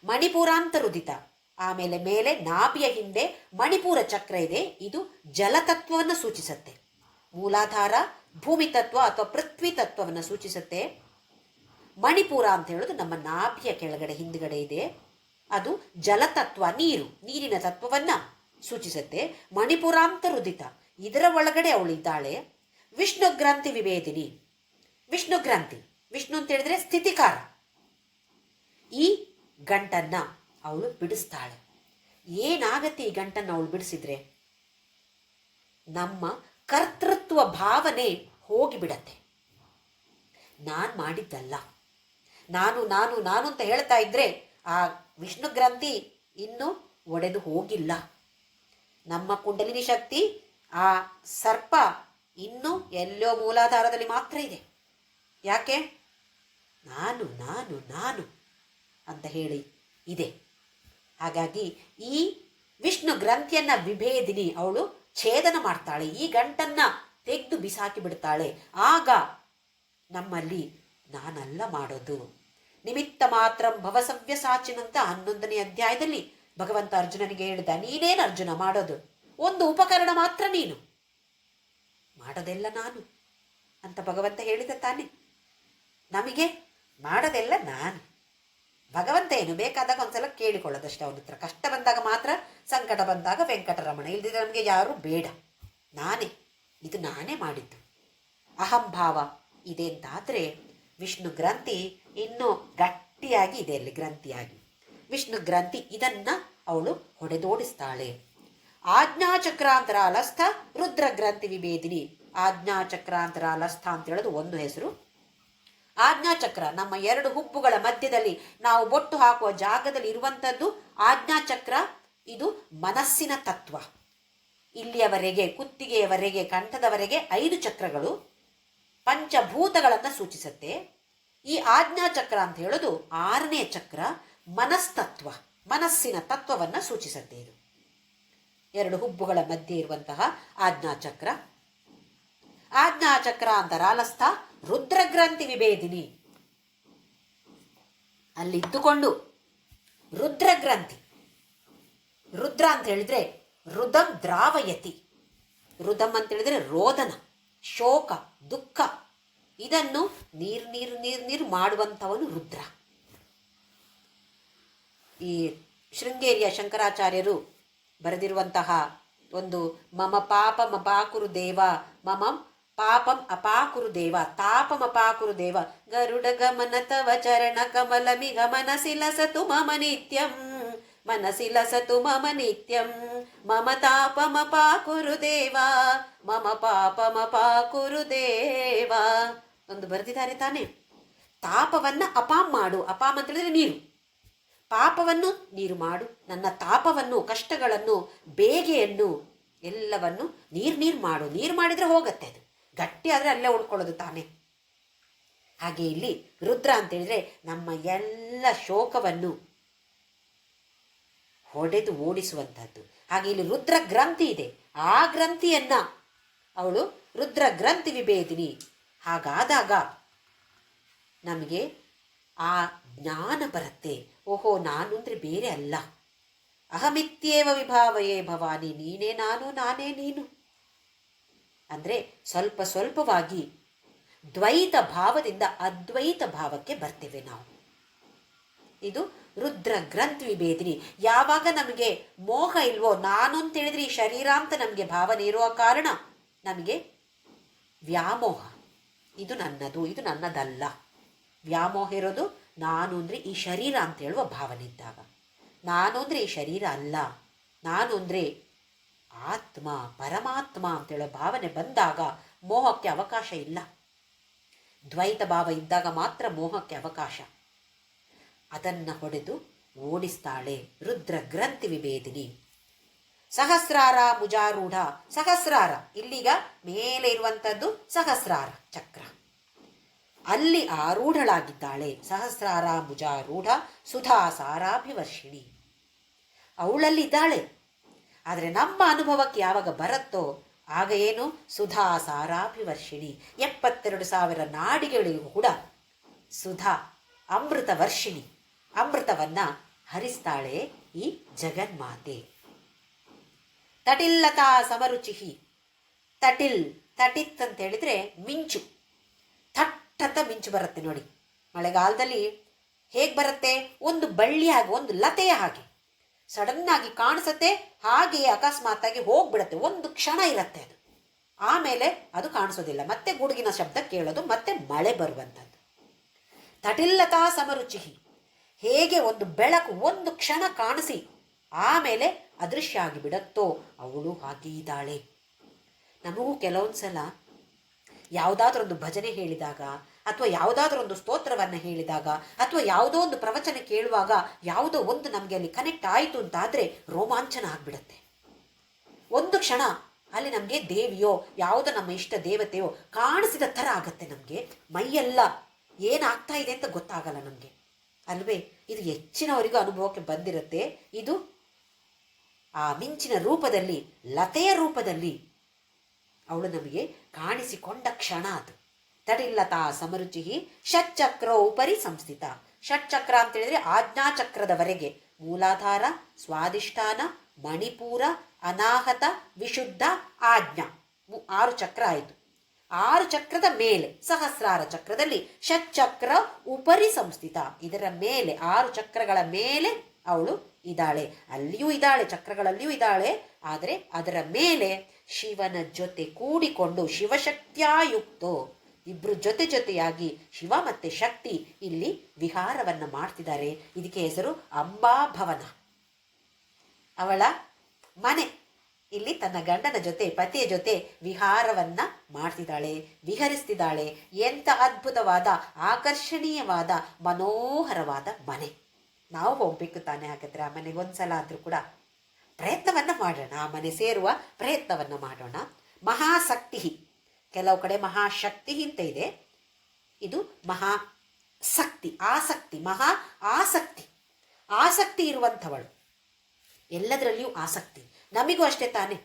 S1: ಮಣಿಪೂರಾಂತರುದಿತ. ಆಮೇಲೆ ಮೇಲೆ ನಾಭಿಯ ಹಿಂದೆ ಮಣಿಪೂರ ಚಕ್ರ ಇದೆ. ಇದು ಜಲತತ್ವವನ್ನು ಸೂಚಿಸುತ್ತೆ. ಮೂಲಾಧಾರ ಭೂಮಿ ತತ್ವ ಅಥವಾ ಪೃಥ್ವಿ ತತ್ವವನ್ನು ಸೂಚಿಸುತ್ತೆ. ಮಣಿಪೂರ ಅಂತ ಹೇಳೋದು ನಮ್ಮ ನಾಭಿಯ ಕೆಳಗಡೆ ಹಿಂದ್ಗಡೆ ಇದೆ. ಅದು ಜಲತತ್ವ, ನೀರಿನ ತತ್ವವನ್ನ ಸೂಚಿಸುತ್ತೆ. ಮಣಿಪುರಾಂತರುದಿತ, ಇದರ ಒಳಗಡೆ ಅವಳಿದ್ದಾಳೆ. ವಿಷ್ಣು ಗ್ರಂಥಿ ವಿಭೇದಿನಿ. ವಿಷ್ಣು ಗ್ರಂಥಿ ವಿಷ್ಣು ಅಂತ ಹೇಳಿದ್ರೆ ಸ್ಥಿತಿಕಾರ. ಈ ಗಂಟನ್ನ ಅವಳು ಬಿಡಿಸ್ತಾಳೆ. ಏನಾಗತ್ತೆ ಈ ಗಂಟನ್ನು ಅವಳು ಬಿಡಿಸಿದ್ರೆ? ನಮ್ಮ ಕರ್ತೃತ್ವ ಭಾವನೆ ಹೋಗಿಬಿಡತ್ತೆ. ನಾನು ಮಾಡಿದ್ದಲ್ಲ, ನಾನು ನಾನು ನಾನು ಅಂತ ಹೇಳ್ತಾ ಇದ್ರೆ ಆ ವಿಷ್ಣು ಗ್ರಂಥಿ ಇನ್ನೂ ಒಡೆದು ಹೋಗಿಲ್ಲ. ನಮ್ಮ ಕುಂಡಲಿನಿ ಶಕ್ತಿ, ಆ ಸರ್ಪ ಇನ್ನೂ ಎಲ್ಲೋ ಮೂಲಾಧಾರದಲ್ಲಿ ಮಾತ್ರ ಇದೆ. ಯಾಕೆ? ನಾನು ನಾನು ನಾನು ಅಂತ ಹೇಳಿ ಇದೆ. ಹಾಗಾಗಿ ಈ ವಿಷ್ಣು ಗ್ರಂಥಿಯನ್ನ ವಿಭೇದಿನಿ ಅವಳು ಛೇದನ ಮಾಡ್ತಾಳೆ, ಈ ಗಂಟನ್ನ ತೆಗೆದು ಬಿಸಾಕಿ ಬಿಡ್ತಾಳೆ. ಆಗ ನಮ್ಮಲ್ಲಿ ನಾನಲ್ಲ ಮಾಡೋದು, ನಿಮಿತ್ತ ಮಾತ್ರ ಭವಸವ್ಯಸಾಚಿನಂತ 11ನೇ ಅಧ್ಯಾಯದಲ್ಲಿ ಭಗವಂತ ಅರ್ಜುನನಿಗೆ ಹೇಳಿದ, ನೀನೇನು ಅರ್ಜುನ ಮಾಡೋದು? ಒಂದು ಉಪಕರಣ ಮಾತ್ರ ನೀನು, ಮಾಡೋದೆಲ್ಲ ನಾನು ಅಂತ ಭಗವಂತ ಹೇಳಿದ ತಾನೆ. ನಮಗೆ ಮಾಡೋದೆಲ್ಲ ನಾನು. ಭಗವಂತ ಏನು ಬೇಕಾದಾಗ ಒಂದ್ಸಲ ಕೇಳಿಕೊಳ್ಳೋದಷ್ಟೇ ಅವನ ಹತ್ರ. ಕಷ್ಟ ಬಂದಾಗ ಮಾತ್ರ, ಸಂಕಟ ಬಂದಾಗ ವೆಂಕಟರಮಣ, ಇಲ್ದಿದ್ರೆ ನಮಗೆ ಯಾರು ಬೇಡ. ಇದು ನಾನೇ ಮಾಡಿದ್ದು. ಅಹಂಭಾವ ಇದೆ ಅಂತಾದರೆ ವಿಷ್ಣು ಗ್ರಂಥಿ ಇನ್ನೂ ಗಟ್ಟಿಯಾಗಿ ಇದೆ ಅಲ್ಲಿ ಗ್ರಂಥಿಯಾಗಿ. ವಿಷ್ಣು ಗ್ರಂಥಿ ಇದನ್ನ ಅವಳು ಹೊಡೆದೋಡಿಸ್ತಾಳೆ. ಆಜ್ಞಾಚಕ್ರಾಂತರಾಲಸ್ಥ ರುದ್ರ ಗ್ರಂಥಿ ವಿಭೇದಿನಿ. ಆಜ್ಞಾಚಕ್ರಾಂತರಾಲಸ್ಥ ಅಂತ ಹೇಳೋದು ಒಂದು ಹೆಸರು. ಆಜ್ಞಾಚಕ್ರ ನಮ್ಮ 2 ಹುಬ್ಬುಗಳ ಮಧ್ಯದಲ್ಲಿ ನಾವು ಬೊಟ್ಟು ಹಾಕುವ ಜಾಗದಲ್ಲಿ ಇರುವಂಥದ್ದು ಆಜ್ಞಾಚಕ್ರ. ಇದು ಮನಸ್ಸಿನ ತತ್ವ. ಇಲ್ಲಿಯವರೆಗೆ, ಕುತ್ತಿಗೆಯವರೆಗೆ, ಕಂಠದವರೆಗೆ 5 ಚಕ್ರಗಳು ಪಂಚಭೂತಗಳನ್ನು ಸೂಚಿಸುತ್ತೆ. ಈ ಆಜ್ಞಾಚಕ್ರ ಅಂತ ಹೇಳೋದು 6ನೇ ಚಕ್ರ, ಮನಸ್ತತ್ವ, ಮನಸ್ಸಿನ ತತ್ವವನ್ನು ಸೂಚಿಸುತ್ತೆ. ಇದು 2 ಹುಬ್ಬುಗಳ ಮಧ್ಯೆ ಇರುವಂತಹ ಆಜ್ಞಾಚಕ್ರ. ಆಜ್ಞಾಚಕ್ರ ಅಂತರಾಲಸ್ಥ ರುದ್ರಗ್ರಂಥಿ ವಿಭೇದಿನಿ. ಅಲ್ಲಿದ್ದುಕೊಂಡು ರುದ್ರಗ್ರಂಥಿ, ರುದ್ರ ಅಂತ ಹೇಳಿದ್ರೆ ರುದಂ ದ್ರಾವಯತಿ. ರುದಂ ಅಂತ ಹೇಳಿದ್ರೆ ರೋದನ, ಶೋಕ, ದುಃಖ, ಇದನ್ನು ನೀರು ಮಾಡುವಂಥವನು ರುದ್ರ. ಈ ಶೃಂಗೇರಿಯ ಶಂಕರಾಚಾರ್ಯರು ಬರೆದಿರುವಂತಹ ಒಂದು ಮಮ ಪಾಪಂ ಅಪಾಕುರು ದೇವ, ಮಮಂ ಪಾಪಂ ಅಪಾಕುರು ದೇವ, ತಾಪಂ ಅಪಾಕುರು ದೇವ, ಗರುಡ ಗಮನ ತವ ಚರಣ ಕಮಲಮಿಗ ಮನಸಿ ಲಸತು ಮಮ ನಿತ್ಯಂ, ಮನಸಿ ಲಸತು ಮಮ ನಿತ್ಯಂ, ಮಮ ತಾಪಮಪಾಕುರು ದೇವ, ಮಮ ಪಾಪಮಪಾಕುರು ದೇವ ಒಂದು ಬರೆದಿದ್ದಾರೆ ತಾನೆ. ತಾಪವನ್ನ ಅಪಾಂ ಮಾಡು, ಅಪಾಂ ಅಂತ ಹೇಳಿದ್ರೆ ನೀರು, ಪಾಪವನ್ನು ನೀರು ಮಾಡು, ನನ್ನ ತಾಪವನ್ನು, ಕಷ್ಟಗಳನ್ನು, ಬೇಗೆಯನ್ನು ಎಲ್ಲವನ್ನು ನೀರು ಮಾಡು. ನೀರು ಮಾಡಿದರೆ ಹೋಗತ್ತೆ, ಅದು ಗಟ್ಟಿ ಆದರೆ ಅಲ್ಲೇ ಉಳ್ಕೊಳ್ಳೋದು ತಾನೆ. ಹಾಗೆ ಇಲ್ಲಿ ರುದ್ರ ಅಂತೇಳಿದರೆ ನಮ್ಮ ಎಲ್ಲ ಶೋಕವನ್ನು ಹೊಡೆದು ಓಡಿಸುವಂಥದ್ದು. ಹಾಗೆ ಇಲ್ಲಿ ರುದ್ರ ಗ್ರಂಥಿ ಇದೆ, ಆ ಗ್ರಂಥಿಯನ್ನ ಅವಳು ರುದ್ರ ಗ್ರಂಥಿ ವಿಭೇದಿನಿ. ಹಾಗಾದಾಗ ನಮಗೆ ಆ ಜ್ಞಾನ ಬರುತ್ತೆ. ಓಹೋ, ನಾನು ಅಂದರೆ ಬೇರೆ ಅಲ್ಲ, ಅಹಮಿತ್ಯೇವ ವಿಭಾವಯೇ ಭವಾನಿ, ನೀನೇ ನಾನು, ನಾನೇ ನೀನು. ಅಂದರೆ ಸ್ವಲ್ಪ ಸ್ವಲ್ಪವಾಗಿ ದ್ವೈತ ಭಾವದಿಂದ ಅದ್ವೈತ ಭಾವಕ್ಕೆ ಬರ್ತೇವೆ ನಾವು. ಇದು ರುದ್ರ ಗ್ರಂಥಿ ವಿಭೇದಿನಿ. ಯಾವಾಗ ನಮಗೆ ಮೋಹ ಇಲ್ವೋ, ನಾನು ಅಂತ ಹೇಳಿದ್ರೆ ಈ ಶರೀರ ಅಂತ ನಮಗೆ ಭಾವನೆ ಇರುವ ಕಾರಣ ನಮಗೆ ವ್ಯಾಮೋಹ, ಇದು ನನ್ನದು, ಇದು ನನ್ನದಲ್ಲ. ವ್ಯಾಮೋಹ ಇರೋದು ನಾನು ಅಂದರೆ ಈ ಶರೀರ ಅಂತ ಹೇಳುವ ಭಾವನೆ ಇದ್ದಾಗ. ನಾನು ಅಂದರೆ ಈ ಶರೀರ ಅಲ್ಲ, ನಾನು ಅಂದರೆ ಆತ್ಮ, ಪರಮಾತ್ಮ ಅಂತೇಳೋ ಭಾವನೆ ಬಂದಾಗ ಮೋಹಕ್ಕೆ ಅವಕಾಶ ಇಲ್ಲ. ದ್ವೈತ ಭಾವ ಇದ್ದಾಗ ಮಾತ್ರ ಮೋಹಕ್ಕೆ ಅವಕಾಶ. ಅದನ್ನು ಹೊಡೆದು ಓಡಿಸ್ತಾಳೆ ರುದ್ರ ಗ್ರಂಥಿ ವಿಭೇದಿನಿ. ಸಹಸ್ರಾರ ಮುಜಾರೂಢ. ಸಹಸ್ರಾರ ಇಲ್ಲಿಗ ಮೇಲೆ ಇರುವಂಥದ್ದು ಸಹಸ್ರಾರ ಚಕ್ರ, ಅಲ್ಲಿ ಆರೂಢಳಾಗಿದ್ದಾಳೆ. ಸಹಸ್ರಾರ ಮುಜಾರೂಢ ಸುಧಾ ಸಾರಾಭಿವರ್ಷಿಣಿ, ಅವಳಲ್ಲಿದ್ದಾಳೆ. ಆದರೆ ನಮ್ಮ ಅನುಭವಕ್ಕೆ ಯಾವಾಗ ಬರುತ್ತೋ ಆಗ ಏನು? ಸುಧಾ ಸಾರಾಭಿವರ್ಷಿಣಿ. 72,000 ನಾಡಿಗಳಿಗೂ ಕೂಡ ಸುಧಾ ಅಮೃತ ವರ್ಷಿಣಿ, ಅಮೃತವನ್ನ ಹರಿಸ್ತಾಳೆ ಈ ಜಗನ್ಮಾತೆ. ತಟಿಲ್ಲತಾ ಸಮರುಚಿಹಿ. ತಟಿತ್ ಅಂತ ಹೇಳಿದ್ರೆ ಮಿಂಚು, ಥಟ್ಟಂತ ಮಿಂಚು ಬರುತ್ತೆ ನೋಡಿ. ಮಳೆಗಾಲದಲ್ಲಿ ಹೇಗೆ ಬರುತ್ತೆ? ಒಂದು ಬಳ್ಳಿ ಹಾಗೆ, ಒಂದು ಲತೆಯ ಹಾಗೆ ಸಡನ್ನಾಗಿ ಕಾಣಿಸುತ್ತೆ, ಹಾಗೆಯೇ ಅಕಸ್ಮಾತಾಗಿ ಹೋಗ್ಬಿಡತ್ತೆ. ಒಂದು ಕ್ಷಣ ಇರುತ್ತೆ ಅದು, ಆಮೇಲೆ ಅದು ಕಾಣಿಸೋದಿಲ್ಲ. ಮತ್ತೆ ಗುಡುಗಿನ ಶಬ್ದ ಕೇಳೋದು, ಮತ್ತೆ ಮಳೆ ಬರುವಂಥದ್ದು. ತಟಿಲ್ಲತಾ ಸಮರುಚಿ. ಹೇಗೆ ಒಂದು ಬೆಳಕು ಒಂದು ಕ್ಷಣ ಕಾಣಿಸಿ ಆಮೇಲೆ ಅದೃಶ್ಯ ಆಗಿಬಿಡತ್ತೋ ಅವಳು ಹಾಗೆ ಇದ್ದಾಳೆ. ನಮಗೂ ಕೆಲವೊಂದು ಸಲ ಯಾವುದಾದ್ರೂ ಒಂದು ಭಜನೆ ಹೇಳಿದಾಗ ಅಥವಾ ಯಾವುದಾದ್ರೂ ಒಂದು ಸ್ತೋತ್ರವನ್ನು ಹೇಳಿದಾಗ ಅಥವಾ ಯಾವುದೋ ಒಂದು ಪ್ರವಚನ ಕೇಳುವಾಗ ಯಾವುದೋ ಒಂದು ನಮಗೆ ಅಲ್ಲಿ ಕನೆಕ್ಟ್ ಆಯಿತು ಅಂತಾದರೆ ರೋಮಾಂಚನ ಆಗಿಬಿಡುತ್ತೆ. ಒಂದು ಕ್ಷಣ ಅಲ್ಲಿ ನಮಗೆ ದೇವಿಯೋ ಯಾವುದೋ ನಮ್ಮ ಇಷ್ಟ ದೇವತೆಯೋ ಕಾಣಿಸಿದ ಥರ ಆಗತ್ತೆ. ನಮಗೆ ಮೈಯೆಲ್ಲ ಏನಾಗ್ತಾ ಇದೆ ಅಂತ ಗೊತ್ತಾಗಲ್ಲ ನಮಗೆ, ಅಲ್ವೇ? ಇದು ಹೆಚ್ಚಿನವರಿಗೂ ಅನುಭವಕ್ಕೆ ಬಂದಿರುತ್ತೆ. ಇದು ಆ ಮಿಂಚಿನ ರೂಪದಲ್ಲಿ, ಲತೆಯ ರೂಪದಲ್ಲಿ ಅವಳು ನಮಗೆ ಕಾಣಿಸಿಕೊಂಡ ಕ್ಷಣ ಅದು. ತಡಿಲ್ಲತಾ ಸಮರುಚಿ ಷಟ್ಚಕ್ರ ಉಪರಿ ಸಂಸ್ಥಿತ. ಷಟ್ಚಕ್ರ ಅಂತ ಹೇಳಿದ್ರೆ ಆಜ್ಞಾಚಕ್ರದವರೆಗೆ, ಮೂಲಾಧಾರ, ಸ್ವಾಧಿಷ್ಠಾನ, ಮಣಿಪೂರ, ಅನಾಹತ, ವಿಶುದ್ಧ, ಆಜ್ಞಾ, 6 ಚಕ್ರ ಆಯಿತು. 6 ಚಕ್ರದ ಮೇಲೆ ಸಹಸ್ರಾರ ಚಕ್ರದಲ್ಲಿ ಷಟ್ಚಕ್ರ ಉಪರಿ ಸಂಸ್ಥಿತ. ಇದರ ಮೇಲೆ 6 ಚಕ್ರಗಳ ಮೇಲೆ ಅವಳು ಇದ್ದಾಳೆ. ಅಲ್ಲಿಯೂ ಇದ್ದಾಳೆ, ಚಕ್ರಗಳಲ್ಲಿಯೂ ಇದ್ದಾಳೆ. ಆದರೆ ಅದರ ಮೇಲೆ ಶಿವನ ಜೊತೆ ಕೂಡಿಕೊಂಡು ಶಿವಶಕ್ತಿಯಾಯುಕ್ತೋ, ಇಬ್ರು ಜೊತೆ ಜೊತೆಯಾಗಿ ಶಿವ ಮತ್ತೆ ಶಕ್ತಿ ಇಲ್ಲಿ ವಿಹಾರವನ್ನ ಮಾಡ್ತಿದ್ದಾರೆ. ಇದಕ್ಕೆ ಹೆಸರು ಅಂಬಾಭವನ. ಅವಳ ಮನೆ ಇಲ್ಲಿ ತನ್ನ ಗಂಡನ ಜೊತೆ, ಪತಿಯ ಜೊತೆ ವಿಹಾರವನ್ನ ಮಾಡ್ತಿದ್ದಾಳೆ, ವಿಹರಿಸ್ತಿದ್ದಾಳೆ. ಎಂಥ ಅದ್ಭುತವಾದ, ಆಕರ್ಷಣೀಯವಾದ, ಮನೋಹರವಾದ ಮನೆ. ನಾವು ಹೋಗ್ಬೇಕು ತಾನೇ ಹಾಗಾದ್ರೆ ಆ ಮನೆಗೆ ಒಂದ್ಸಲ ಆದರೂ ಕೂಡ ಪ್ರಯತ್ನವನ್ನ ಮಾಡೋಣ, ಆ ಮನೆ ಸೇರುವ ಪ್ರಯತ್ನವನ್ನ ಮಾಡೋಣ. ಮಹಾಶಕ್ತಿ, ಕೆಲವು ಕಡೆ ಮಹಾಶಕ್ತಿ ಅಂತ ಇದೆ, ಇದು ಮಹಾಶಕ್ತಿ, ಆಸಕ್ತಿ, ಮಹಾ ಆಸಕ್ತಿ, ಆಸಕ್ತಿ ಇರುವಂಥವಳು. ಎಲ್ಲದರಲ್ಲಿಯೂ ಆಸಕ್ತಿ. ನಮಿಗೂ ಅಷ್ಟೇ ತಾನೆ.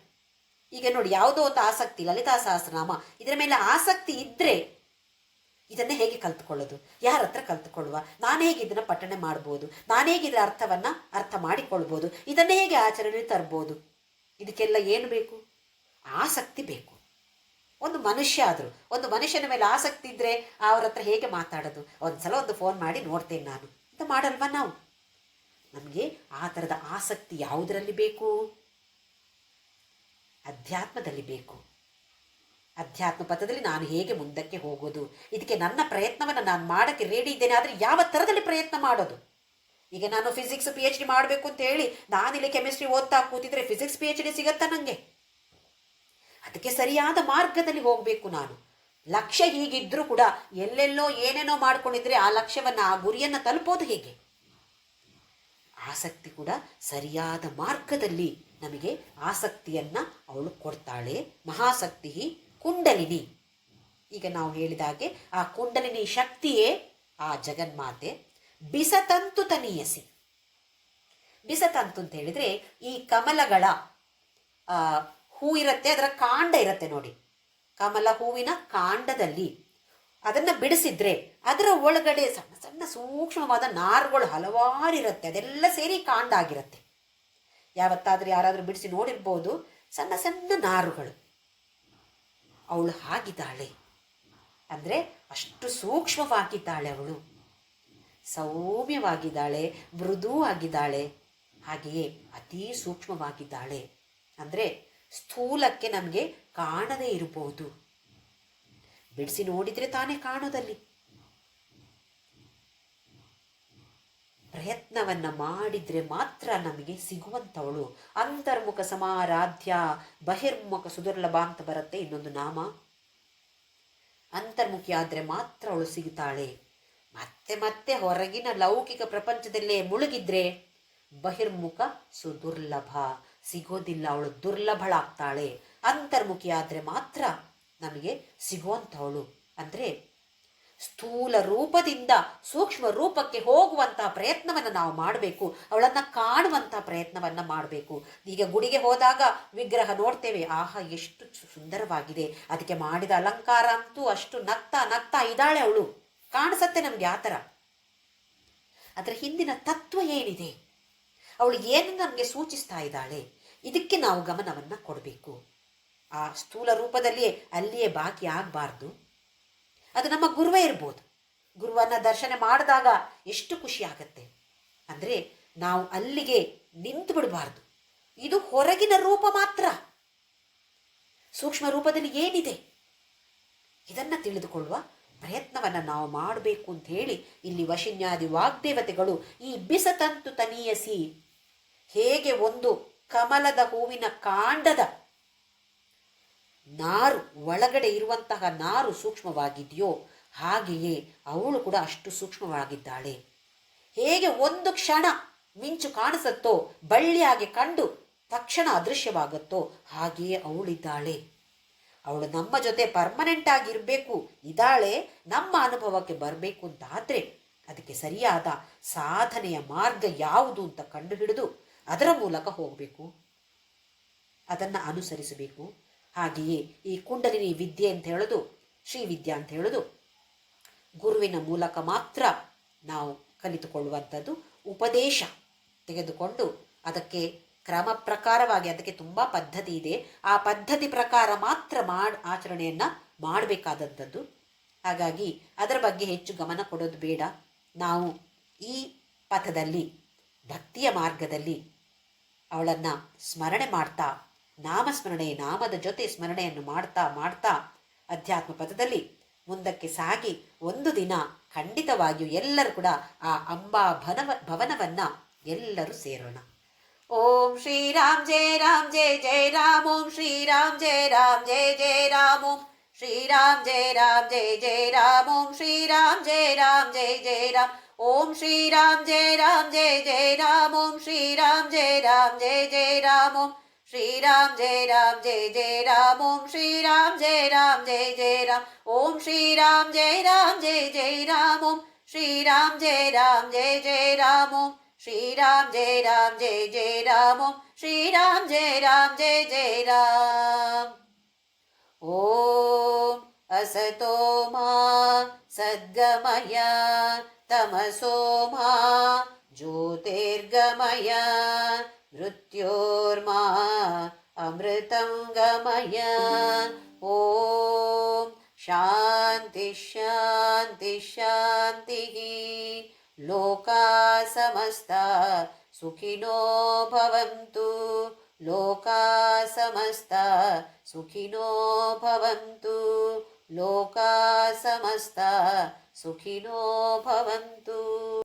S1: ಈಗ ನೋಡಿ, ಯಾವುದೋ ಒಂದು ಆಸಕ್ತಿ, ಲಲಿತಾ ಸಹಸ್ರನಾಮ, ಇದರ ಮೇಲೆ ಆಸಕ್ತಿ ಇದ್ದರೆ ಇದನ್ನೇ ಹೇಗೆ ಕಲ್ತ್ಕೊಳ್ಳೋದು? ಯಾರ ಹತ್ರ ಕಲ್ತ್ಕೊಳ್ಳುವ? ನಾನು ಹೇಗೆ ಇದನ್ನು ಪಠಣೆ ಮಾಡ್ಬೋದು? ನಾನು ಹೇಗೆ ಇದರ ಅರ್ಥವನ್ನು ಅರ್ಥ ಮಾಡಿಕೊಳ್ಬೋದು? ಇದನ್ನೇ ಹೇಗೆ ಆಚರಣೆ ತರ್ಬೋದು? ಇದಕ್ಕೆಲ್ಲ ಏನು ಬೇಕು? ಆಸಕ್ತಿ ಬೇಕು. ಒಂದು ಮನುಷ್ಯ ಆದರೂ, ಒಂದು ಮನುಷ್ಯನ ಮೇಲೆ ಆಸಕ್ತಿ ಇದ್ದರೆ ಅವ್ರ ಹತ್ರ ಹೇಗೆ ಮಾತಾಡೋದು? ಒಂದ್ಸಲ ಒಂದು ಫೋನ್ ಮಾಡಿ ನೋಡ್ತೇನೆ ನಾನು ಅಂತ ಮಾಡಲ್ವ ನಾವು? ನಮಗೆ ಆ ಥರದ ಆಸಕ್ತಿ ಯಾವುದರಲ್ಲಿ ಬೇಕು? ಅಧ್ಯಾತ್ಮದಲ್ಲಿ ಬೇಕು. ಅಧ್ಯಾತ್ಮ ಪಥದಲ್ಲಿ ನಾನು ಹೇಗೆ ಮುಂದಕ್ಕೆ ಹೋಗೋದು? ಇದಕ್ಕೆ ನನ್ನ ಪ್ರಯತ್ನವನ್ನು ನಾನು ಮಾಡೋಕ್ಕೆ ರೆಡಿ ಇದ್ದೇನೆ. ಆದರೆ ಯಾವ ಥರದಲ್ಲಿ ಪ್ರಯತ್ನ ಮಾಡೋದು? ಈಗ ನಾನು ಫಿಸಿಕ್ಸ್ PhD ಮಾಡಬೇಕು ಅಂತ ಹೇಳಿ ನಾನಿಲ್ಲಿ ಕೆಮಿಸ್ಟ್ರಿ ಓದ್ತಾ ಕೂತಿದ್ರೆ ಫಿಸಿಕ್ಸ್ PhD ಸಿಗತ್ತಾ ನನಗೆ? ಅದಕ್ಕೆ ಸರಿಯಾದ ಮಾರ್ಗದಲ್ಲಿ ಹೋಗಬೇಕು ನಾನು. ಲಕ್ಷ್ಯ ಹೀಗಿದ್ರೂ ಕೂಡ ಎಲ್ಲೆಲ್ಲೋ ಏನೇನೋ ಮಾಡ್ಕೊಂಡಿದ್ರೆ ಆ ಲಕ್ಷ್ಯವನ್ನು, ಆ ಗುರಿಯನ್ನು ತಲುಪೋದು ಹೇಗೆ? ಆಸಕ್ತಿ ಕೂಡ ಸರಿಯಾದ ಮಾರ್ಗದಲ್ಲಿ ನಮಗೆ ಆಸಕ್ತಿಯನ್ನು ಅವಳು ಕೊಡ್ತಾಳೆ. ಮಹಾಶಕ್ತಿ ಕುಂಡಲಿನಿ. ಈಗ ನಾವು ಹೇಳಿದ ಹಾಗೆ ಆ ಕುಂಡಲಿನಿ ಶಕ್ತಿಯೇ ಆ ಜಗನ್ಮಾತೆ. ಬಿಸತಂತು ತನೀಯಸಿ. ಬಿಸತಂತು ಅಂತ ಹೇಳಿದ್ರೆ ಈ ಕಮಲಗಳ ಹೂ ಇರುತ್ತೆ, ಅದರ ಕಾಂಡ ಇರುತ್ತೆ ನೋಡಿ. ಕಮಲ ಹೂವಿನ ಕಾಂಡದಲ್ಲಿ ಅದನ್ನು ಬಿಡಿಸಿದ್ರೆ ಅದರ ಒಳಗಡೆ ಸಣ್ಣ ಸಣ್ಣ ಸೂಕ್ಷ್ಮವಾದ ನಾರುಗಳು ಹಲವಾರು ಇರುತ್ತೆ. ಅದೆಲ್ಲ ಸೇರಿ ಕಾಂಡ ಆಗಿರುತ್ತೆ. ಯಾವತ್ತಾದರೂ ಯಾರಾದರೂ ಬಿಡಿಸಿ ನೋಡಿರ್ಬೋದು, ಸಣ್ಣ ಸಣ್ಣ ನಾರುಗಳು. ಅವಳು ಹಾಗಿದ್ದಾಳೆ. ಅಂದರೆ ಅಷ್ಟು ಸೂಕ್ಷ್ಮವಾಗಿದ್ದಾಳೆ ಅವಳು, ಸೌಮ್ಯವಾಗಿದ್ದಾಳೆ, ಮೃದು ಆಗಿದ್ದಾಳೆ, ಹಾಗೆಯೇ ಅತೀ ಸೂಕ್ಷ್ಮವಾಗಿದ್ದಾಳೆ. ಅಂದರೆ ಸ್ಥೂಲಕ್ಕೆ ನಮಗೆ ಕಾಣದೇ ಇರಬಹುದು, ಬಿಡಿಸಿ ನೋಡಿದರೆ ತಾನೇ ಕಾಣೋದಲ್ಲಿ. ಪ್ರಯತ್ನವನ್ನು ಮಾಡಿದರೆ ಮಾತ್ರ ನಮಗೆ ಸಿಗುವಂಥವಳು. ಅಂತರ್ಮುಖ ಸಮಾರಾಧ್ಯ ಬಹಿರ್ಮುಖ ಸುದುರ್ಲಭ ಅಂತ ಬರುತ್ತೆ ಇನ್ನೊಂದು ನಾಮ. ಅಂತರ್ಮುಖಿ ಆದರೆ ಮಾತ್ರ ಅವಳು ಸಿಗುತ್ತಾಳೆ. ಮತ್ತೆ ಮತ್ತೆ ಹೊರಗಿನ ಲೌಕಿಕ ಪ್ರಪಂಚದಲ್ಲೇ ಮುಳುಗಿದ್ರೆ ಬಹಿರ್ಮುಖ ಸುದುರ್ಲಭ, ಸಿಗೋದಿಲ್ಲ, ಅವಳು ದುರ್ಲಭಳಾಗ್ತಾಳೆ. ಅಂತರ್ಮುಖಿ ಆದರೆ ಮಾತ್ರ ನಮಗೆ ಸಿಗುವಂಥವಳು. ಅಂದರೆ ಸ್ಥೂಲ ರೂಪದಿಂದ ಸೂಕ್ಷ್ಮ ರೂಪಕ್ಕೆ ಹೋಗುವಂಥ ಪ್ರಯತ್ನವನ್ನು ನಾವು ಮಾಡಬೇಕು. ಅವಳನ್ನು ಕಾಣುವಂಥ ಪ್ರಯತ್ನವನ್ನು ಮಾಡಬೇಕು. ಈಗ ಗುಡಿಗೆ ಹೋದಾಗ ವಿಗ್ರಹ ನೋಡ್ತೇವೆ, ಆಹಾ ಎಷ್ಟು ಸುಂದರವಾಗಿದೆ, ಅದಕ್ಕೆ ಮಾಡಿದ ಅಲಂಕಾರ ಅಂತೂ ಅಷ್ಟು ನಗ್ತಾ ನಗ್ತಾ ಇದ್ದಾಳೆ ಅವಳು, ಕಾಣಿಸತ್ತೆ ನಮಗೆ ಆ ಥರ. ಅದರ ಹಿಂದಿನ ತತ್ವ ಏನಿದೆ, ಅವಳು ಏನು ನಮಗೆ ಸೂಚಿಸ್ತಾ ಇದ್ದಾಳೆ, ಇದಕ್ಕೆ ನಾವು ಗಮನವನ್ನು ಕೊಡಬೇಕು. ಆ ಸ್ಥೂಲ ರೂಪದಲ್ಲಿಯೇ ಅಲ್ಲಿಯೇ ಬಾಕಿ ಆಗಬಾರ್ದು. ಅದು ನಮ್ಮ ಗುರುವೇ ಇರ್ಬೋದು. ಗುರುವನ್ನು ದರ್ಶನ ಮಾಡಿದಾಗ ಎಷ್ಟು ಖುಷಿ ಆಗತ್ತೆ ಅಂದರೆ ನಾವು ಅಲ್ಲಿಗೆ ನಿಂತು ಬಿಡಬಾರ್ದು. ಇದು ಹೊರಗಿನ ರೂಪ ಮಾತ್ರ, ಸೂಕ್ಷ್ಮ ರೂಪದಲ್ಲಿ ಏನಿದೆ ಇದನ್ನು ತಿಳಿದುಕೊಳ್ಳುವ ಪ್ರಯತ್ನವನ್ನು ನಾವು ಮಾಡಬೇಕು ಅಂತ ಹೇಳಿ ಇಲ್ಲಿ ವಶಿನ್ಯಾದಿ ವಾಗ್ದೇವತೆಗಳು ಈ ಬಿಸತಂತು ತನೀಯಸಿ, ಹೇಗೆ ಒಂದು ಕಮಲದ ಹೂವಿನ ಕಾಂಡದ ನಾರು ಒಳಗಡೆ ಇರುವಂತಹ ನಾರು ಸೂಕ್ಷ್ಮವಾಗಿದೆಯೋ ಹಾಗೆಯೇ ಅವಳು ಕೂಡ ಅಷ್ಟು ಸೂಕ್ಷ್ಮವಾಗಿದ್ದಾಳೆ. ಹೇಗೆ ಒಂದು ಕ್ಷಣ ಮಿಂಚು ಕಾಣಿಸುತ್ತೋ, ಬಳ್ಳಿಯಾಗಿ ಕಂಡು ತಕ್ಷಣ ಅದೃಶ್ಯವಾಗುತ್ತೋ ಹಾಗೆಯೇ ಅವಳಿದ್ದಾಳೆ. ಅವಳು ನಮ್ಮ ಜೊತೆ ಪರ್ಮನೆಂಟ್ ಆಗಿರಬೇಕು, ಇದ್ದಾಳೆ, ನಮ್ಮ ಅನುಭವಕ್ಕೆ ಬರಬೇಕು ಅಂತಾದರೆ ಅದಕ್ಕೆ ಸರಿಯಾದ ಸಾಧನೆಯ ಮಾರ್ಗ ಯಾವುದು ಅಂತ ಕಂಡುಹಿಡಿದು ಅದರ ಮೂಲಕ ಹೋಗಬೇಕು, ಅದನ್ನು ಅನುಸರಿಸಬೇಕು. ಹಾಗೆಯೇ ಈ ಕುಂಡಲಿನಿ ವಿದ್ಯೆ ಅಂತ ಹೇಳೋದು, ಶ್ರೀವಿದ್ಯಾ ಅಂತ ಹೇಳೋದು ಗುರುವಿನ ಮೂಲಕ ಮಾತ್ರ ನಾವು ಕಲಿತುಕೊಳ್ಳುವಂಥದ್ದು. ಉಪದೇಶ ತೆಗೆದುಕೊಂಡು ಅದಕ್ಕೆ ಕ್ರಮ ಪ್ರಕಾರವಾಗಿ, ಅದಕ್ಕೆ ತುಂಬ ಪದ್ಧತಿ ಇದೆ, ಆ ಪದ್ಧತಿ ಪ್ರಕಾರ ಮಾತ್ರ ಆಚರಣೆಯನ್ನು ಮಾಡಬೇಕಾದಂಥದ್ದು. ಹಾಗಾಗಿ ಅದರ ಬಗ್ಗೆ ಹೆಚ್ಚು ಗಮನ ಕೊಡೋದು ಬೇಡ. ನಾವು ಈ ಪಥದಲ್ಲಿ, ಭಕ್ತಿಯ ಮಾರ್ಗದಲ್ಲಿ ಅವಳನ್ನು ಸ್ಮರಣೆ ಮಾಡ್ತಾ, ನಾಮಸ್ಮರಣೆ, ನಾಮದ ಜೊತೆ ಸ್ಮರಣೆಯನ್ನು ಮಾಡ್ತಾ ಮಾಡ್ತಾ ಅಧ್ಯಾತ್ಮ ಪಥದಲ್ಲಿ ಮುಂದಕ್ಕೆ ಸಾಗಿ ಒಂದು ದಿನ ಖಂಡಿತವಾಗಿಯೂ ಎಲ್ಲರೂ ಕೂಡ ಆ ಅಂಬಾ ಭವನವನ್ನು ಎಲ್ಲರೂ ಸೇರೋಣ. ಓಂ ಶ್ರೀರಾಮ್ ಜಯ ರಾಮ್ ಜಯ ಜಯ ರಾಮ್, ಓಂ ಶ್ರೀರಾಮ್ ಜಯ ರಾಮ್ ಜಯ ಜಯ ರಾಮ್, ಓಂ ಶ್ರೀರಾಮ್ ಜಯ ರಾಮ್ ಜಯ ಜಯ ರಾಮ್, ಓಂ ಶ್ರೀರಾಮ್ ಜಯ ರಾಮ್ ಜಯ ಜಯ ರಾಮ್, ಓಂ ಶ್ರೀರಾಮ್ ಜಯ ರಾಮ್ ಜಯ ಜಯ ರಾಮ್, ಓಂ ಶ್ರೀರಾಮ್ ಜಯ ರಾಮ್ ಜಯ ಜಯ ರಾಮ್, ಓಂ ಶ್ರೀರಾಮ್ ಜಯ ರಾಮ್ ಜಯ ಜಯ ರಾಮ್, ಓಂ ಶ್ರೀರಾಮ್ ಜಯ ರಾಮ್ ಜಯ ಜಯ ರಾಮ್, ಓಂ ಶ್ರೀರಾಮ್ ಜಯ ರಾಮ್ ಜಯ ಜಯ ರಾಮ್, ಓಂ ಶ್ರೀರಾಮ್ ಜಯ ರಾಮ್ ಜಯ ಜಯ ರಾಮ್, ಓಂ ಶ್ರೀರಾಮ್ ಜಯ ರಾಮ್ ಜಯ ಜಯ ರಾಮ್, ಓಂ ಶ್ರೀರಾಮ್ ಜಯ ರಾಮ್ ಜಯ ಜಯ ರಾಮ್. ಓಂ असतो मा सद्गमय तमसो मा ज्योतिर्गमय मृत्योर्मा अमृतं गमय. ॐ शान्ति शान्ति शान्तिः. लोका समस्ता सुखिनो भवन्तु, लोका समस्ता सुखिनो भवन्तु, लोका समस्ता सुखिनो भवन्तु.